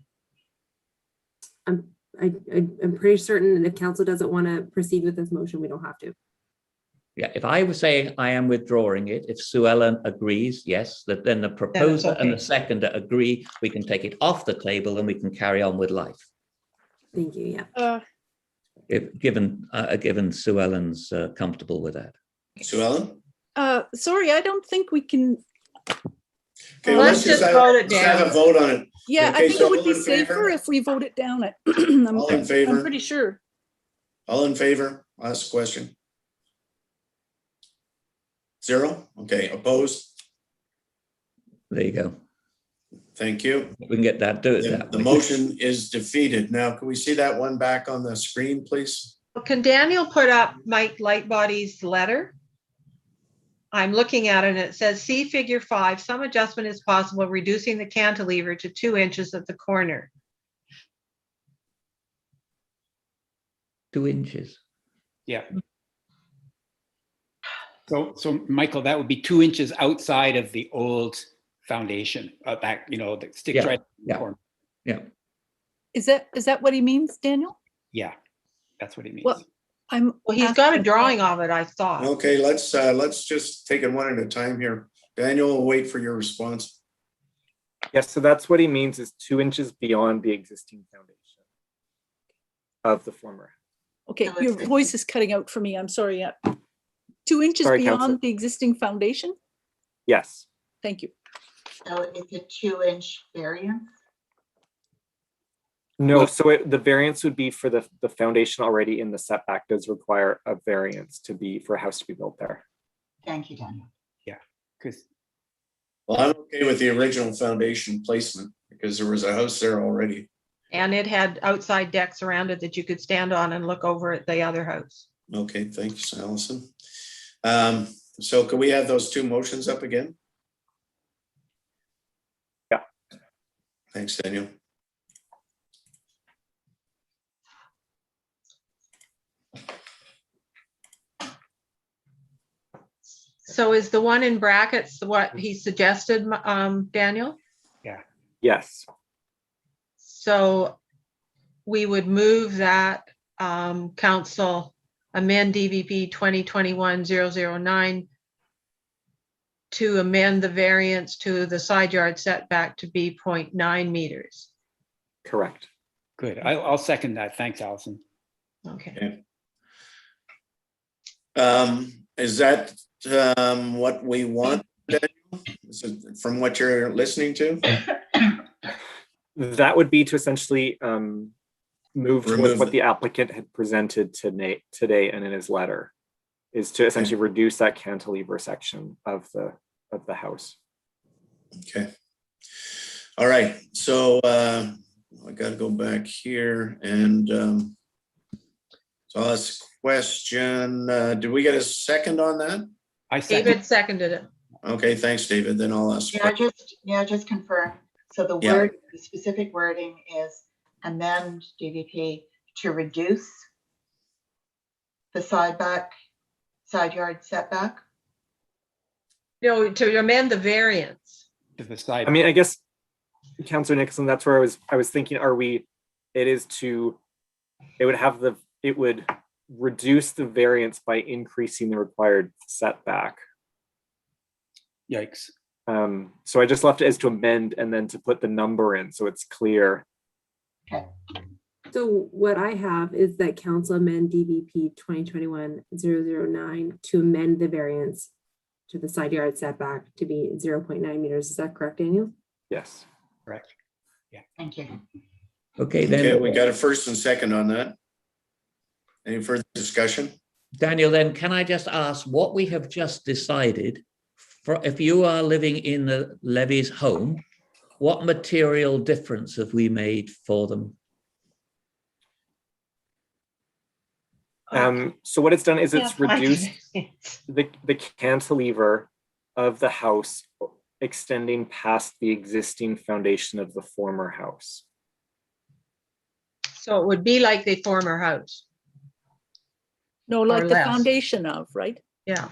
I'm pretty certain that if council doesn't want to proceed with this motion, we don't have to. Yeah, if I was saying I am withdrawing it, if Sue Ellen agrees, yes, that then the proposer and the seconder agree, we can take it off the table and we can carry on with life. Thank you. Yeah. If given Sue Ellen's comfortable with that. Sue Ellen? Sorry, I don't think we can. Okay, well, let's just vote it down. Let's have a vote on it. Yeah, Okay, I think so it would all be in favor? safer if we vote it down. All in favor? I'm pretty sure. All in favor? I'll ask a question. 0? Okay, opposed? There you go. Thank you. We can get that, do it that The way. motion is defeated. Now, can we see that one back on the screen, please? Can Daniel put up Mike Lightbody's letter? I'm looking at it and it says, see figure 5, some adjustment is possible, reducing the cantilever to 2 inches at the corner. 2 inches. Yeah. So Michael, that would be 2 inches outside of the old foundation, that, that sticks Yeah, right in the yeah. corner. Yeah. Is that what he means, Daniel? Yeah, that's what he means. Well, he's got a drawing of it, I thought. Okay, let's just take it one at a time here. Daniel, we'll wait for your response. Yes, so that's what he means is 2 inches beyond the existing foundation of the former. Okay, your voice is cutting out for me. I'm sorry. 2 inches Sorry, beyond Councillor. the existing foundation? Yes. Thank you. So it's a 2-inch variance? No, so the variance would be for the foundation already in the setback does require a variance for a house to be built there. Thank you, Daniel. Yeah, because Well, I'm okay with the original foundation placement because there was a house there already. And it had outside decks around it that you could stand on and look over at the other house. Okay, thanks, Allison. So could we have those two motions up again? Yeah. Thanks, Daniel. So is the one in brackets what he suggested, Daniel? Yeah. Yes. So we would move that council amend DVP 2021-009 to amend the variance to the side yard setback to be 0.9 meters. Correct. Good. I'll second that. Thanks, Allison. Okay. Is that what we want, Daniel? Is it from what you're listening to? That would be to essentially move towards Remove what it. the applicant had presented today and in his letter, is to essentially reduce that cantilever section of the house. Okay. All right. So I got to go back here and so I'll ask a question. Did we get a second on that? David seconded it. Okay, thanks, David. Then I'll ask. Just confirm. So the Yeah. the specific wording is amend DVP to reduce the side yard setback. No, to amend the variance. To the side. I mean, I guess, Councillor Nicholson, that's where I was thinking, it would reduce the variance by increasing the required setback. Yikes. So I just left it as to amend and then to put the number in so it's clear. Okay. So what I have is that council amend DVP 2021-009 to amend the variance to the side yard setback to be 0.9 meters. Is that correct, Daniel? Yes. Correct. Yeah. Thank you. Okay, then. Okay, we got a first and second on that. Any further discussion? Daniel, then can I just ask what we have just decided, for if you are living in the Levy's home, what material difference have we made for them? So what it's done is it's reduced the cantilever of the house extending past the existing foundation of the former house. So it would be like the former house. No, like Or the less. foundation of, right? Yeah.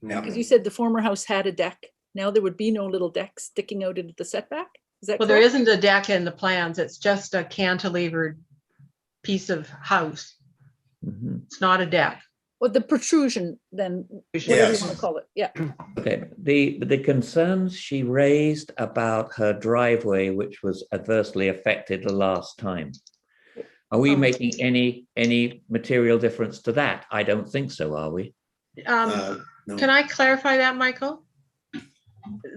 Because you said the former house had a deck. Now there would be no little deck sticking out into the setback. Is that Well, there correct? isn't a deck in the plans. It's just a cantilevered piece of house. It's not a deck. Well, the protrusion, then, whatever Yes. you want to call it. Yeah. Okay, the concerns she raised about her driveway, which was adversely affected the last time. Are we making any material difference to that? I don't think so, are we? No. Can I clarify that, Michael?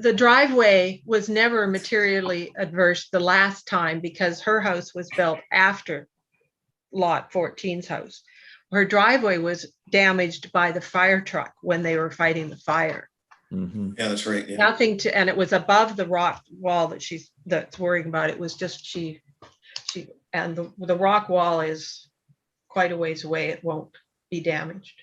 The driveway was never materially adverse the last time because her house was built after lot 14's house. Her driveway was damaged by the fire truck when they were fighting the fire. Yeah, that's right. Yeah. Nothing to, and it was above the rock wall that's worrying about. It was just and the rock wall is quite a ways away. It won't be damaged.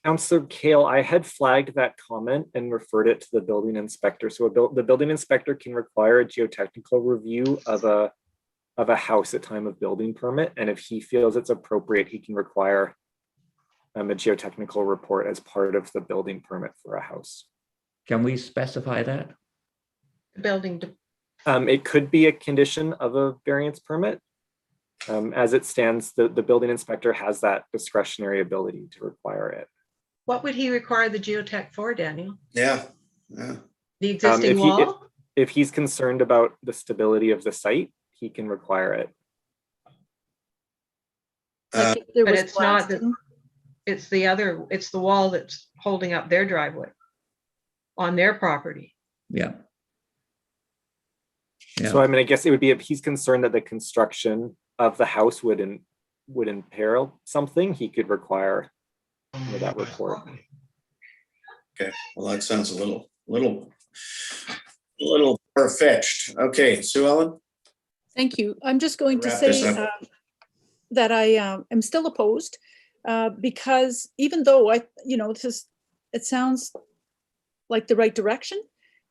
Councillor Kale, I had flagged that comment and referred it to the building inspector. So the building inspector can require a geotechnical review of a house at time of building permit. And if he feels it's appropriate, he can require a geotechnical report as part of the building permit for a house. Can we specify that? Building. It could be a condition of a variance permit. As it stands, the building inspector has that discretionary ability to require it. What would he require the geotech for, Daniel? Yeah. The existing wall? If he's concerned about the stability of the site, he can require it. But it's not, it's the wall that's holding up their driveway on their property. Yeah. So I mean, I guess it would be if he's concerned that the construction of the house would imperil something, he could require that report. Okay, well, that sounds a little far-fetched. Okay, Sue Ellen? Thank you. I'm just going to Wrap this say up. that I am still opposed because even though it sounds like the right direction,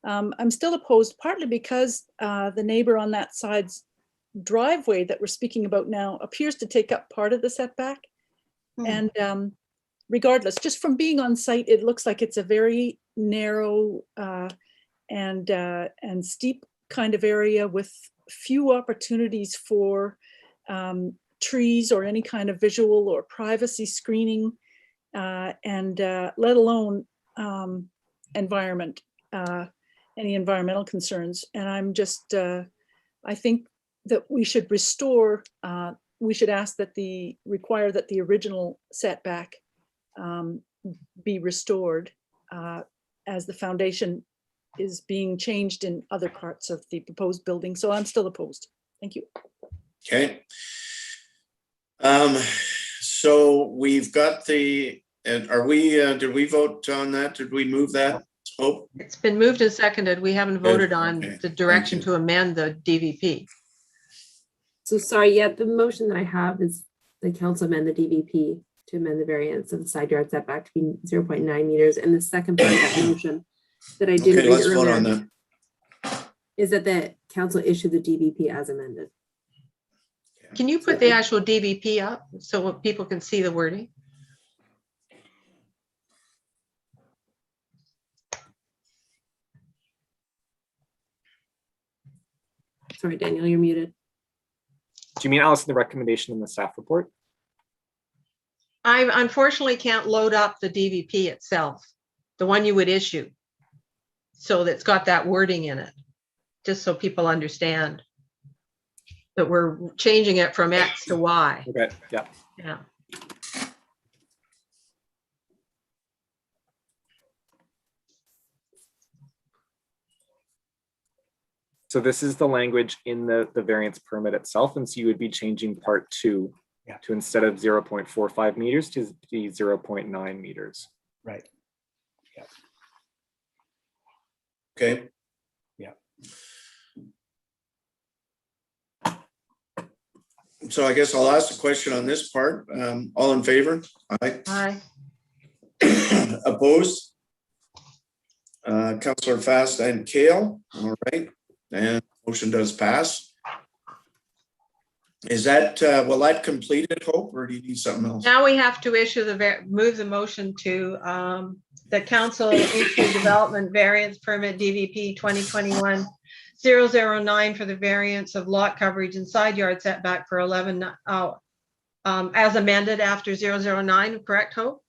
I'm still opposed partly because the neighbor on that side's driveway that we're speaking about now appears to take up part of the setback. And regardless, just from being on site, it looks like it's a very narrow and steep kind of area with few opportunities for trees or any kind of visual or privacy screening, and let alone any environmental concerns. And I'm just, I think that we should ask that require that the original setback be restored as the foundation is being changed in other parts of the proposed building. So I'm still opposed. Thank you. Okay. So we've got did we vote on that? Did we move that? Hope? It's been moved and seconded. We haven't voted on Okay. the direction to amend the DVP. So sorry, yeah, the motion that I have is the council amend the DVP to amend the variance of the side yard setback to be 0.9 meters. And the second part of that motion that I didn't read let's vote on earlier is that the council issue the DVP as amended. Can you put the actual DVP up so people can see the wording? Sorry, Daniel, you're muted. Do you mean, Allison, the recommendation in the staff report? I unfortunately can't load up the DVP itself, the one you would issue. So that's got that wording in it, just so people understand that we're changing it from X to Y. Okay, yeah. Yeah. So this is the language in the variance permit itself. And so you would be changing part 2 to instead of 0.45 meters to be 0.9 meters. Right. Yeah. Okay. Yeah. So I guess I'll ask the question on this part. All in favor? Aye. Aye. Opposed? Councillor Fast and Kale. All right. And motion does pass. Is that, will that complete it, Hope, or do you need something else? Now we have to issue move the motion to the council issue development variance permit DVP 2021-009 for the variance of lot coverage and side yard setback for 11 as amended after 009, correct, Hope?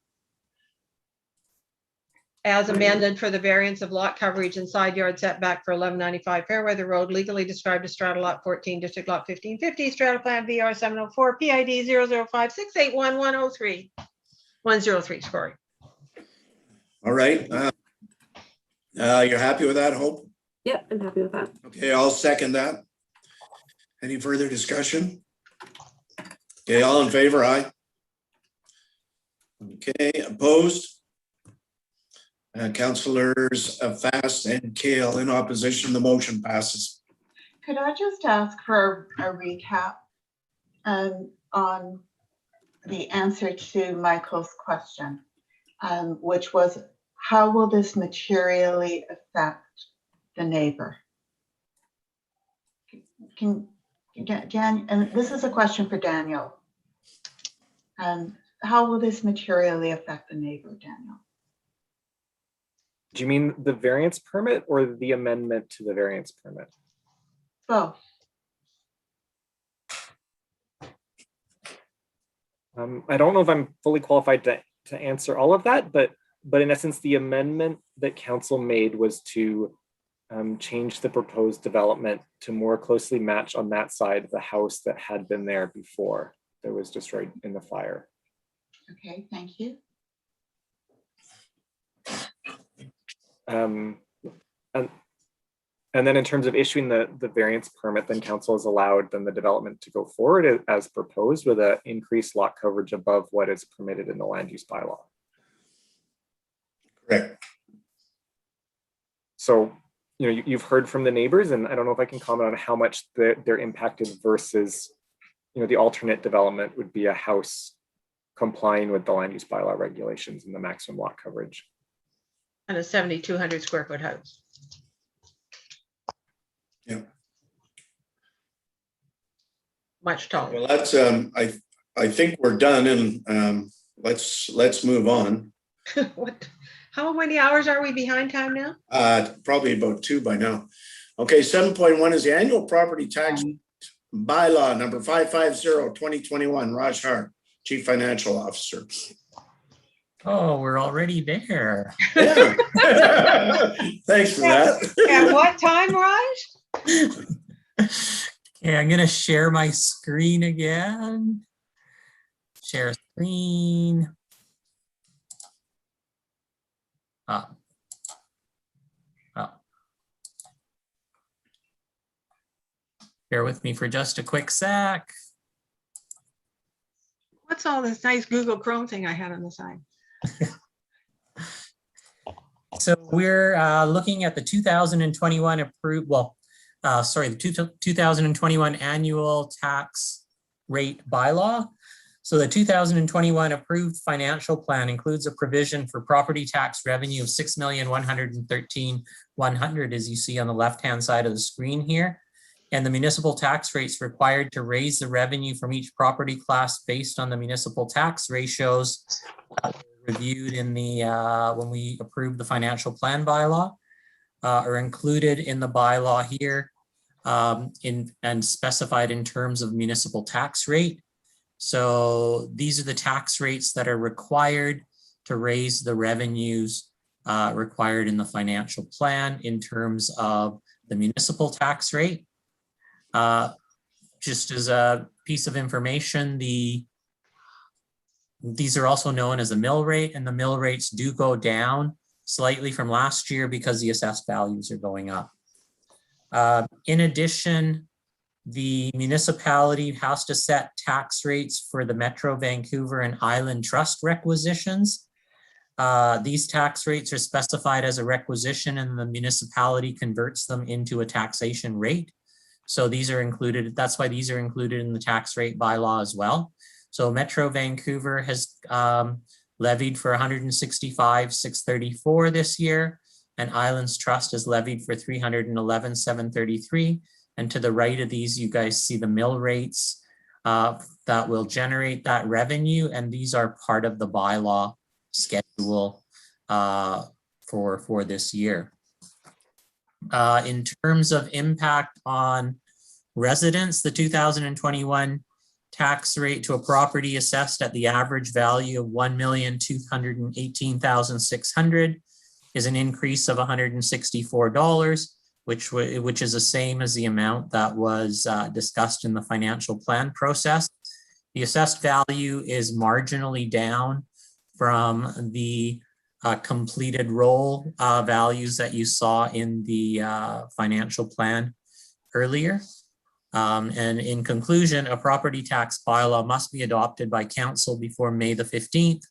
As amended for the variance of lot coverage and side yard setback for 1195 Fairweather Road, legally described as strata lot 14, district lot 1550, strata plan VR 704, PID 005681103. 103, sorry. All right. You're happy with that, Hope? Yep, I'm happy with that. Okay, I'll second that. Any further discussion? Okay, all in favor, aye. Okay, opposed? Councillors Fast and Kale in opposition, the motion passes. Could I just ask for a recap on the answer to Michael's question, which was, how will this materially affect the neighbor? Dan, and this is a question for Daniel. How will this materially affect the neighbor, Daniel? Do you mean the variance permit or the amendment to the variance permit? Both. I don't know if I'm fully qualified to answer all of that, but in essence, the amendment that council made was to change the proposed development to more closely match on that side of the house that had been there before that was destroyed in the fire. Okay, thank you. And And then in terms of issuing the variance permit, then council is allowed then the development to go forward as proposed with an increased lot coverage above what is permitted in the land use bylaw. Correct. So, you know, you've heard from the neighbors, and I don't know if I can comment on how much they're impacted versus, you know, the alternate development would be a house complying with the land use bylaw regulations and the maximum lot coverage. And a 7,200 square foot house. Yeah. Much taller. Well, that's I think we're done, and let's move on. What? How many hours are we behind time now? Probably about 2 by now. Okay, 7.1 is the annual property tax bylaw number 550/2021. Raj Har, Chief Financial Officer. Oh, we're already there. Yeah. Thanks for that. At what time, Raj? Okay, I'm gonna share my screen again. Share screen. Oh. Bear with me for just a quick sec. What's all this nice Google Chrome thing I had on the side? So we're looking at the 2021 approved, the 2021 annual tax rate bylaw. So the 2021 approved financial plan includes a provision for property tax revenue of $6,113,100, as you see on the left-hand side of the screen here. And the municipal tax rates required to raise the revenue from each property class based on the municipal tax ratios reviewed in the when we approved the financial plan bylaw are included in the bylaw here and specified in terms of municipal tax rate. So these are the tax rates that are required to raise the revenues required in the financial plan in terms of the municipal tax rate. Just as a piece of information, these are also known as a mill rate, and the mill rates do go down slightly from last year because the assessed values are going up. In addition, the municipality has to set tax rates for the Metro Vancouver and Island Trust requisitions. These tax rates are specified as a requisition and the municipality converts them into a taxation rate. So these are included, that's why these are included in the tax rate bylaw as well. So Metro Vancouver has levied for $165,634 this year, and Islands Trust has levied for $311,733. And to the right of these, you guys see the mill rates that will generate that revenue, and these are part of the bylaw schedule for this year. In terms of impact on residents, the 2021 tax rate to a property assessed at the average value of $1,218,600 is an increase of $164, which is the same as the amount that was discussed in the financial plan process. The assessed value is marginally down from the completed roll values that you saw in the financial plan earlier. And in conclusion, a property tax bylaw must be adopted by council before May the 15th,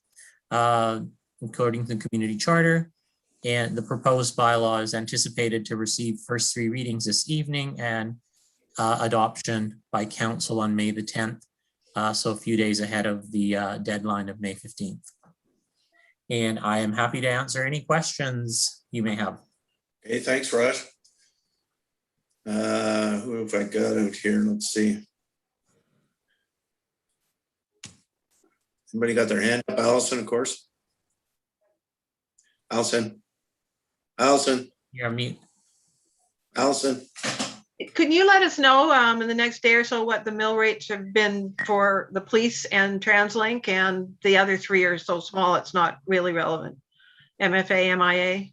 according to the community charter. And the proposed bylaw is anticipated to receive first 3 readings this evening and adoption by council on May the 10th. So a few days ahead of the deadline of May 15th. And I am happy to answer any questions you may have. Okay, thanks, Raj. Who have I got out here? Let's see. Somebody got their hand up? Allison, of course. Allison. Allison. You're on mute. Allison. Could you let us know in the next day or so what the mill rates have been for the police and TransLink, and the other 3 are so small it's not really relevant? MFA, MIA.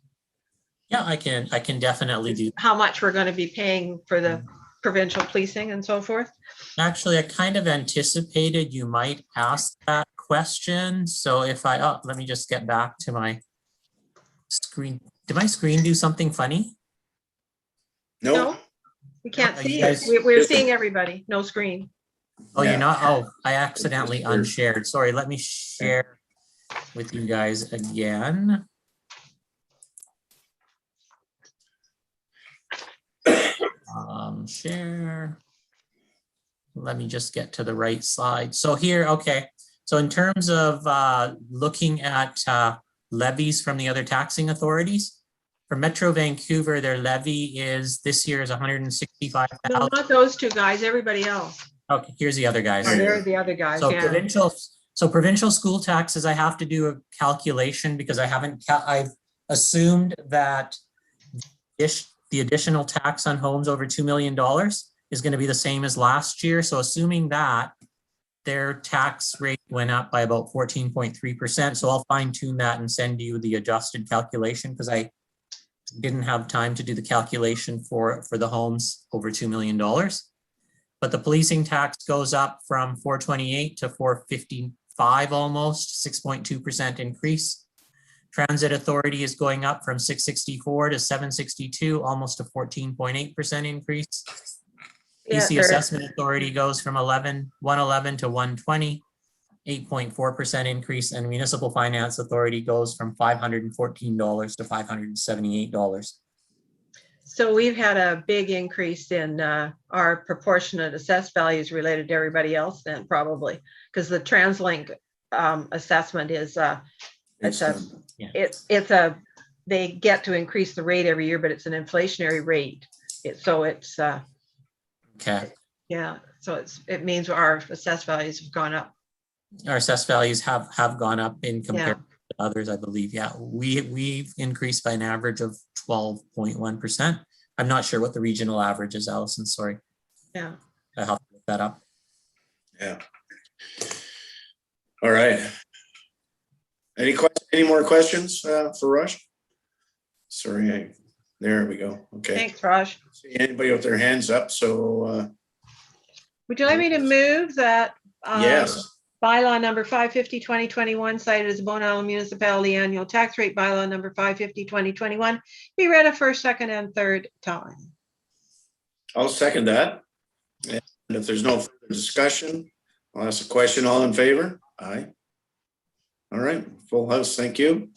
Yeah, I can definitely do. How much we're going to be paying for the provincial policing and so forth? Actually, I kind of anticipated you might ask that question. So if let me just get back to my screen. Did my screen do something funny? No, We can't Are see you you. guys- We're seeing everybody. No screen. Oh, Yeah. you're not? Oh, I accidentally Weird. unshared. Sorry, let me share with you guys again. Share. Let me just get to the right slide. So here, okay. So in terms of looking at levies from the other taxing authorities, for Metro Vancouver, their levy is this year is 165,000. No, not those two guys, everybody else. Okay, here's the other guys. Oh, they're the other guys, So yeah. provincial school taxes, I have to do a calculation because I've assumed that the additional tax on homes over $2 million is going to be the same as last year. So assuming that, their tax rate went up by about 14.3%. So I'll fine tune that and send you the adjusted calculation because I didn't have time to do the calculation for the homes over $2 million. But the policing tax goes up from 428 to 455 almost, 6.2% increase. Transit authority is going up from 664 to 762, almost a 14.8% increase. Yeah, PC they're- assessment authority goes from 111 to 120, 8.4% increase, and municipal finance authority goes from $514 to $578. So we've had a big increase in our proportionate assessed values related to everybody else then probably, because the TransLink assessment is they get to increase the rate every year, but it's an inflationary rate. Okay. Yeah, so it means our assessed values have gone up. Our assessed values have gone up in comparison to others, I believe. Yeah, we've increased by an average of 12.1%. I'm not sure what the regional average is, Allison, sorry. Yeah. I have to look that up. Yeah. All right. Any more questions for Raj? Sorry, there we go. Okay. Thanks, Raj. See anybody with their hands up? So Would you like me to move that? yes. Bylaw number 550/2021, cited as Bon Island Municipality Annual Tax Rate Bylaw number 550/2021, be read a first, second, and third time. I'll second that. And if there's no further discussion, I'll ask a question. All in favor? Aye. All right, full house, thank you.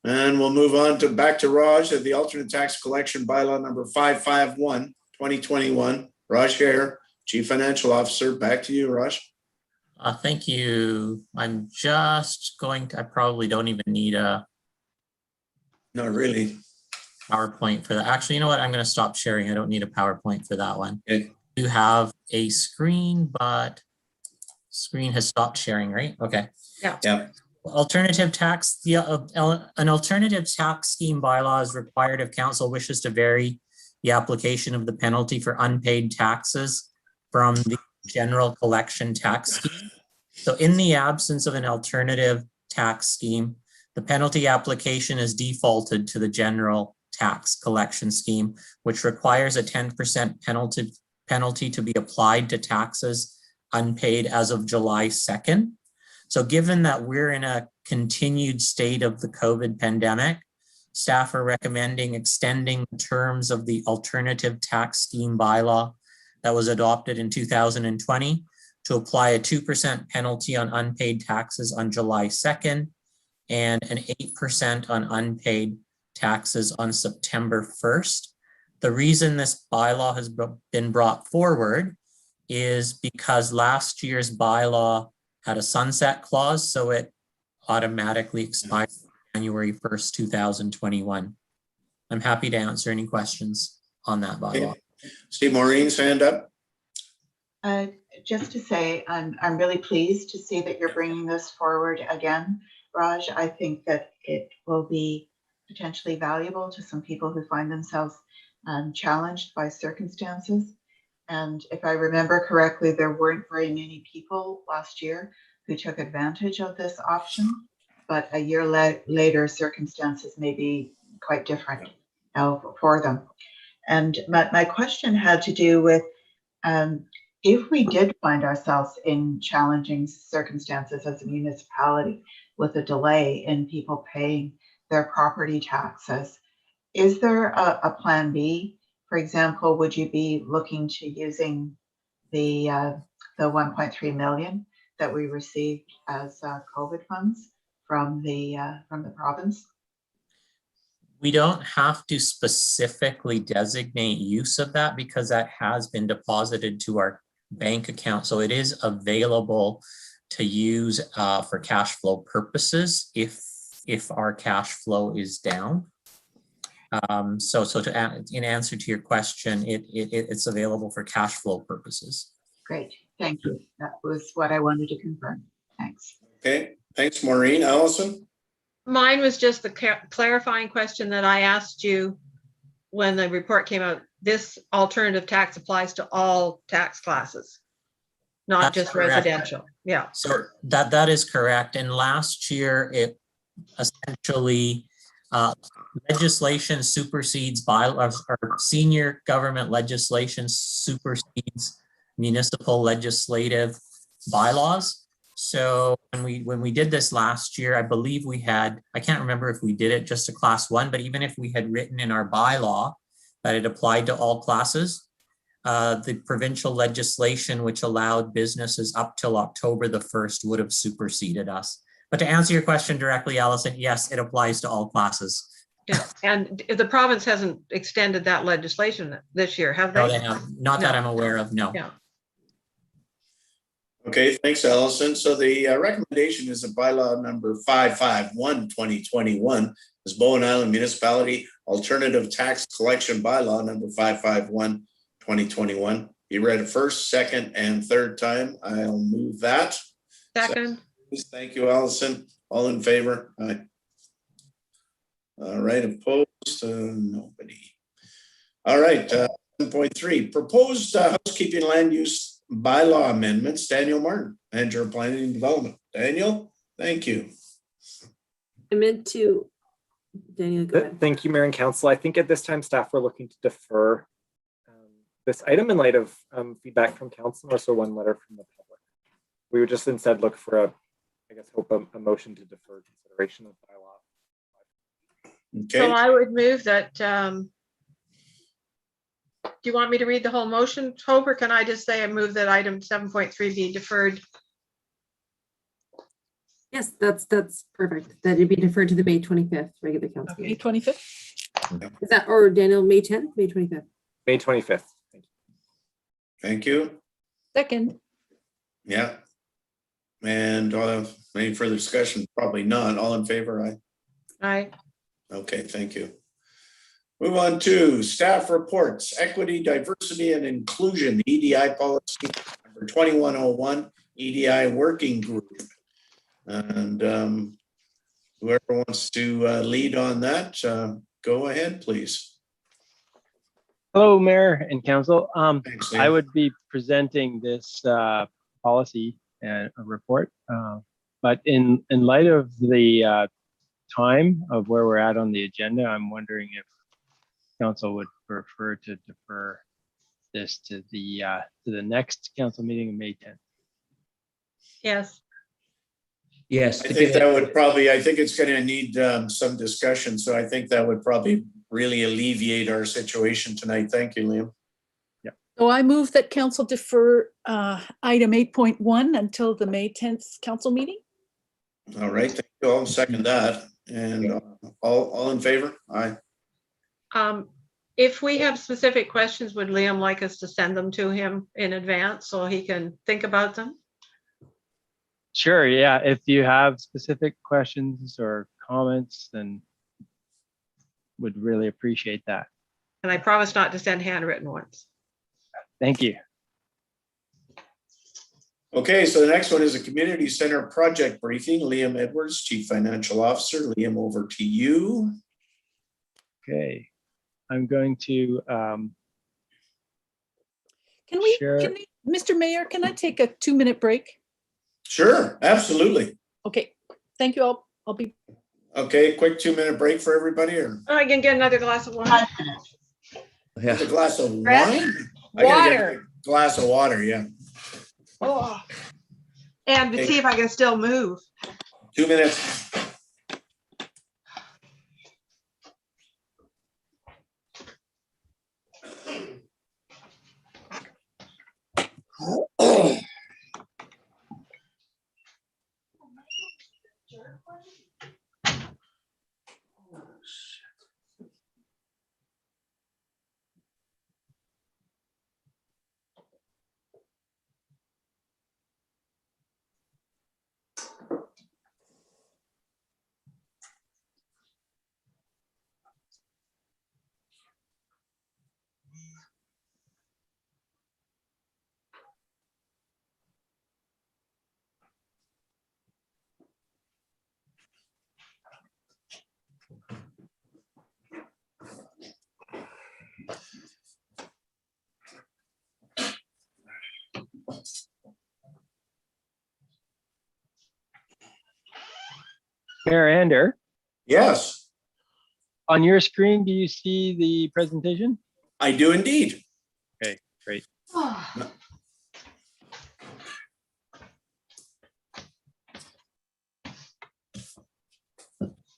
And we'll move on to back to Raj at the alternate tax collection bylaw number 551/2021. Raj Hare, Chief Financial Officer. Back to you, Raj. Thank you. I'm just going to, I probably don't even need a Not really. PowerPoint for that. Actually, you know what? I'm going to stop sharing. I don't need a PowerPoint for that one. Okay. You have a screen, but screen has stopped sharing, right? Okay. Yeah. Alternative tax, an alternative tax scheme bylaw is required if council wishes to vary the application of the penalty for unpaid taxes from the general collection tax scheme. So in the absence of an alternative tax scheme, the penalty application is defaulted to the general tax collection scheme, which requires a 10% penalty to be applied to taxes unpaid as of July 2nd. So given that we're in a continued state of the COVID pandemic, staff are recommending extending the terms of the alternative tax scheme bylaw that was adopted in 2020 to apply a 2% penalty on unpaid taxes on July 2nd and an 8% on unpaid taxes on September 1st. The reason this bylaw has been brought forward is because last year's bylaw had a sunset clause, so it automatically expired January 1st, 2021. I'm happy to answer any questions on that bylaw. Okay. See Maureen's hand up. Just to say, I'm really pleased to see that you're bringing this forward again, Raj. I think that it will be potentially valuable to some people who find themselves challenged by circumstances. And if I remember correctly, there weren't very many people last year who took advantage of this option, but a year later, circumstances may be quite different now for them. And my question had to do with if we did find ourselves in challenging circumstances as a municipality with a delay in people paying their property taxes, is there a plan B For example, would you be looking to using the 1.3 million that we received as COVID funds from the province? We don't have to specifically designate use of that because that has been deposited to our bank account. So it is available to use for cash flow purposes if our cash flow is down. So in answer to your question, it's available for cash flow purposes. Great, thank you. That was what I wanted to confirm. Thanks. Okay, thanks, Maureen. Allison? Mine was just the clarifying question that I asked you when the report came out. This alternative tax applies to all tax classes, not That's just correct. residential. Yeah. So that is correct. And last year, it essentially legislation supersedes bylaws, or senior government legislation supersedes municipal legislative bylaws. So when we did this last year, I believe we had, I can't remember if we did it just to class 1, but even if we had written in our bylaw that it applied to all classes, the provincial legislation which allowed businesses up till October the 1st would have superseded us. But to answer your question directly, Allison, yes, it applies to all classes. Yeah. And the province hasn't extended that legislation this year, have they? No, they have not that I'm aware of. No. Yeah. Okay, thanks, Allison. So the recommendation is a bylaw number 551/2021, is Bowen Island Municipality Alternative Tax Collection Bylaw number 551/2021. Be read first, second, and third time. I'll move that. Second. Thank you, Allison. All in favor? Aye. All right, opposed? Nobody. All right, 7.3, proposed housekeeping land use bylaw amendments. Daniel Martin, Manager of Planning and Development. Daniel, thank you. I meant to, Daniel, go ahead. Thank you, Mayor and Council. I think at this time, staff were looking to defer this item in light of feedback from Council, and also one letter from the public. We would just instead look for a motion to defer consideration of bylaw. Okay. So I would move that, do you want me to read the whole motion, Hope, or can I just say I move that item 7.3 be deferred? Yes, that's perfect. That it'd be deferred to the May 25th regular council. May 25th? Is that, or Daniel, May 10th, May 25th? May 25th. Thank you. Second. Yeah. And any further discussion? Probably not. All in favor? Aye. Aye. Okay, thank you. Move on to staff reports, equity, diversity, and inclusion, the EDI policy number 2101, EDI working group. And whoever wants to lead on that, go ahead, please. Hello, Mayor and Council. Thanks, I would be presenting this policy report, but in light of the time of where we're at on the agenda, I'm wondering if Council would prefer to defer this to the next council meeting of May 10th. Yes. Yes. I think that would probably, I think it's going to need some discussion. So I think that would probably really alleviate our situation tonight. Thank you, Liam. Yeah. So I move that council defer item 8.1 until the May 10th council meeting. All right, thank you. I'll second that. And all in favor? Aye. If we have specific questions, would Liam like us to send them to him in advance so he can think about them? Sure, yeah. If you have specific questions or comments, then would really appreciate that. And I promise not to send handwritten ones. Thank you. Okay, so the next one is a community center project briefing. Liam Edwards, Chief Financial Officer. Liam, over to you. Okay, I'm going to Can we, share. Mr. Mayor, can I take a 2-minute break? Sure, absolutely. Okay, thank you. I'll be. Okay, quick 2-minute break for everybody, or I can get another glass of wine. a glass of wine? I gotta get Water. a glass of water, yeah. Oh. And to see if I can still move. 2 minutes. Mayor Ander, Yes, on your screen, do you see the presentation? I do indeed. Okay, great.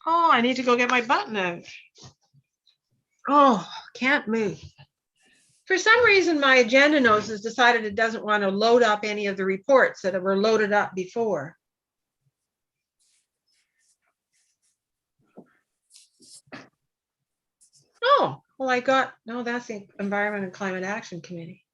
Oh, I need to go get my button out. Oh, can't move. For some reason, my agenda notes has decided it doesn't want to load up any of the reports that were loaded up before. Oh, well, I got, no, that's the Environment and Climate Action Committee.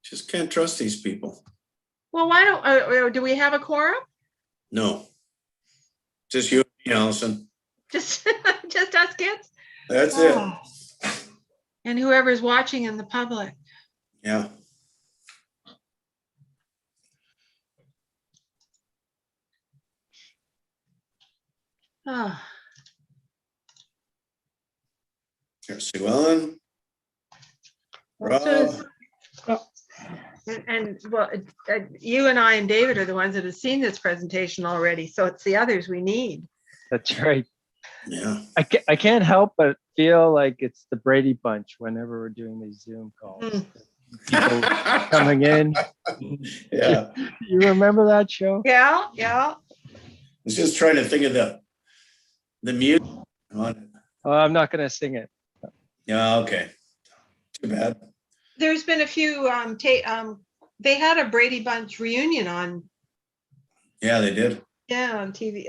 Just can't trust these people. Well, why don't, do we have a quorum? No. Just you and me, Allison. Just us kids? That's Oh. And whoever's watching in the public. it. Yeah. Oh. Here's Sue Ellen. Well, Rob. And well, you and I and David are the ones that have seen this presentation already, so it's the others we need. That's right. Yeah. I can't help but feel like it's the Brady Bunch whenever we're doing these Zoom calls. People coming in. Yeah. You remember that show? Yeah. I was just trying to think of the music on it. Oh, I'm not going to sing it. Yeah, okay. Too bad. There's been a few, they had a Brady Bunch reunion on. Yeah, they did. Yeah, on TV.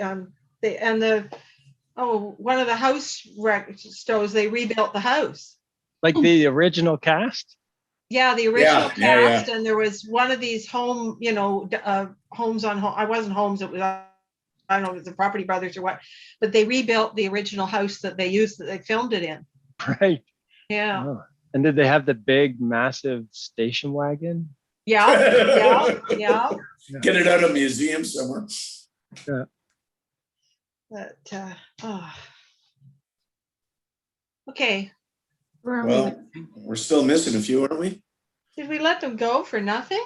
One of the house stores, they rebuilt the house. Like the original cast? Yeah, the original Yeah. cast, and there was one of these homes on home. I wasn't homes. It was, I don't know, if it was the Property Brothers or what, but they rebuilt the original house that they used, that they filmed it in. Right. Yeah. Oh. And did they have the big, massive station wagon? Yeah. Get it out of a museum somewhere. Yeah. But, okay. Well, we're still missing a few, aren't we? Did we let them go for nothing?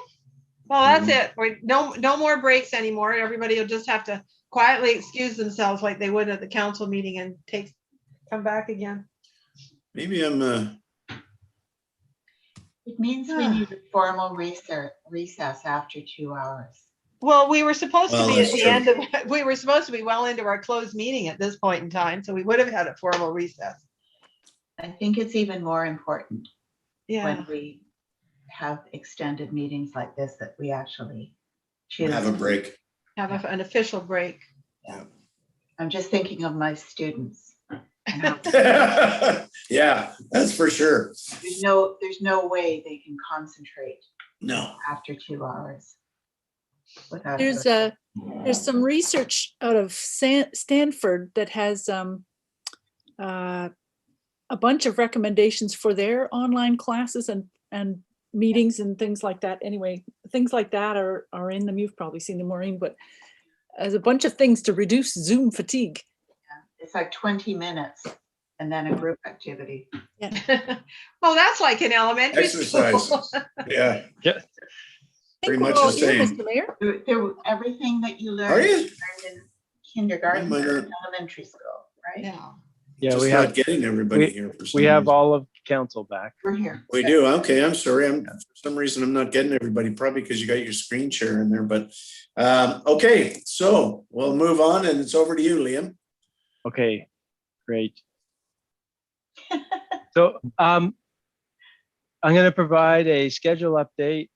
Well, that's it. No more breaks anymore. Everybody will just have to quietly excuse themselves like they would at the council meeting and come back again. Maybe I'm It means we need a formal recess after 2 hours. Well, we were supposed to be at that's the true. end of, we were supposed to be well into our closed meeting at this point in time, so we would have had a formal recess. I think it's even more important Yeah. when we have extended meetings like this that we actually choose. have a break. Have an official break. Yeah. I'm just thinking of my students. Yeah, that's for sure. There's no way they can concentrate. No. After 2 hours. Without There's some research out of Stanford that has a bunch of recommendations for their online classes and meetings and things like that. Anyway, things like that are in them. You've probably seen them, Maureen, but as a bunch of things to reduce Zoom fatigue. Yeah, it's like 20 minutes and then a group activity. Yeah. Well, that's like an elementary Exercise. school. Yeah. Pretty much we're all the here, same. Mr. Mayor. Everything that you learn Are you? in kindergarten Mine or are- elementary school, right? Yeah. Yeah, Just we not have getting everybody here for some we have reason. all of council back. We're here. We do. Okay, I'm sorry. For some reason I'm not getting everybody, probably because you got your screen share in there. But okay, so we'll move on, and it's over to you, Liam. Okay, great. So I'm going to provide a schedule update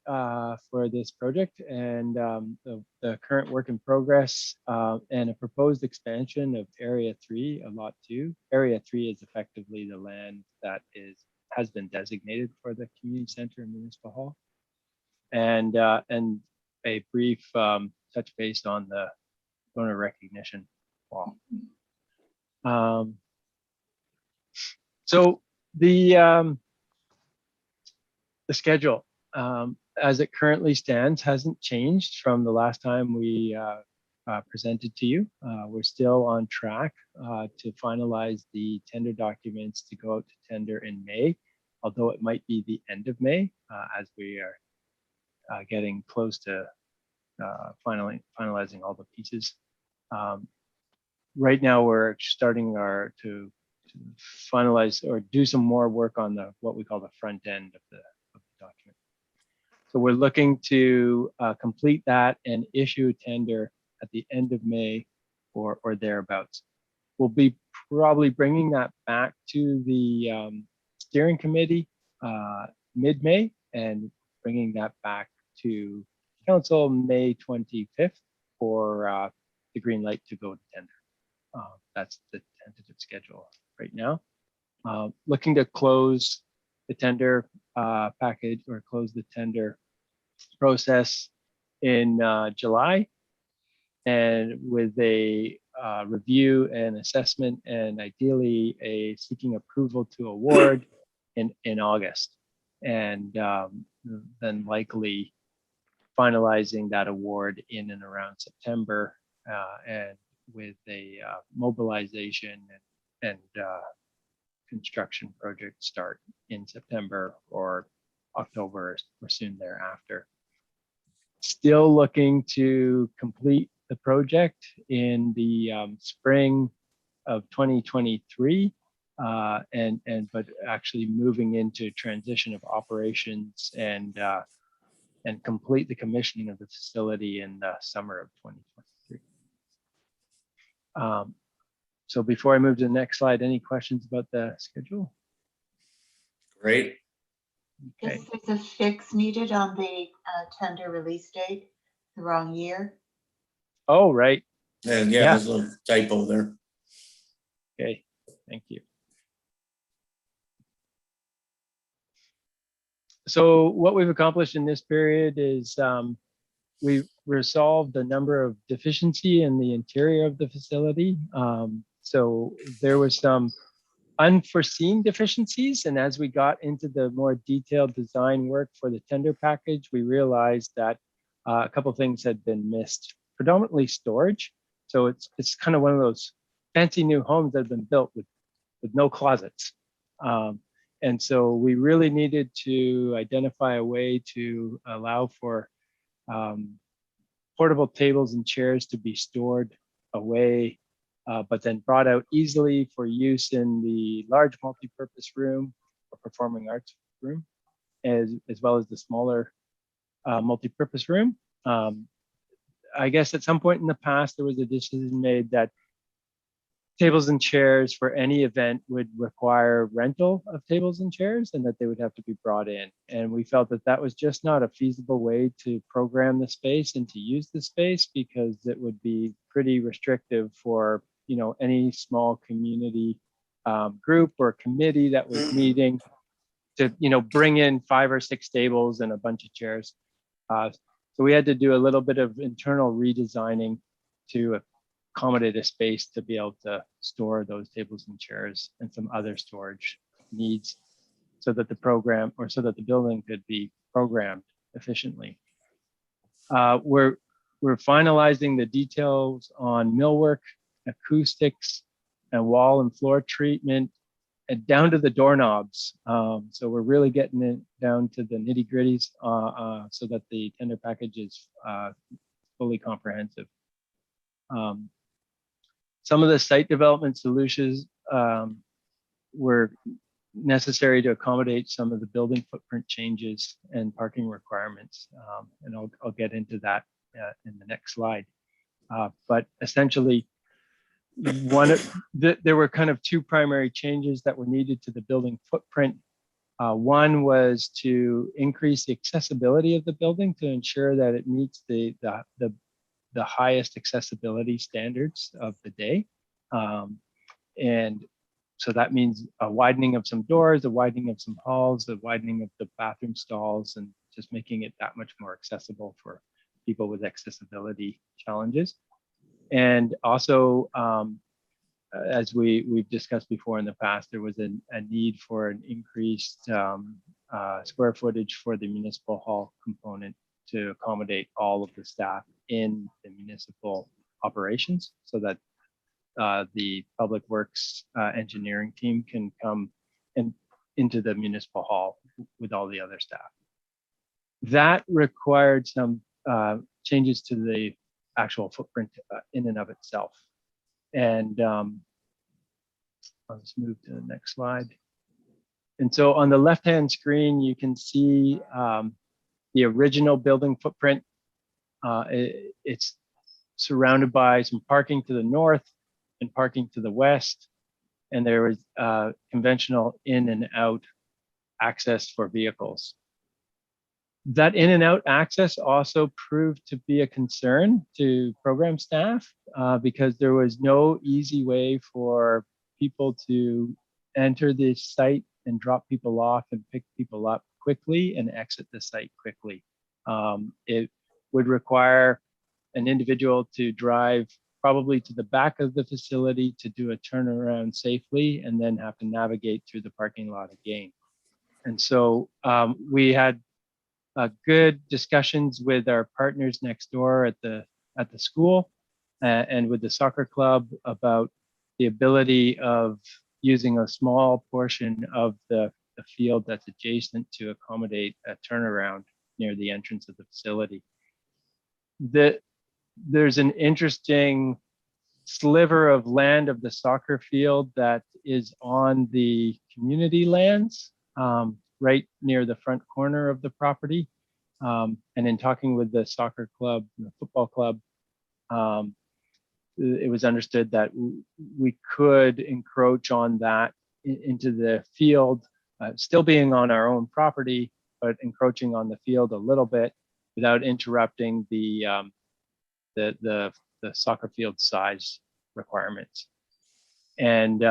for this project and the current work in progress and a proposed expansion of Area 3 of Lot 2. Area 3 is effectively the land that has been designated for the community center and municipal hall. And a brief touch base on the donor recognition wall. So the schedule, as it currently stands, hasn't changed from the last time we presented to you. We're still on track to finalize the tender documents to go out to tender in May, although it might be the end of May as we are getting close to finalizing all the pieces. Right now, we're starting to finalize or do some more work on what we call the front end of the document. So we're looking to complete that and issue a tender at the end of May or thereabouts. We'll be probably bringing that back to the steering committee mid-May and bringing that back to council May 25th for the green light to go to tender. That's the tentative schedule right now. Looking to close the tender package or close the tender process in July, and with a review and assessment, and ideally a seeking approval to award in August, and then likely finalizing that award in and around September, and with a mobilization and construction project start in September or October or soon thereafter. Still looking to complete the project in the spring of 2023, but actually moving into transition of operations and complete the commissioning of the facility in the summer of 2023. So before I move to the next slide, any questions about the schedule? Great. Is there's a fix needed on the tender release date, the wrong year? Oh, right. Yeah, there's a little typo there. Okay, thank you. So what we've accomplished in this period is we've resolved a number of deficiency in the interior of the facility. So there was some unforeseen deficiencies, and as we got into the more detailed design work for the tender package, we realized that a couple of things had been missed, predominantly storage. So it's kind of one of those fancy new homes that have been built with no closets. And so we really needed to identify a way to allow for portable tables and chairs to be stored away, but then brought out easily for use in the large multi-purpose room or performing arts room, as well as the smaller multi-purpose room. I guess at some point in the past, there was a decision made that tables and chairs for any event would require rental of tables and chairs, and that they would have to be brought in. And we felt that that was just not a feasible way to program the space and to use the space, because it would be pretty restrictive for any small community group or committee that was meeting to bring in 5 or 6 tables and a bunch of chairs. So we had to do a little bit of internal redesigning to accommodate a space to be able to store those tables and chairs and some other storage needs, so that the building could be programmed efficiently. We're finalizing the details on millwork, acoustics, and wall and floor treatment, and down to the doorknobs. So we're really getting it down to the nitty gritties so that the tender package is fully comprehensive. Some of the site development solutions were necessary to accommodate some of the building footprint changes and parking requirements. And I'll get into that in the next slide. But essentially, there were kind of two primary changes that were needed to the building footprint. One was to increase the accessibility of the building to ensure that it meets the highest accessibility standards of the day. And so that means a widening of some doors, a widening of some halls, a widening of the bathroom stalls, and just making it that much more accessible for people with accessibility challenges. And also, as we've discussed before in the past, there was a need for an increased square footage for the municipal hall component to accommodate all of the staff in the municipal operations, so that the public works engineering team can come into the municipal hall with all the other staff. That required some changes to the actual footprint in and of itself. And I'll just move to the next slide. And so on the left-hand screen, you can see the original building footprint. It's surrounded by some parking to the north and parking to the west. And there was conventional in and out access for vehicles. That in and out access also proved to be a concern to program staff because there was no easy way for people to enter the site and drop people off and pick people up quickly and exit the site quickly. It would require an individual to drive probably to the back of the facility to do a turnaround safely and then have to navigate through the parking lot again. And so we had good discussions with our partners next door at the school and with the soccer club about the ability of using a small portion of the field that's adjacent to accommodate a turnaround near the entrance of the facility. There's an interesting sliver of land of the soccer field that is on the community lands, right near the front corner of the property. And in talking with the soccer club, the football club, it was understood that we could encroach on that into the field, still being on our own property, but encroaching on the field a little bit without interrupting the soccer field size requirements. And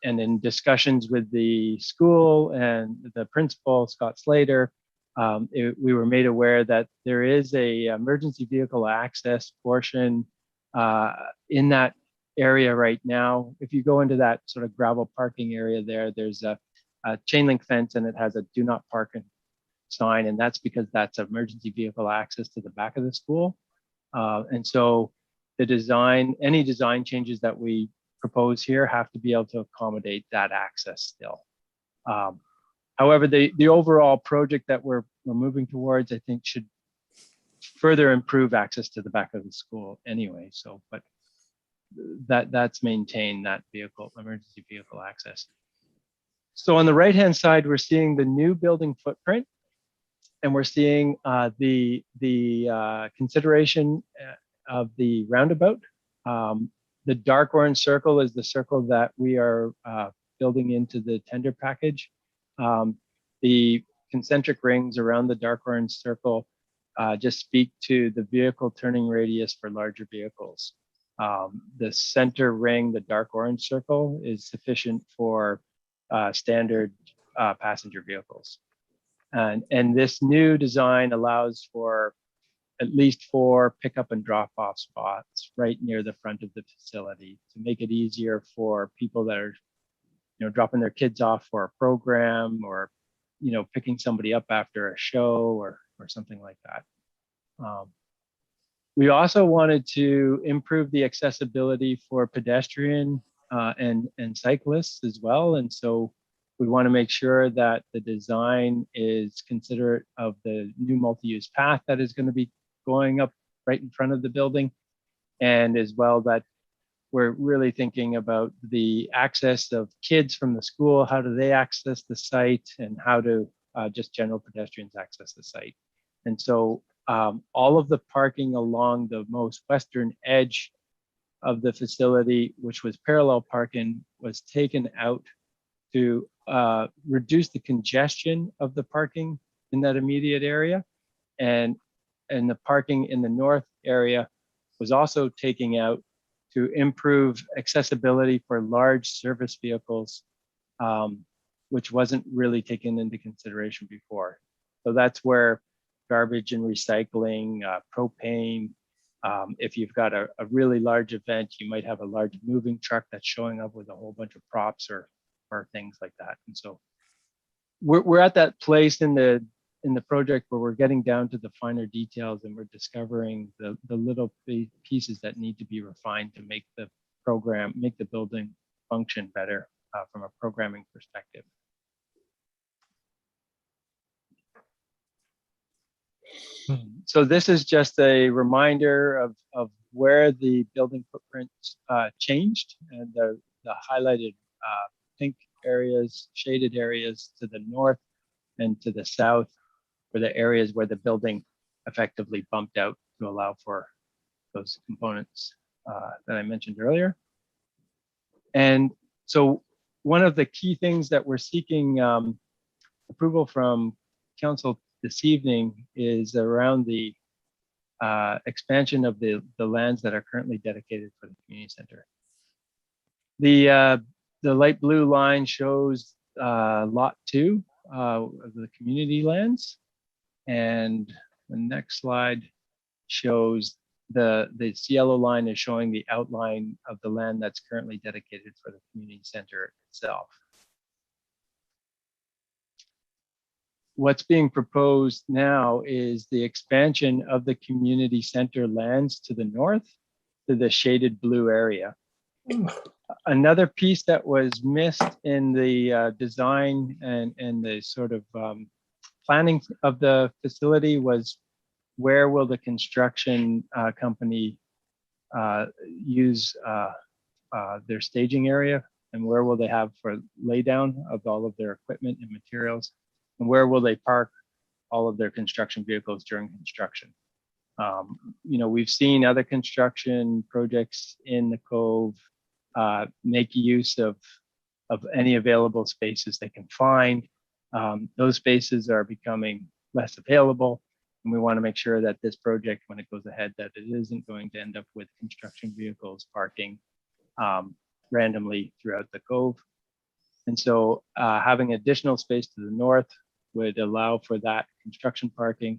in discussions with the school and the principal, Scott Slater, we were made aware that there is a emergency vehicle access portion in that area right now. If you go into that sort of gravel parking area there's a chain link fence and it has a do not park sign, and that's because that's emergency vehicle access to the back of the school. And so the design, any design changes that we propose here have to be able to accommodate that access still. However, the overall project that we're moving towards, I think, should further improve access to the back of the school anyway. So, but that's maintained that emergency vehicle access. So on the right-hand side, we're seeing the new building footprint, and we're seeing the consideration of the roundabout. The dark orange circle is the circle that we are building into the tender package. The concentric rings around the dark orange circle just speak to the vehicle turning radius for larger vehicles. The center ring, the dark orange circle, is sufficient for standard passenger vehicles. And this new design allows for at least 4 pickup and drop off spots right near the front of the facility to make it easier for people that are, dropping their kids off for a program, or, picking somebody up after a show or something like that. We also wanted to improve the accessibility for pedestrian and cyclists as well. And so we want to make sure that the design is considerate of the new multi-use path that is going to be going up right in front of the building, and as well that we're really thinking about the access of kids from the school. How do they access the site, and how do just general pedestrians access the site? And so all of the parking along the most western edge of the facility, which was parallel parking, was taken out to reduce the congestion of the parking in that immediate area. And the parking in the north area was also taken out to improve accessibility for large service vehicles, which wasn't really taken into consideration before. So that's where garbage and recycling, propane, if you've got a really large event, you might have a large moving truck that's showing up with a whole bunch of props or things like that. And so we're at that place in the project where we're getting down to the finer details, and we're discovering the little pieces that need to be refined to make the building function better from a programming perspective. So this is just a reminder of where the building footprints changed, and the highlighted pink areas, shaded areas to the north and to the south were the areas where the building effectively bumped out to allow for those components that I mentioned earlier. And so one of the key things that we're seeking approval from council this evening is around the expansion of the lands that are currently dedicated for the community center. The light blue line shows lot 2 of the community lands, and the next slide shows this yellow line is showing the outline of the land that's currently dedicated for the community center itself. What's being proposed now is the expansion of the community center lands to the north to the shaded blue area. Another piece that was missed in the design and the sort of planning of the facility was, where will the construction company use their staging area, and where will they have for laydown of all of their equipment and materials, and where will they park all of their construction vehicles during construction? We've seen other construction projects in the Cove make use of any available spaces they can find. Those spaces are becoming less available, and we want to make sure that this project, when it goes ahead, that it isn't going to end up with construction vehicles parking randomly throughout the Cove. And so having additional space to the north would allow for that construction parking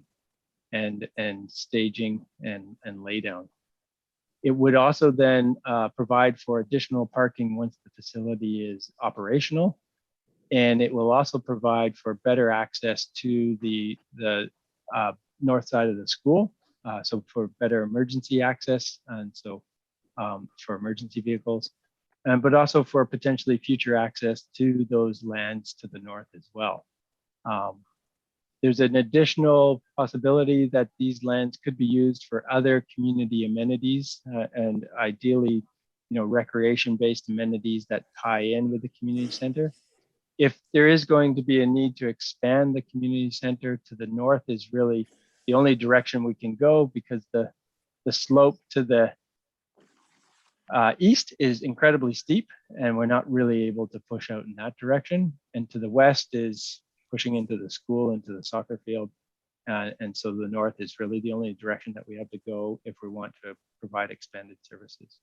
and staging and laydown. It would also then provide for additional parking once the facility is operational, and it will also provide for better access to the north side of the school, so for better emergency access, and so for emergency vehicles, but also for potentially future access to those lands to the north as well. There's an additional possibility that these lands could be used for other community amenities and ideally, recreation-based amenities that tie in with the community center. If there is going to be a need to expand the community center to the north, is really the only direction we can go, because the slope to the east is incredibly steep, and we're not really able to push out in that direction. And to the west is pushing into the school, into the soccer field. And so the north is really the only direction that we have to go if we want to provide expanded services.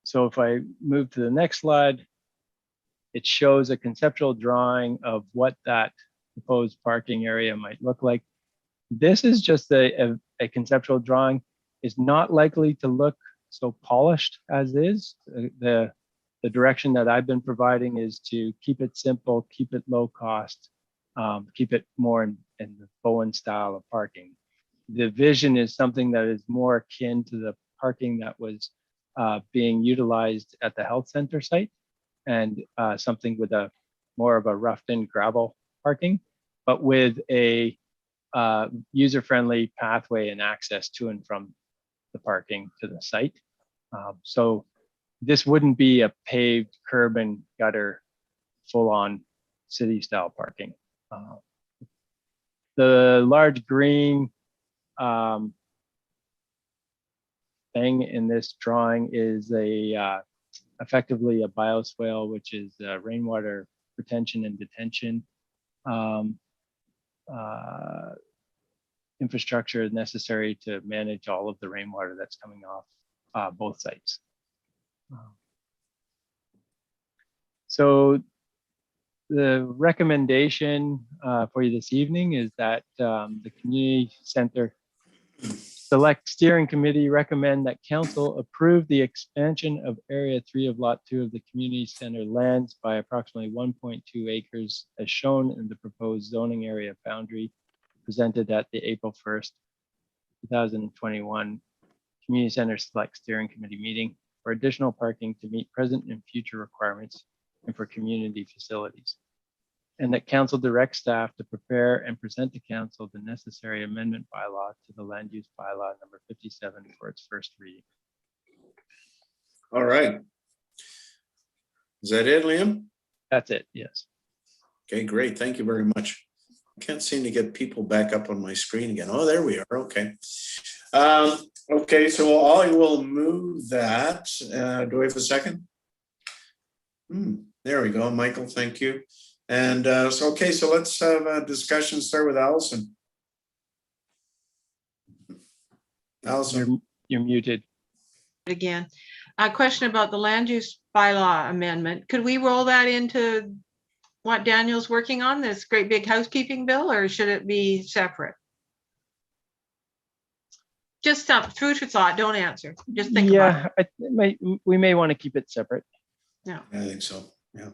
So if I move to the next slide, it shows a conceptual drawing of what that proposed parking area might look like. This is just a conceptual drawing. It's not likely to look so polished as is. The direction that I've been providing is to keep it simple, keep it low cost, keep it more in the Bowen style of parking. The vision is something that is more akin to the parking that was being utilized at the health center site, and something with a more of a roughed-in gravel parking, but with a user-friendly pathway and access to and from the parking to the site. So this wouldn't be a paved curb and gutter full-on city style parking. The large green thing in this drawing is effectively a bioswale, which is rainwater retention and detention infrastructure necessary to manage all of the rainwater that's coming off both sites. So the recommendation for you this evening is that the Community Center Select Steering Committee recommend that Council approve the expansion of Area 3 of Lot 2 of the Community Center lands by approximately 1.2 acres as shown in the proposed zoning area boundary presented at the April 1st, 2021 Community Center Select Steering Committee meeting for additional parking to meet present and future requirements and for community facilities. And that Council directs staff to prepare and present to Council the necessary amendment bylaw to the land use bylaw number 57 for its first reading. All right. Is that it, Liam? That's it, yes. Okay, great. Thank you very much. I can't seem to get people back up on my screen again. Oh, there we are. Okay. Okay, so I will move that. Do we have a second? There we go, Michael. Thank you. And so let's have a discussion. Start with Allison. Allison, you're muted again. A question about the land use bylaw amendment. Could we roll that into what Daniel's working on, this great big housekeeping bill, or should it be separate? Just some food for thought. Don't answer. Just think about it. We may want to keep it separate. Yeah, I think so. Yeah.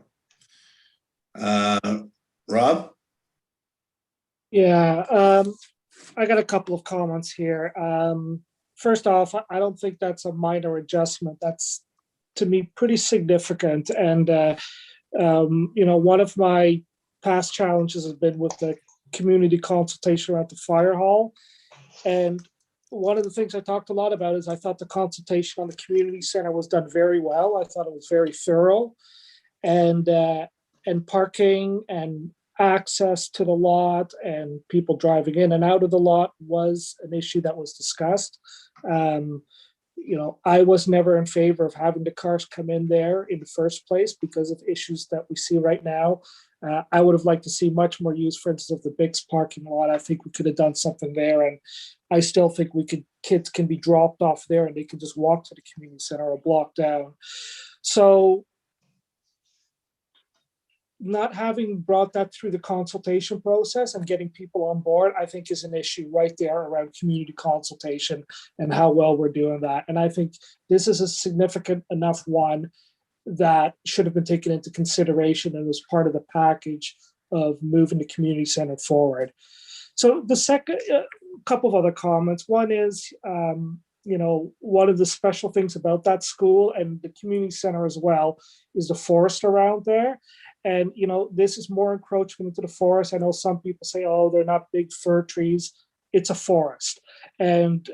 Rob? Yeah, I got a couple of comments here. First off, I don't think that's a minor adjustment. That's, to me, pretty significant. And, one of my past challenges has been with the community consultation around the fire hall. And one of the things I talked a lot about is I thought the consultation on the community center was done very well. I thought it was very thorough. And parking and access to the lot and people driving in and out of the lot was an issue that was discussed. I was never in favor of having the cars come in there in the first place because of issues that we see right now. I would have liked to see much more use, for instance, of the Biggs parking lot. I think we could have done something there. And I still think kids can be dropped off there and they can just walk to the community center a block down. So not having brought that through the consultation process and getting people on board, I think is an issue right there around community consultation and how well we're doing that. And I think this is a significant enough one that should have been taken into consideration and was part of the package of moving the community center forward. So the second, couple of other comments. One is, one of the special things about that school and the community center as well is the forest around there. And, this is more encroachment into the forest. I know some people say, oh, they're not big fir trees. It's a forest. And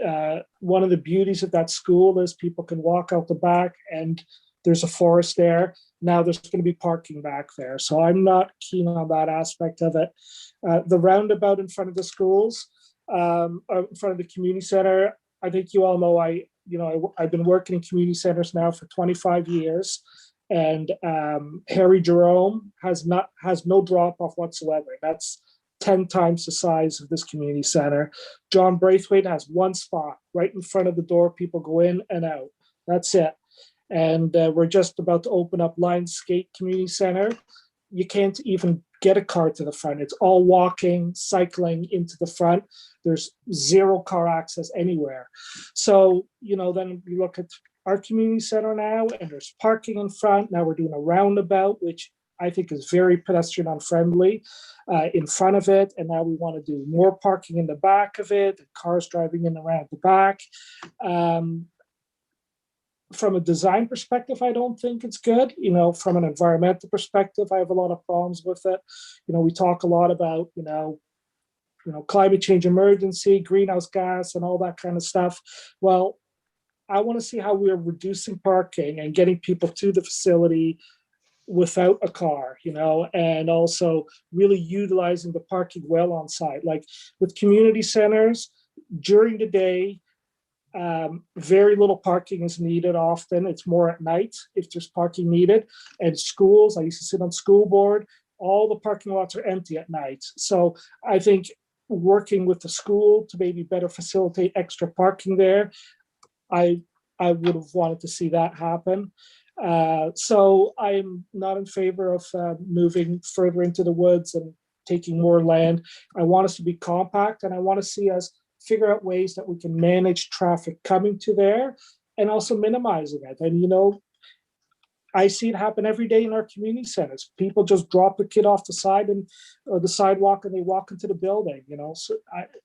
one of the beauties of that school is people can walk out the back and there's a forest there. Now there's going to be parking back there. So I'm not keen on that aspect of it. The roundabout in front of the schools, in front of the community center, I think you all know I've been working in community centers now for 25 years. And Harry Jerome has no drop off whatsoever. That's 10 times the size of this community center. John Braithwaite has one spot right in front of the door. People go in and out. That's it. And we're just about to open up Lions Skate Community Center. You can't even get a car to the front. It's all walking, cycling into the front. There's zero car access anywhere. So, then you look at our community center now, and there's parking in front. Now we're doing a roundabout, which I think is very pedestrian unfriendly in front of it. And now we want to do more parking in the back of it, cars driving in around the back. From a design perspective, I don't think it's good. From an environmental perspective, I have a lot of problems with it. We talk a lot about, climate change emergency, greenhouse gas, and all that kind of stuff. Well, I want to see how we're reducing parking and getting people to the facility without a car, and also really utilizing the parking well on site. Like with community centers, during the day, very little parking is needed often. It's more at night if there's parking needed. And schools, I used to sit on school board, all the parking lots are empty at night. So I think working with the school to maybe better facilitate extra parking there, I would have wanted to see that happen. So I'm not in favor of moving further into the woods and taking more land. I want us to be compact, and I want to see us figure out ways that we can manage traffic coming to there and also minimizing it. And, I see it happen every day in our community centers. People just drop the kid off the side or the sidewalk and they walk into the building,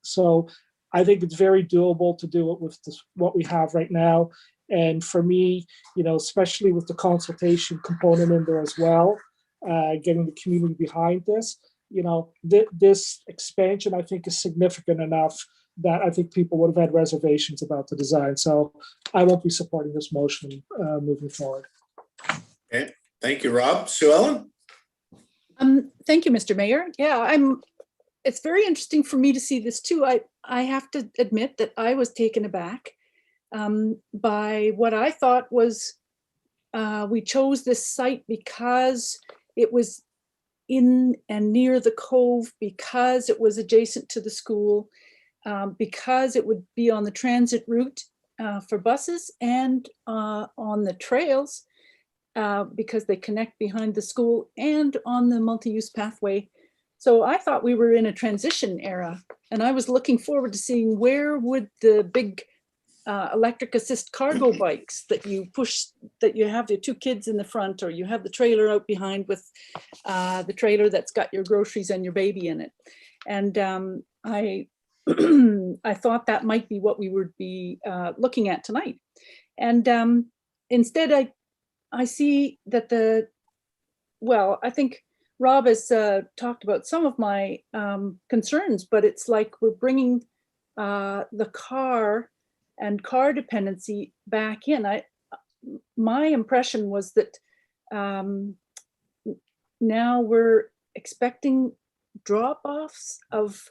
So I think it's very doable to do it with what we have right now. And for me, especially with the consultation component in there as well, getting the community behind this, this expansion, I think, is significant enough that I think people would have had reservations about the design. So I won't be supporting this motion moving forward. Okay, thank you, Rob. Sue Ellen? Thank you, Mr. Mayor. Yeah, it's very interesting for me to see this too. I have to admit that I was taken aback by what I thought was, we chose this site because it was in and near the cove, because it was adjacent to the school, because it would be on the transit route for buses and on the trails, because they connect behind the school and on the multi-use pathway. So I thought we were in a transition era, and I was looking forward to seeing where would the big electric assist cargo bikes that you push, that you have the two kids in the front, or you have the trailer out behind with the trailer that's got your groceries and your baby in it. And I thought that might be what we would be looking at tonight. And instead, I see that I think Rob has talked about some of my concerns, but it's like we're bringing the car and car dependency back in. My impression was that now we're expecting drop-offs of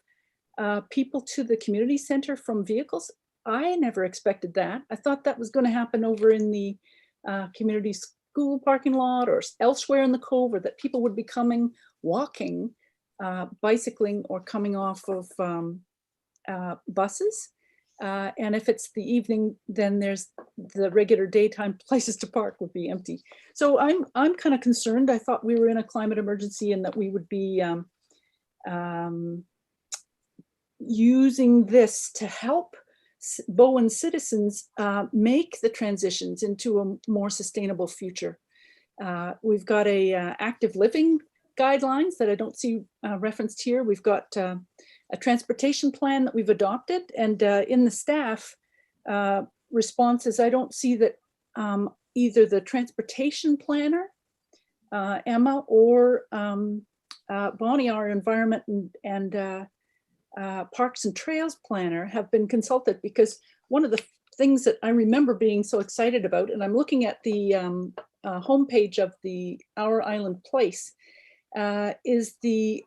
people to the community center from vehicles. I never expected that. I thought that was going to happen over in the community school parking lot or elsewhere in the cove, or that people would be coming, walking, bicycling, or coming off of buses. And if it's the evening, then there's the regular daytime places to park would be empty. So I'm kind of concerned. I thought we were in a climate emergency and that we would be using this to help Bowen citizens make the transitions into a more sustainable future. We've got a active living guidelines that I don't see referenced here. We've got a transportation plan that we've adopted, and in the staff responses, I don't see that either the transportation planner, Emma, or Bonnie, our environment and Parks and Trails planner, have been consulted, because one of the things that I remember being so excited about, and I'm looking at the homepage of the Our Island Place, is the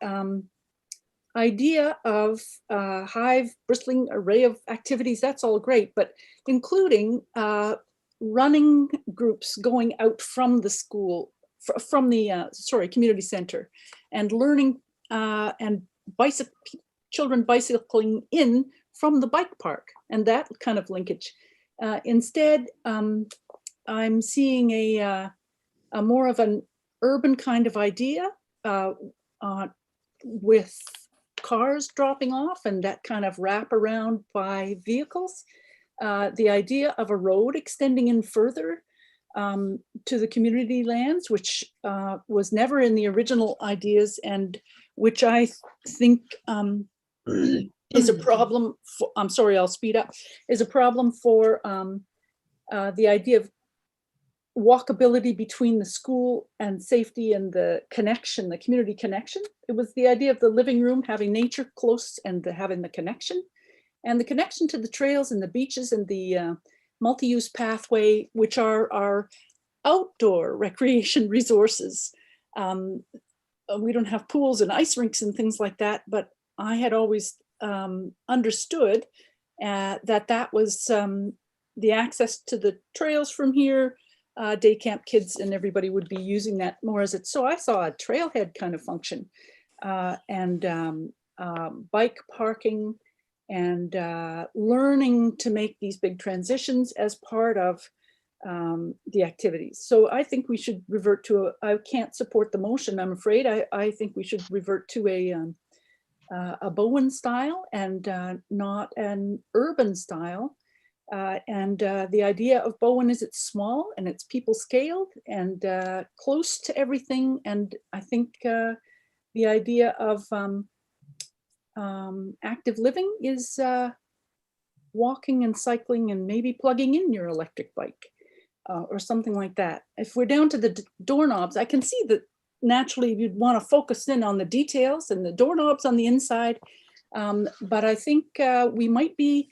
idea of a hive bristling array of activities. That's all great, but including running groups going out from the school, from the community center, and learning and children bicycling in from the bike park, and that kind of linkage. Instead, I'm seeing a more of an urban kind of idea with cars dropping off and that kind of wrap around by vehicles. The idea of a road extending in further to the community lands, which was never in the original ideas, and which I think is a problem for, I'm sorry, I'll speed up, is a problem for the idea of walkability between the school and safety and the connection, the community connection. It was the idea of the living room having nature close and having the connection, and the connection to the trails and the beaches and the multi-use pathway, which are our outdoor recreation resources. We don't have pools and ice rinks and things like that, but I had always understood that was the access to the trails from here. Day camp kids and everybody would be using that more as it. So I saw a trailhead kind of function and bike parking and learning to make these big transitions as part of the activities. So I think we should revert to I can't support the motion, I'm afraid. I think we should revert to a Bowen style and not an urban style. The idea of Bowen is it's small and it's people scaled and close to everything. And I think the idea of active living is walking and cycling and maybe plugging in your electric bike or something like that. If we're down to the doorknobs, I can see that naturally you'd want to focus in on the details and the doorknobs on the inside. But I think we might be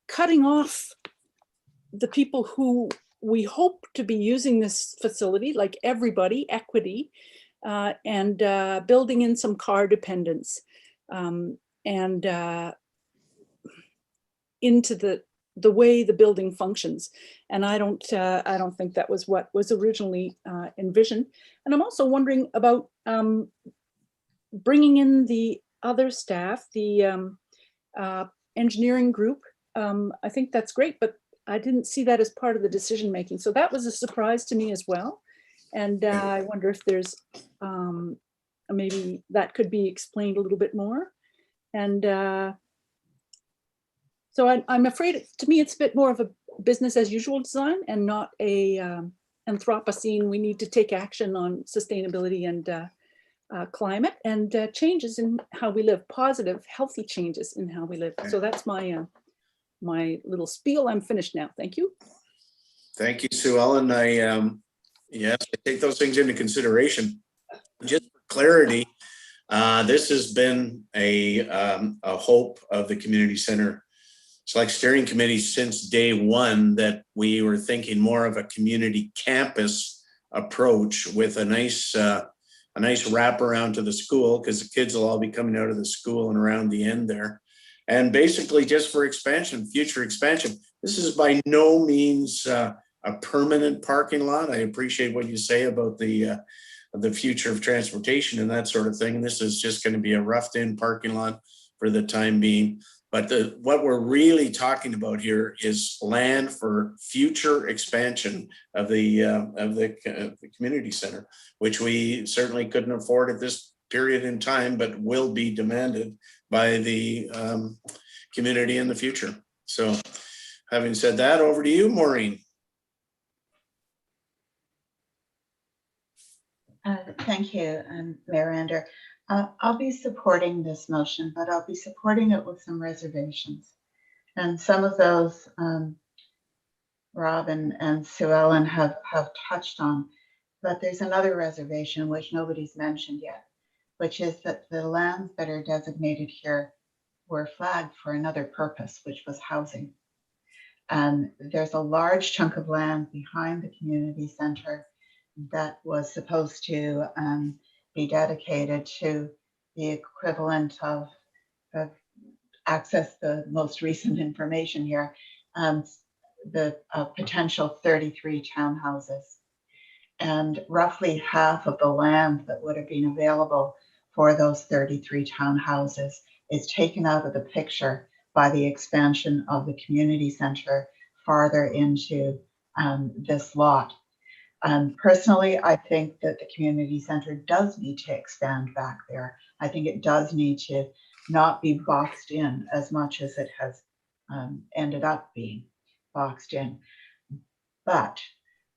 cutting off the people who we hope to be using this facility, like everybody, equity, and building in some car dependence and into the way the building functions. And I don't think that was what was originally envisioned. And I'm also wondering about bringing in the other staff, the engineering group. I think that's great, but I didn't see that as part of the decision making. So that was a surprise to me as well. And I wonder if there's maybe that could be explained a little bit more. And so I'm afraid, to me, it's a bit more of a business as usual design and not a Anthropocene. We need to take action on sustainability and climate and changes in how we live, positive, healthy changes in how we live. So that's my my little spiel. I'm finished now. Thank you. Thank you, Sue Ellen. Yes, I take those things into consideration. Just for clarity, this has been a hope of the community center select steering committee since day one, that we were thinking more of a community campus approach with a nice wrap around to the school, because the kids will all be coming out of the school and around the end there. And basically just for expansion, future expansion. This is by no means a permanent parking lot. I appreciate what you say about the future of transportation and that sort of thing. This is just going to be a roughed in parking lot for the time being. But what we're really talking about here is land for future expansion of the community center, which we certainly couldn't afford at this period in time, but will be demanded by the community in the future. So having said that, over to you, Maureen. Thank you, Mayor Ander. I'll be supporting this motion, but I'll be supporting it with some reservations. And some of those Rob and Sue Ellen have touched on, but there's another reservation which nobody's mentioned yet, which is that the lands that are designated here were flagged for another purpose, which was housing. And there's a large chunk of land behind the community center that was supposed to be dedicated to the equivalent of access the most recent information here, the potential 33 townhouses. And roughly half of the land that would have been available for those 33 townhouses is taken out of the picture by the expansion of the community center farther into this lot. Personally, I think that the community center does need to expand back there. I think it does need to not be boxed in as much as it has ended up being boxed in. But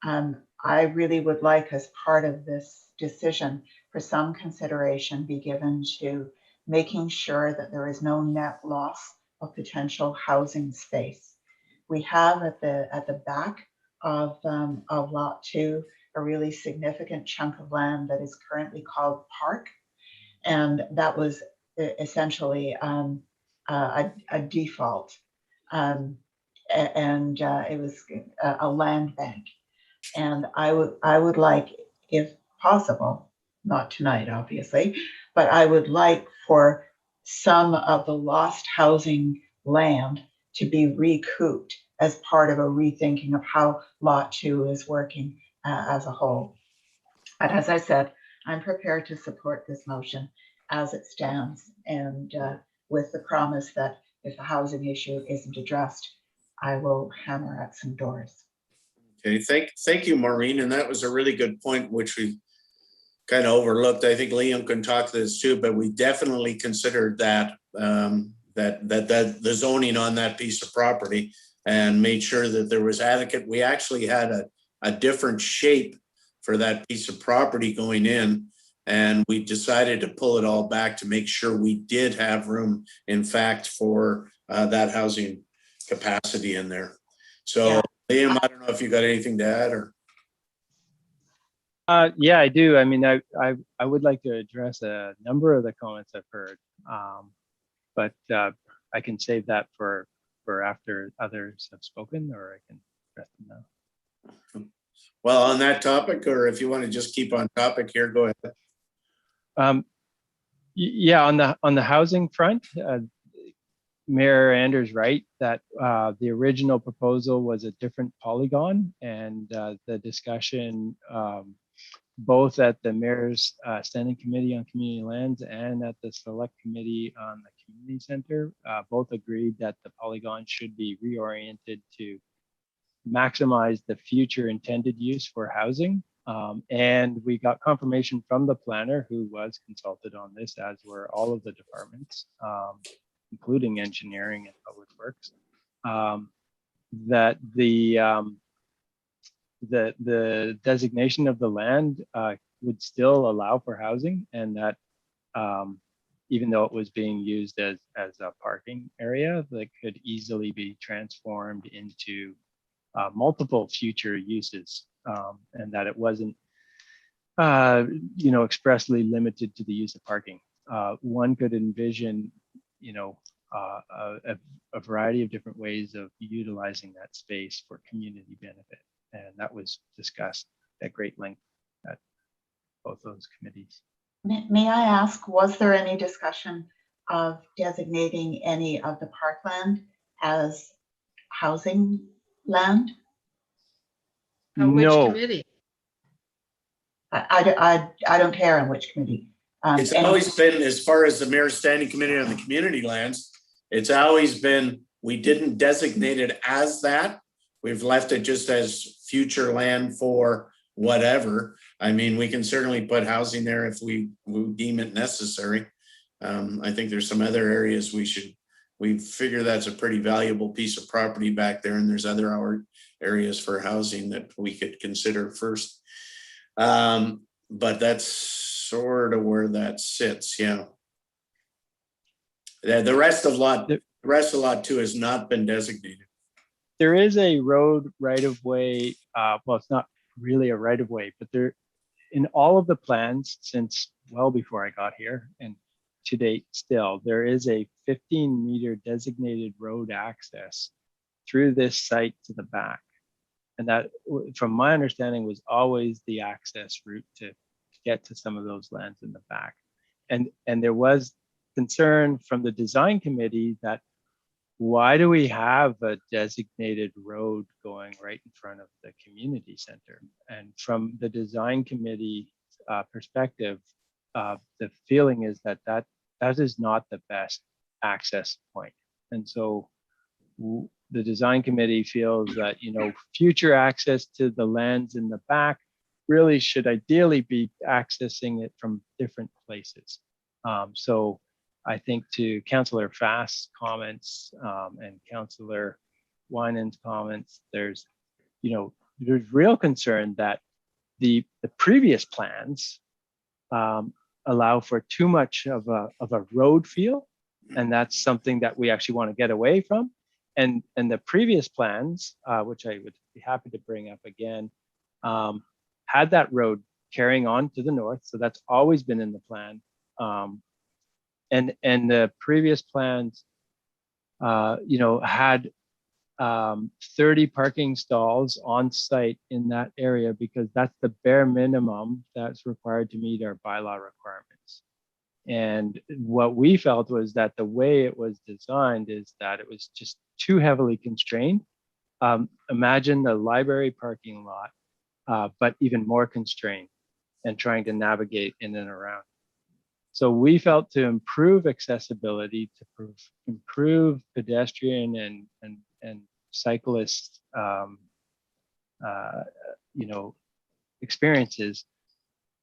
I really would like, as part of this decision, for some consideration be given to making sure that there is no net loss of potential housing space. We have at the back of lot 2 a really significant chunk of land that is currently called Park, and that was essentially a default It was a land bank. And I would like, if possible, not tonight, obviously, but I would like for some of the lost housing land to be recouped as part of a rethinking of how Lot 2 is working as a whole. But as I said, I'm prepared to support this motion as it stands, and with the promise that if the housing issue isn't addressed, I will hammer at some doors. Okay, thank you, Maureen. And that was a really good point, which we kind of overlooked. I think Liam can talk to this too, but we definitely considered that the zoning on that piece of property and made sure that there was adequate. We actually had a different shape for that piece of property going in, and we decided to pull it all back to make sure we did have room, in fact, for that housing capacity in there. So, yeah. Liam, I don't know if you got anything to add or. Yeah, I do. I mean, I would like to address a number of the comments I've heard, but I can save that for after others have spoken, or I can address them now. Well, on that topic, or if you want to just keep on topic here, go ahead. Yeah, on the housing front, Mayor Anders right that the original proposal was a different polygon, and the discussion both at the Mayor's Standing Committee on Community Lands and at the Select Committee on the Community Center both agreed that the polygon should be reoriented to maximize the future intended use for housing. And we got confirmation from the planner, who was consulted on this, as were all of the departments, including engineering and public works, that the designation of the land would still allow for housing, and that even though it was being used as a parking area, that could easily be transformed into multiple future uses, and that it wasn't expressly limited to the use of parking. One could envision a variety of different ways of utilizing that space for community benefit. And that was discussed at great length at both those committees. May I ask, was there any discussion of designating any of the parkland as housing land? Which No. committee? I don't care on which committee. It's always been, as far as the Mayor's Standing Committee on the Community Lands, it's always been, we didn't designate it as that. We've left it just as future land for whatever. I mean, we can certainly put housing there if we deem it necessary. I think there's some other areas we figure that's a pretty valuable piece of property back there, and there's other areas for housing that we could consider first. But that's sort of where that sits, yeah. The rest of lot 2 has not been designated. There is a road right of way. Well, it's not really a right of way, but there, in all of the plans since well before I got here and to date still, there is a 15-meter designated road access through this site to the back. And that, from my understanding, was always the access route to get to some of those lands in the back. And there was concern from the design committee that why do we have a designated road going right in front of the community center? And from the design committee perspective, the feeling is that is not the best access point. And so the design committee feels that, future access to the lands in the back really should ideally be accessing it from different places. So I think to Councillor Fast's comments and Councillor Winan's comments, there's real concern that the previous plans allow for too much of a road feel, and that's something that we actually want to get away from. And the previous plans, which I would be happy to bring up again, had that road carrying on to the north, so that's always been in the plan. And the previous plans had 30 parking stalls on site in that area, because that's the bare minimum that's required to meet our bylaw requirements. And what we felt was that the way it was designed is that it was just too heavily constrained. Imagine the library parking lot, but even more constrained and trying to navigate in and around. So we felt to improve accessibility, to improve pedestrian and cyclist, experiences,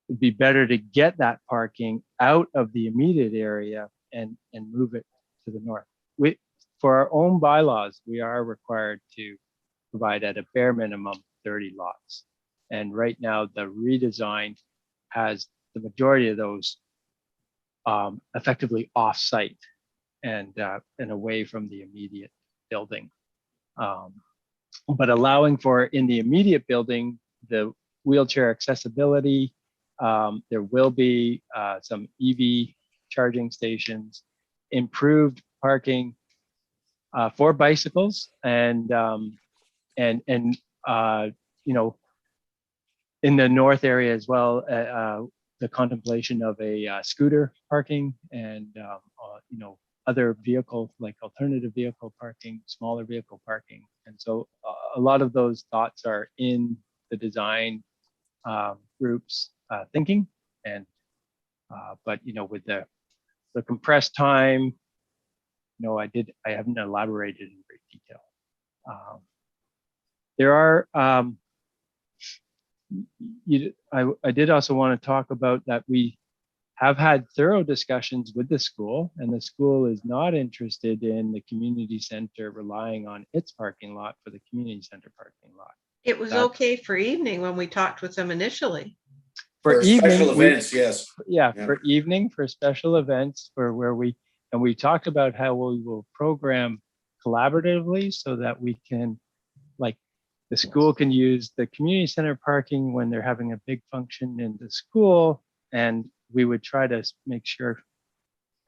it'd be better to get that parking out of the immediate area and move it to the north. For our own bylaws, we are required to provide at a bare minimum 30 lots. And right now the redesign has the majority of those effectively off-site and away from the immediate building. But allowing for in the immediate building, the wheelchair accessibility, there will be some EV charging stations, improved parking for bicycles, and in the north area as well, the contemplation of a scooter parking and other vehicle, like alternative vehicle parking, smaller vehicle parking. And so a lot of those thoughts are in the design groups thinking. And but with the compressed time, I haven't elaborated in great detail. There are I did also want to talk about that we have had thorough discussions with the school, and the school is not interested in the community center relying on its parking lot for the community center parking lot. It was okay for evening when we talked with them initially. For special events, yes. Yeah, for evening, for special events, for where we talked about how we will program collaboratively so that we can, like, the school can use the community center parking when they're having a big function in the school, and we would try to make sure,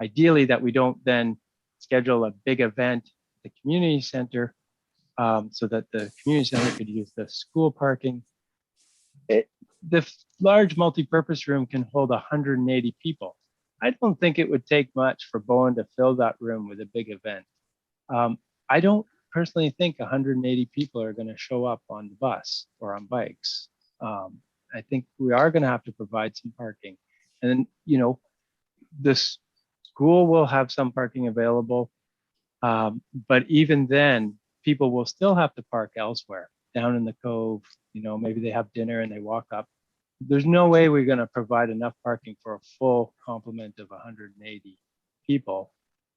ideally, that we don't then schedule a big event at the community center so that the community center could use the school parking. The large multi-purpose room can hold 180 people. I don't think it would take much for Bowen to fill that room with a big event. I don't personally think 180 people are going to show up on the bus or on bikes. I think we are going to have to provide some parking. And the school will have some parking available, but even then, people will still have to park elsewhere, down in the cove. Maybe they have dinner and they walk up. There's no way we're going to provide enough parking for a full complement of 180 people.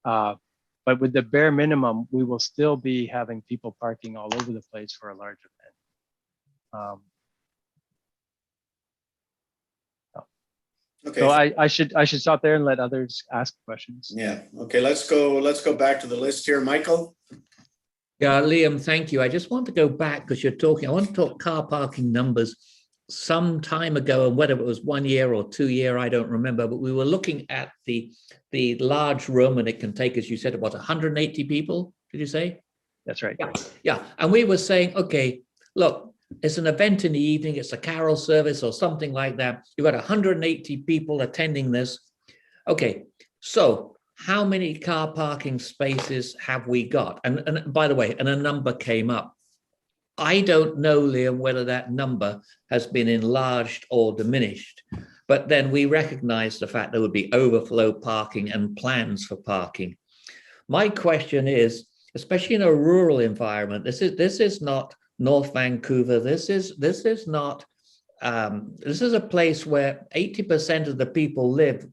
But with the bare minimum, we will still be having people parking all over the place for a large event. Okay. So I should stop there and let others ask questions. Yeah. Okay. Let's go back to the list here, Michael. Yeah, Liam, thank you. I just want to go back because you're talking. I want to talk car parking numbers. Some time ago, and whether it was 1 year or 2 year, I don't remember. But we were looking at the large room, and it can take, as you said, about 180 people. Did you say? That's right. Yeah. And we were saying, okay, look, it's an event in the evening, it's a carol service or something like that. You've got 180 people attending this. Okay, so how many car parking spaces have we got? And by the way, and a number came up. I don't know, Liam, whether that number has been enlarged or diminished, but then we recognize the fact there would be overflow parking and plans for parking. My question is, especially in a rural environment, this is not North Vancouver. This is not. This is a place where 80% of the people live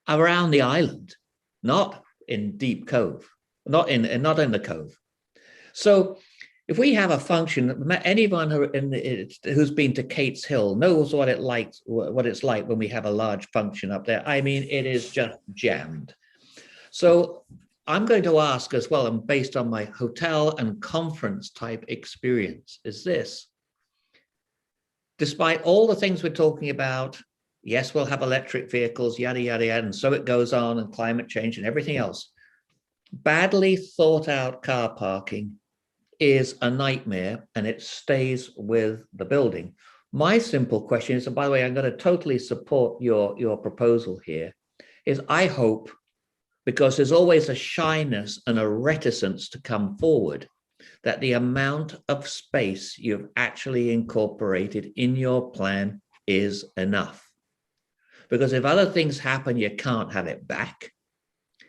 around the island, not in Deep Cove, not in the Cove. So if we have a function, anyone who's been to Kate's Hill knows what it's like when we have a large function up there. I mean, it is just jammed. So I'm going to ask as well, and based on my hotel and conference type experience, is this: despite all the things we're talking about, yes, we'll have electric vehicles, yada, yada, yada, and so it goes on, and climate change and everything else. Badly thought out car parking is a nightmare and it stays with the building. My simple question is, and by the way, I'm going to totally support your proposal here, is I hope, because there's always a shyness and a reticence to come forward, that the amount of space you've actually incorporated in your plan is enough. Because if other things happen, you can't have it back.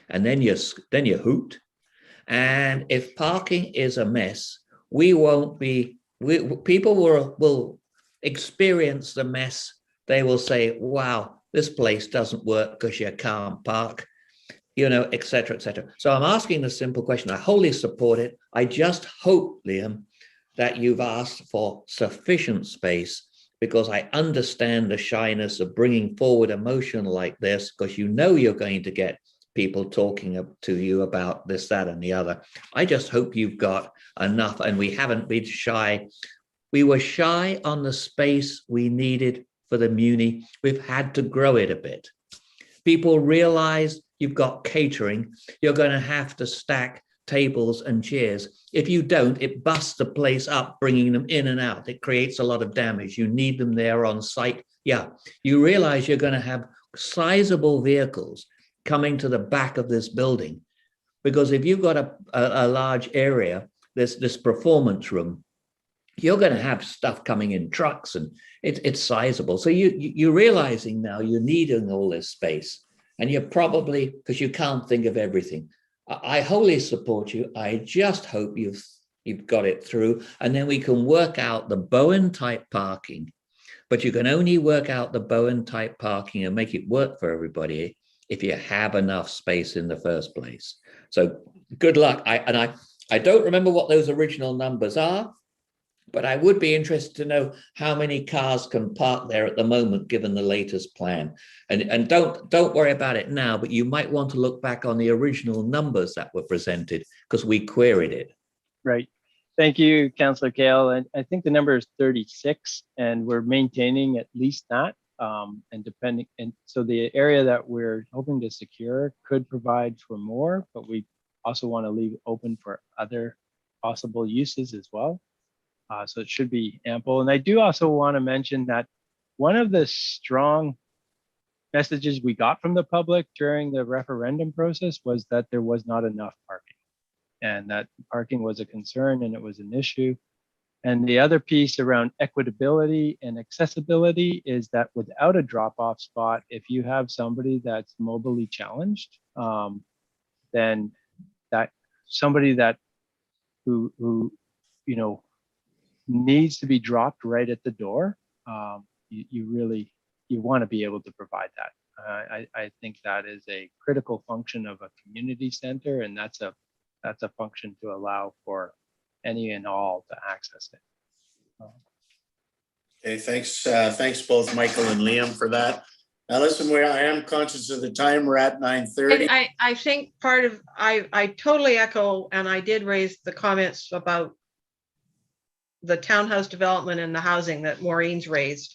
And then you're hooped. And if parking is a mess, people will experience the mess. They will say, wow, this place doesn't work because you can't park, et cetera, et cetera. So I'm asking the simple question. I wholly support it. I just hope, Liam, that you've asked for sufficient space, because I understand the shyness of bringing forward a motion like this, because you're going to get people talking to you about this, that, and the other. I just hope you've got enough, and we haven't been shy. We were shy on the space we needed for the Muni. We've had to grow it a bit. People realize you've got catering. You're going to have to stack tables and chairs. If you don't, it busts the place up, bringing them in and out. It creates a lot of damage. You need them there on site. Yeah, you realize you're going to have sizable vehicles coming to the back of this building, because if you've got a large area, this performance room, you're going to have stuff coming in trucks, and it's sizable. So you're realizing now you're needing all this space, and you're probably, because you can't think of everything. I wholly support you. I just hope you've got it through, and then we can work out the Bowen type parking. But you can only work out the Bowen type parking and make it work for everybody if you have enough space in the first place. So good luck. I don't remember what those original numbers are, but I would be interested to know how many cars can park there at the moment, given the latest plan. And don't worry about it now, but you might want to look back on the original numbers that were presented, because we queried it. Right. Thank you, Councillor Kale. And I think the number is 36, and we're maintaining at least that. And so the area that we're hoping to secure could provide for more, but we also want to leave open for other possible uses as well. So it should be ample. And I do also want to mention that one of the strong messages we got from the public during the referendum process was that there was not enough parking, and that parking was a concern and it was an issue. And the other piece around equitability and accessibility is that without a drop-off spot, if you have somebody that's mobilely challenged, then that somebody that who needs to be dropped right at the door, you want to be able to provide that. I think that is a critical function of a community center, and that's a function to allow for any and all to access it. Okay, thanks both Michael and Liam for that. Now listen, I am conscious of the time. We're at 9:30. I think I totally echo, and I did raise the comments about the townhouse development and the housing that Maureen's raised.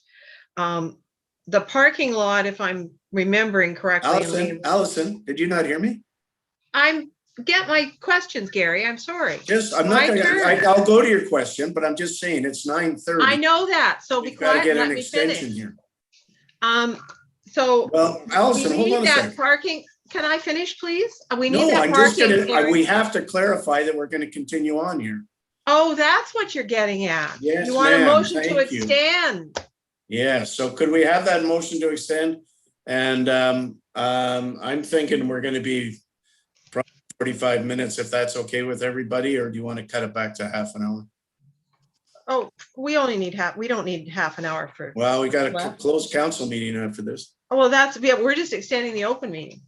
The parking lot, if I'm remembering correctly. Allison, did you not hear me? Get my questions, Gary. I'm sorry. I'll go to your question, but I'm just saying it's 9:30. I know that. So be quiet and let me finish. Here. Well, Allison, hold on a second. Parking. Can I finish, please? We need that parking. We have to clarify that we're going to continue on here. Oh, that's what you're getting at. Yes, you want a motion to extend. Yeah. So could we have that motion to extend? And I'm thinking we're going to be 45 minutes, if that's okay with everybody, or do you want to cut it back to half an hour? Oh, we don't need half an hour for. Well, we got a closed council meeting after this. Oh, well, we're just extending the open meeting.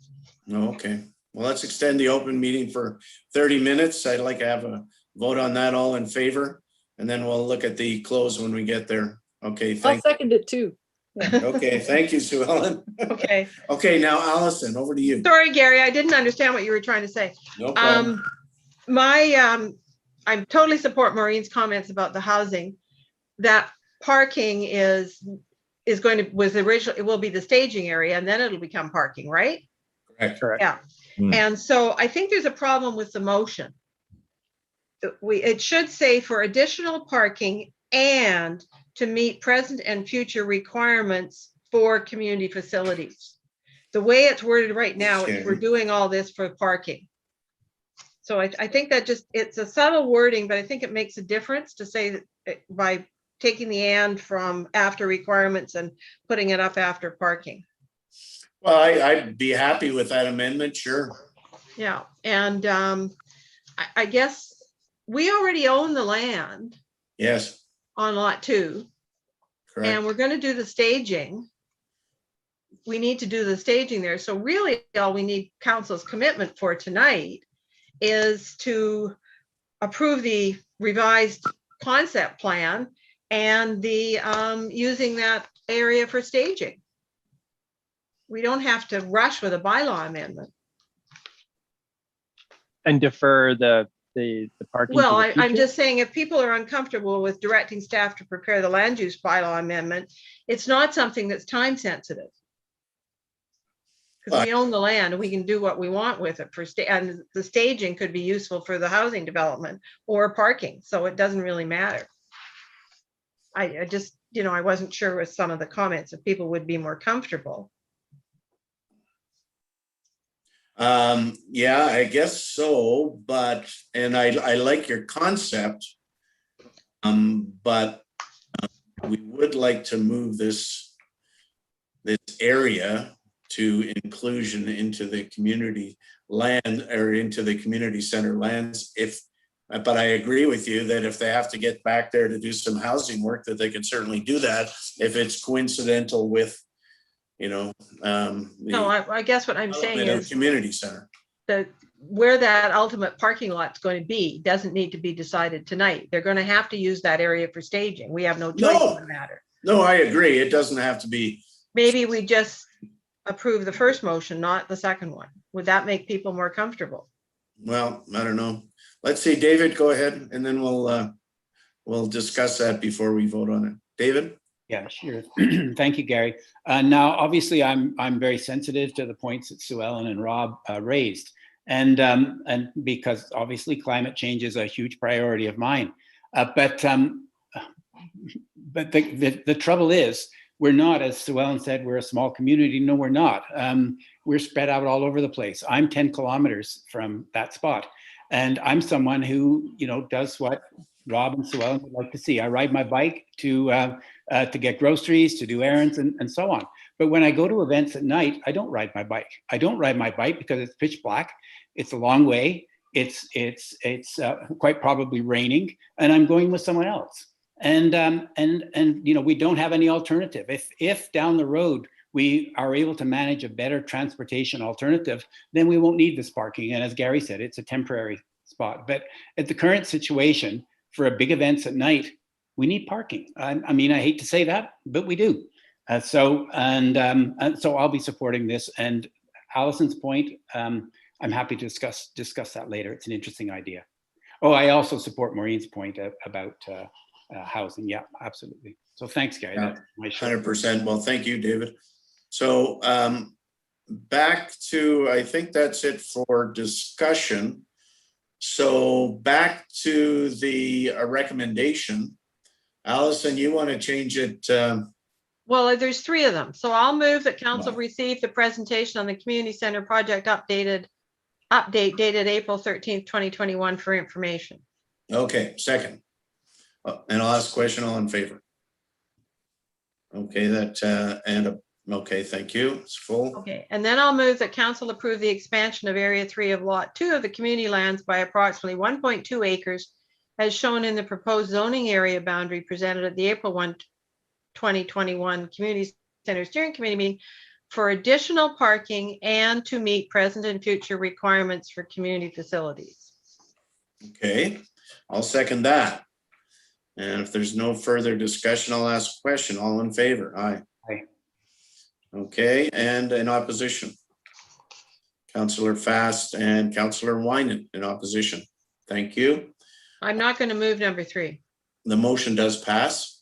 Oh, okay. Well, let's extend the open meeting for 30 minutes. I'd like to have a vote on that, all in favor, and then we'll look at the close when we get there. Okay. I'll second it too. Okay, thank you, Sue Ellen. Okay. Okay, now Allison, over to you. Sorry, Gary, I didn't understand what you were trying to say. No problem. I totally support Maureen's comments about the housing. That parking it will be the staging area, and then it'll become parking, right? Correct. Yeah. And so I think there's a problem with the motion. It should say for additional parking and to meet present and future requirements for community facilities. The way it's worded right now, Okay. we're doing all this for parking. So I think that it's a subtle wording, but I think it makes a difference to say that by taking the and from after requirements and putting it up after parking. Well, I'd be happy with that amendment, sure. Yeah, and I guess we already own the land Yes, on lot 2. correct. And we're going to do the staging. We need to do the staging there. So really all we need council's commitment for tonight is to approve the revised concept plan and the using that area for staging. We don't have to rush with a bylaw amendment. And defer the parking. Well, to the I'm future? just saying if people are uncomfortable with directing staff to prepare the land use bylaw amendment, it's not something that's time sensitive. Because we own the land and we can do what we want with it and the staging could be useful for the housing development or parking. So it doesn't really matter. I just, I wasn't sure with some of the comments if people would be more comfortable. Yeah, I guess so, and I like your concept. But we would like to move this area to inclusion into the community land or into the community center lands. But I agree with you that if they have to get back there to do some housing work, that they can certainly do that if it's coincidental with, No, I guess what I'm saying is community center. that where that ultimate parking lot's going to be doesn't need to be decided tonight. They're going to have to use that area for staging. We have no choice in the matter. No, I agree. It doesn't have to be. Maybe we just approve the first motion, not the second one. Would that make people more comfortable? Well, I don't know. Let's see, David, go ahead, and then we'll discuss that before we vote on it. David? Yeah, sure. Thank you, Gary. Now, obviously, I'm very sensitive to the points that Sue Ellen and Rob raised, and because obviously climate change is a huge priority of mine. But the trouble is, we're not, as Sue Ellen said, we're a small community. No, we're not. We're spread out all over the place. I'm 10 kilometers from that spot, and I'm someone who does what Rob and Sue Ellen would like to see. I ride my bike to get groceries, to do errands, and so on. But when I go to events at night, I don't ride my bike. I don't ride my bike because it's pitch black. It's a long way. It's quite probably raining, and I'm going with someone else. And we don't have any alternative. If down the road we are able to manage a better transportation alternative, then we won't need this parking. And as Gary said, it's a temporary spot. But at the current situation, for a big events at night, we need parking. I mean, I hate to say that, but we do. So I'll be supporting this. And Allison's point, I'm happy to discuss that later. It's an interesting idea. Oh, I also support Maureen's point about housing. Yeah, absolutely. So thanks, Gary. Yeah, that's my 100%. Well, thank you, David. So back to, I think that's it for discussion. So back to the recommendation. Allison, you want to change it? Well, there's 3 of them. So I'll move that council receive the presentation on the community center project update dated April 13th, 2021 for information. Okay, second. And I'll ask a question, all in favor? Okay, okay, thank you. It's full. Okay, and then I'll move that council approve the expansion of area 3 of lot 2 of the community lands by approximately 1.2 acres as shown in the proposed zoning area boundary presented at the April 1, 2021 Community Center Steering Committee meeting for additional parking and to meet present and future requirements for community facilities. Okay, I'll second that. And if there's no further discussion, I'll ask a question. All in favor? Aye. Aye. Okay, and in opposition? Councillor Fast and Councillor Winan in opposition. Thank you. I'm not going to move number 3. The motion does pass.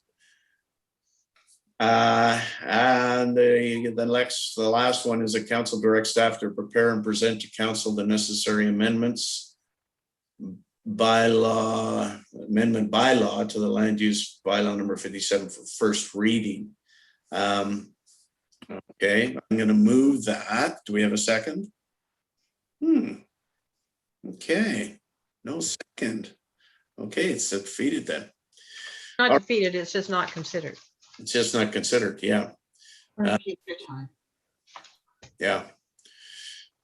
And the last one is a council direct staff to prepare and present to council the necessary amendment bylaw to the land use bylaw number 57 for first reading. Okay, I'm going to move that. Do we have a second? Okay, no second. Okay, it's defeated then. Not defeated, it's just not considered. It's just not considered, yeah. Yeah.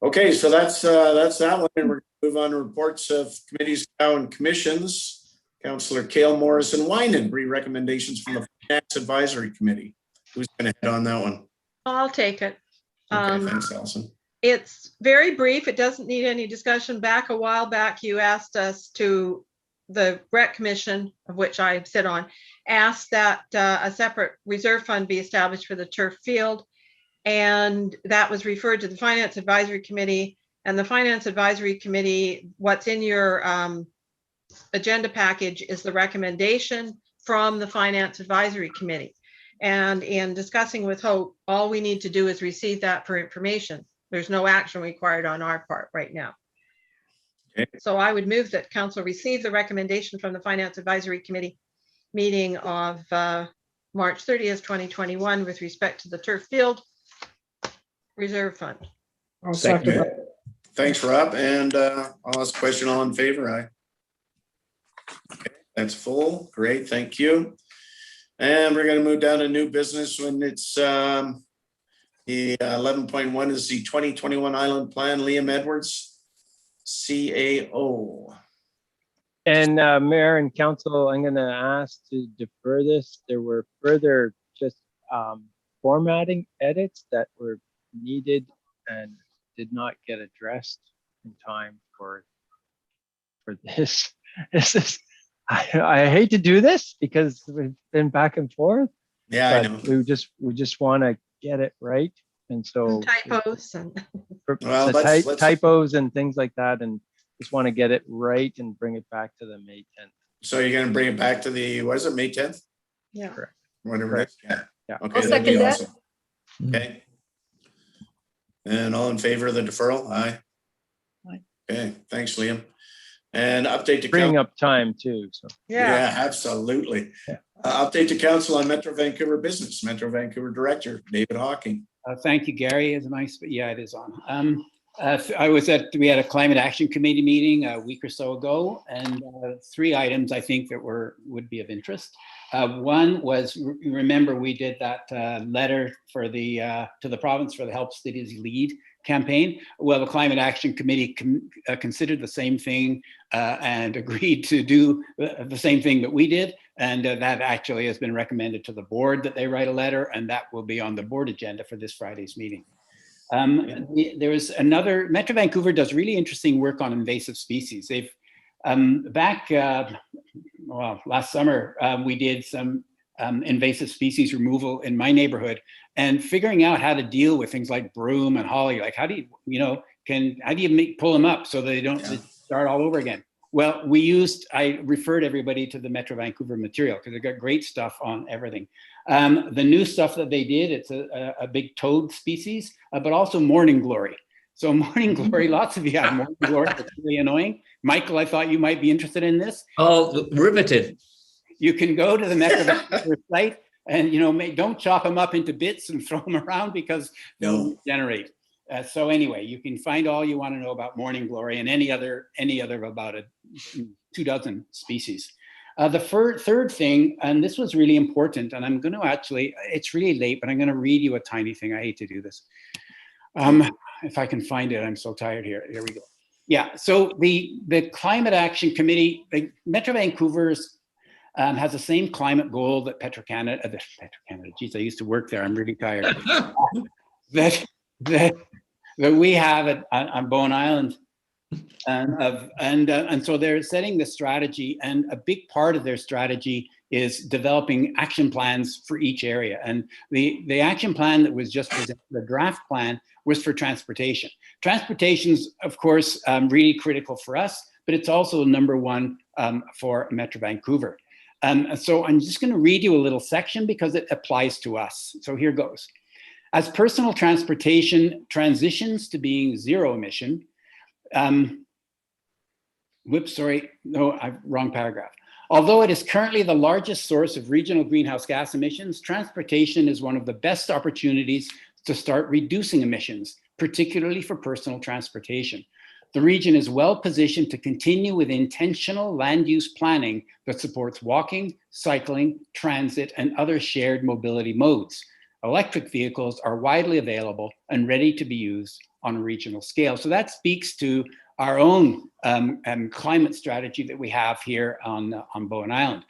Okay, so that's that one. And we're going to move on to reports of committees now and commissions. Councillor Kale, Morris, and Winan, recommendations from the Finance Advisory Committee. Who's going to head on that one? I'll take it. Okay, thanks, Alison. It's very brief. It doesn't need any discussion. A while back, you asked us to, the Rec Commission, of which I sit on, asked that a separate reserve fund be established for the turf field. And that was referred to the Finance Advisory Committee. And the Finance Advisory Committee, what's in your agenda package is the recommendation from the Finance Advisory Committee. And in discussing with Hope, all we need to do is receive that for information. There's no action required on our part right now. Okay. So I would move that council receive the recommendation from the Finance Advisory Committee meeting of March 30th, 2021 with respect to the turf field reserve fund. I'll second that. Thanks, Rob. And I'll ask a question. All in favor? Aye. Okay, that's full. Great, thank you. And we're going to move down to new business when it's the 11.1 is the 2021 Island Plan. Liam Edwards, CAO. And Mayor and Council, I'm going to ask to defer this. There were further just formatting edits that were needed and did not get addressed in time for this. This is, I hate to do this because we've been back and forth. Yeah, I know. We just want to get it right, and so typos and well, let's typos and things like that, and just want to get it right and bring it back to the May 10th. So you're going to bring it back to the, what is it, May 10th? Yeah. Correct. Whatever it is. Yeah. Yeah. Okay, I'll that'd be second that. awesome. Okay. And all in favor of the deferral? Aye. Aye. Okay, thanks, Liam. And update to Freeing up time too. So yeah, absolutely. Yeah. Update to council on Metro Vancouver business. Metro Vancouver Director David Hawking. Thank you, Gary. It's nice, but yeah, it is on. We had a climate action committee meeting a week or so ago, and 3 items I think that would be of interest. One was, remember we did that letter for to the province for the Help Cities Lead campaign. Well, the Climate Action Committee considered the same thing and agreed to do the same thing that we did. And that actually has been recommended to the board that they write a letter, and that will be on the board agenda for this Friday's meeting. There was another, Metro Vancouver does really interesting work on invasive species. They've last summer, we did some invasive species removal in my neighborhood, and figuring out how to deal with things like broom and holly. Like, how do you pull them up so they don't start all over again? Well, I referred everybody to the Metro Vancouver material because they've got great stuff on everything. The new stuff that they did, it's a big toad species, but also morning glory. So morning glory, lots of you have morning glory. It's really annoying. Michael, I thought you might be interested in this. Oh, riveted. You can go to the Metro Vancouver site and, don't chop them up into bits and throw them around because they'll regenerate. So anyway, you can find all you want to know about morning glory and any other about 24 species. The third thing, and this was really important, and I'm going to it's really late, but I'm going to read you a tiny thing. I hate to do this. If I can find it, I'm so tired here. Here we go. Yeah, so the Climate Action Committee, Metro Vancouver's has the same climate goal that Petro-Canada, geez, I used to work there, I'm really tired. that we have on Bowen Island. And so they're setting the strategy, and a big part of their strategy is developing action plans for each area. And the action plan that was just presented, the draft plan, was for transportation. Transportation's, of course, really critical for us, but it's also number one for Metro Vancouver. So I'm just going to read you a little section because it applies to us. So here goes. As personal transportation transitions to being zero emission, wrong paragraph. Although it is currently the largest source of regional greenhouse gas emissions, transportation is one of the best opportunities to start reducing emissions, particularly for personal transportation. The region is well positioned to continue with intentional land use planning that supports walking, cycling, transit, and other shared mobility modes. Electric vehicles are widely available and ready to be used on a regional scale. So that speaks to our own climate strategy that we have here on Bowen Island.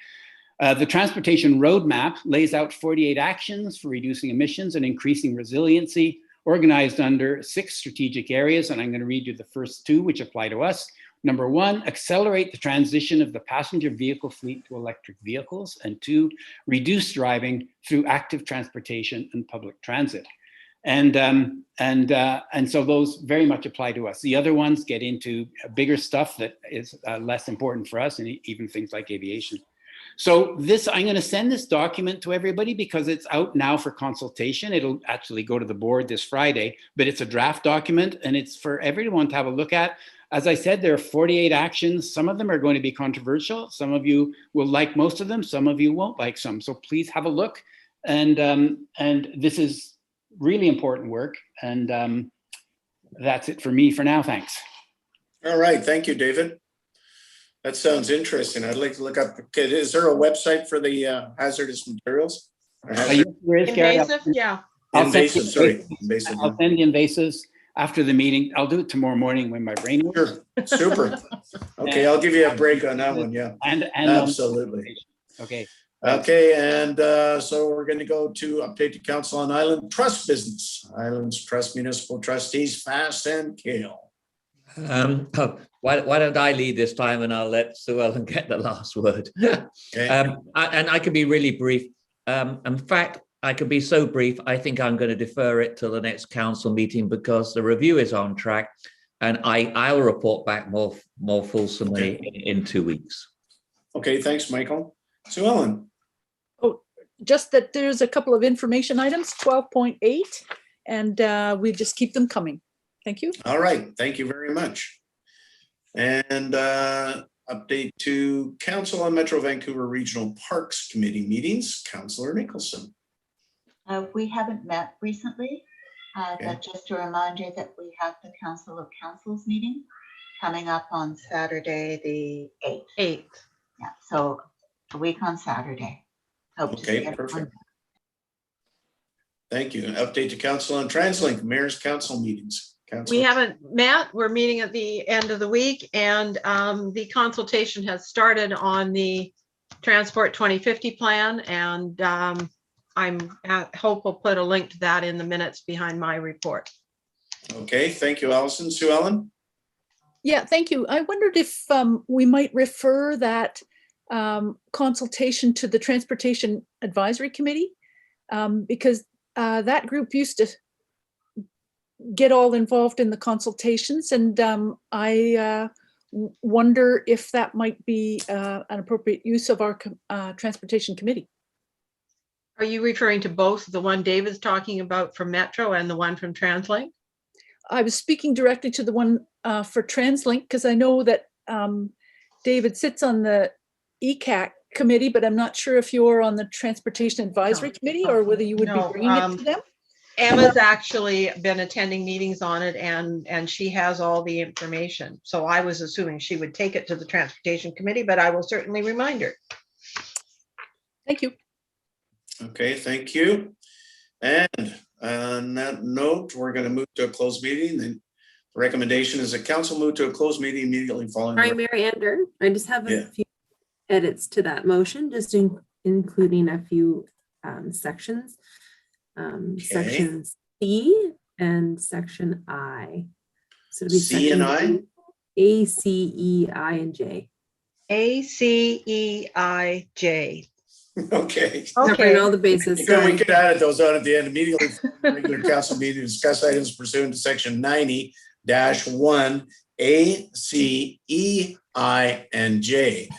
The transportation roadmap lays out 48 actions for reducing emissions and increasing resiliency, organized under 6 strategic areas. And I'm going to read you the first 2, which apply to us. Number 1, accelerate the transition of the passenger vehicle fleet to electric vehicles. And 2, reduce driving through active transportation and public transit. And so those very much apply to us. The other ones get into bigger stuff that is less important for us, and even things like aviation. So I'm going to send this document to everybody because it's out now for consultation. It'll actually go to the board this Friday, but it's a draft document and it's for everyone to have a look at. As I said, there are 48 actions. Some of them are going to be controversial. Some of you will like most of them. Some of you won't like some. So please have a look. And this is really important work. And that's it for me for now. Thanks. All right. Thank you, David. That sounds interesting. I'd like to look up. Okay, is there a website for the hazardous materials? Invasive, yeah. Invasive, sorry. Invasive. I'll send the invasives after the meeting. I'll do it tomorrow morning when my brain works. Sure. Super. Okay, I'll give you a break on that one. Yeah. And absolutely. Okay. Okay, and so we're going to go to update to Council on Island Trust business. Islands Trust Municipal Trustees, Fast and Kale. Why don't I lead this time and I'll let Sue Ellen get the last word. Okay. And I can be really brief. In fact, I can be so brief, I think I'm going to defer it till the next council meeting because the review is on track and I'll report back more fulsomely in 2 weeks. Okay, thanks, Michael. Sue Ellen. Oh, just that there's a couple of information items, 12.8, and we just keep them coming. Thank you. All right, thank you very much. And update to Council on Metro Vancouver Regional Parks Committee meetings, Councillor Nicholson. We haven't met recently, but just a reminder that we have the Council of Councils meeting coming up on Saturday, the 8th. Yeah, so a week on Saturday. Hope to see Okay, everyone. perfect. Thank you. Update to Council on TransLink, Mayor's Council meetings. We haven't met. We're meeting at the end of the week, and the consultation has started on the Transport 2050 plan, and hope we'll put a link to that in the minutes behind my report. Okay, thank you, Allison. Sue Ellen? Yeah, thank you. I wondered if we might refer that consultation to the Transportation Advisory Committee, because that group used to get all involved in the consultations, and I wonder if that might be an appropriate use of our Transportation Committee. Are you referring to both the one David's talking about from Metro and the one from TransLink? I was speaking directly to the one for TransLink because I know that David sits on the ECAC committee, but I'm not sure if you're on the Transportation Advisory Committee or whether you would be bringing it to them. Emma's actually been attending meetings on it, and she has all the information. So I was assuming she would take it to the Transportation Committee, but I will certainly remind her. Thank you. Okay, thank you. And on that note, we're going to move to a closed meeting. The recommendation is that council move to a closed meeting immediately following. Sorry, Mary Ander, I just have a few edits to that motion, just including a few sections. Section C and section I. So it'll be C and I? A, C, E, I, and J. A, C, E, I, J. Okay. Covering all the bases. We could add those on at the end immediately. Regular council meeting to discuss items pursuant to section 90-1 A, C, E, I, and J.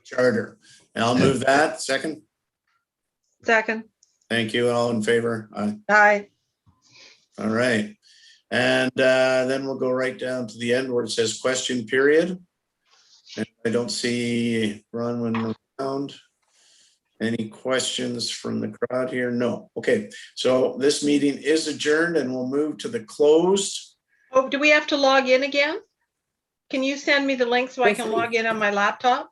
Charter. I'll move that. Second. Second. Thank you. All in favor? Aye. Aye. All right. And then we'll go right down to the end where it says question period. And I don't see Bronwyn around. Any questions from the crowd here? No. Okay. So this meeting is adjourned and we'll move to the closed. Oh, do we have to log in again? Can you send me the link so I Yes, can please. log in on my laptop?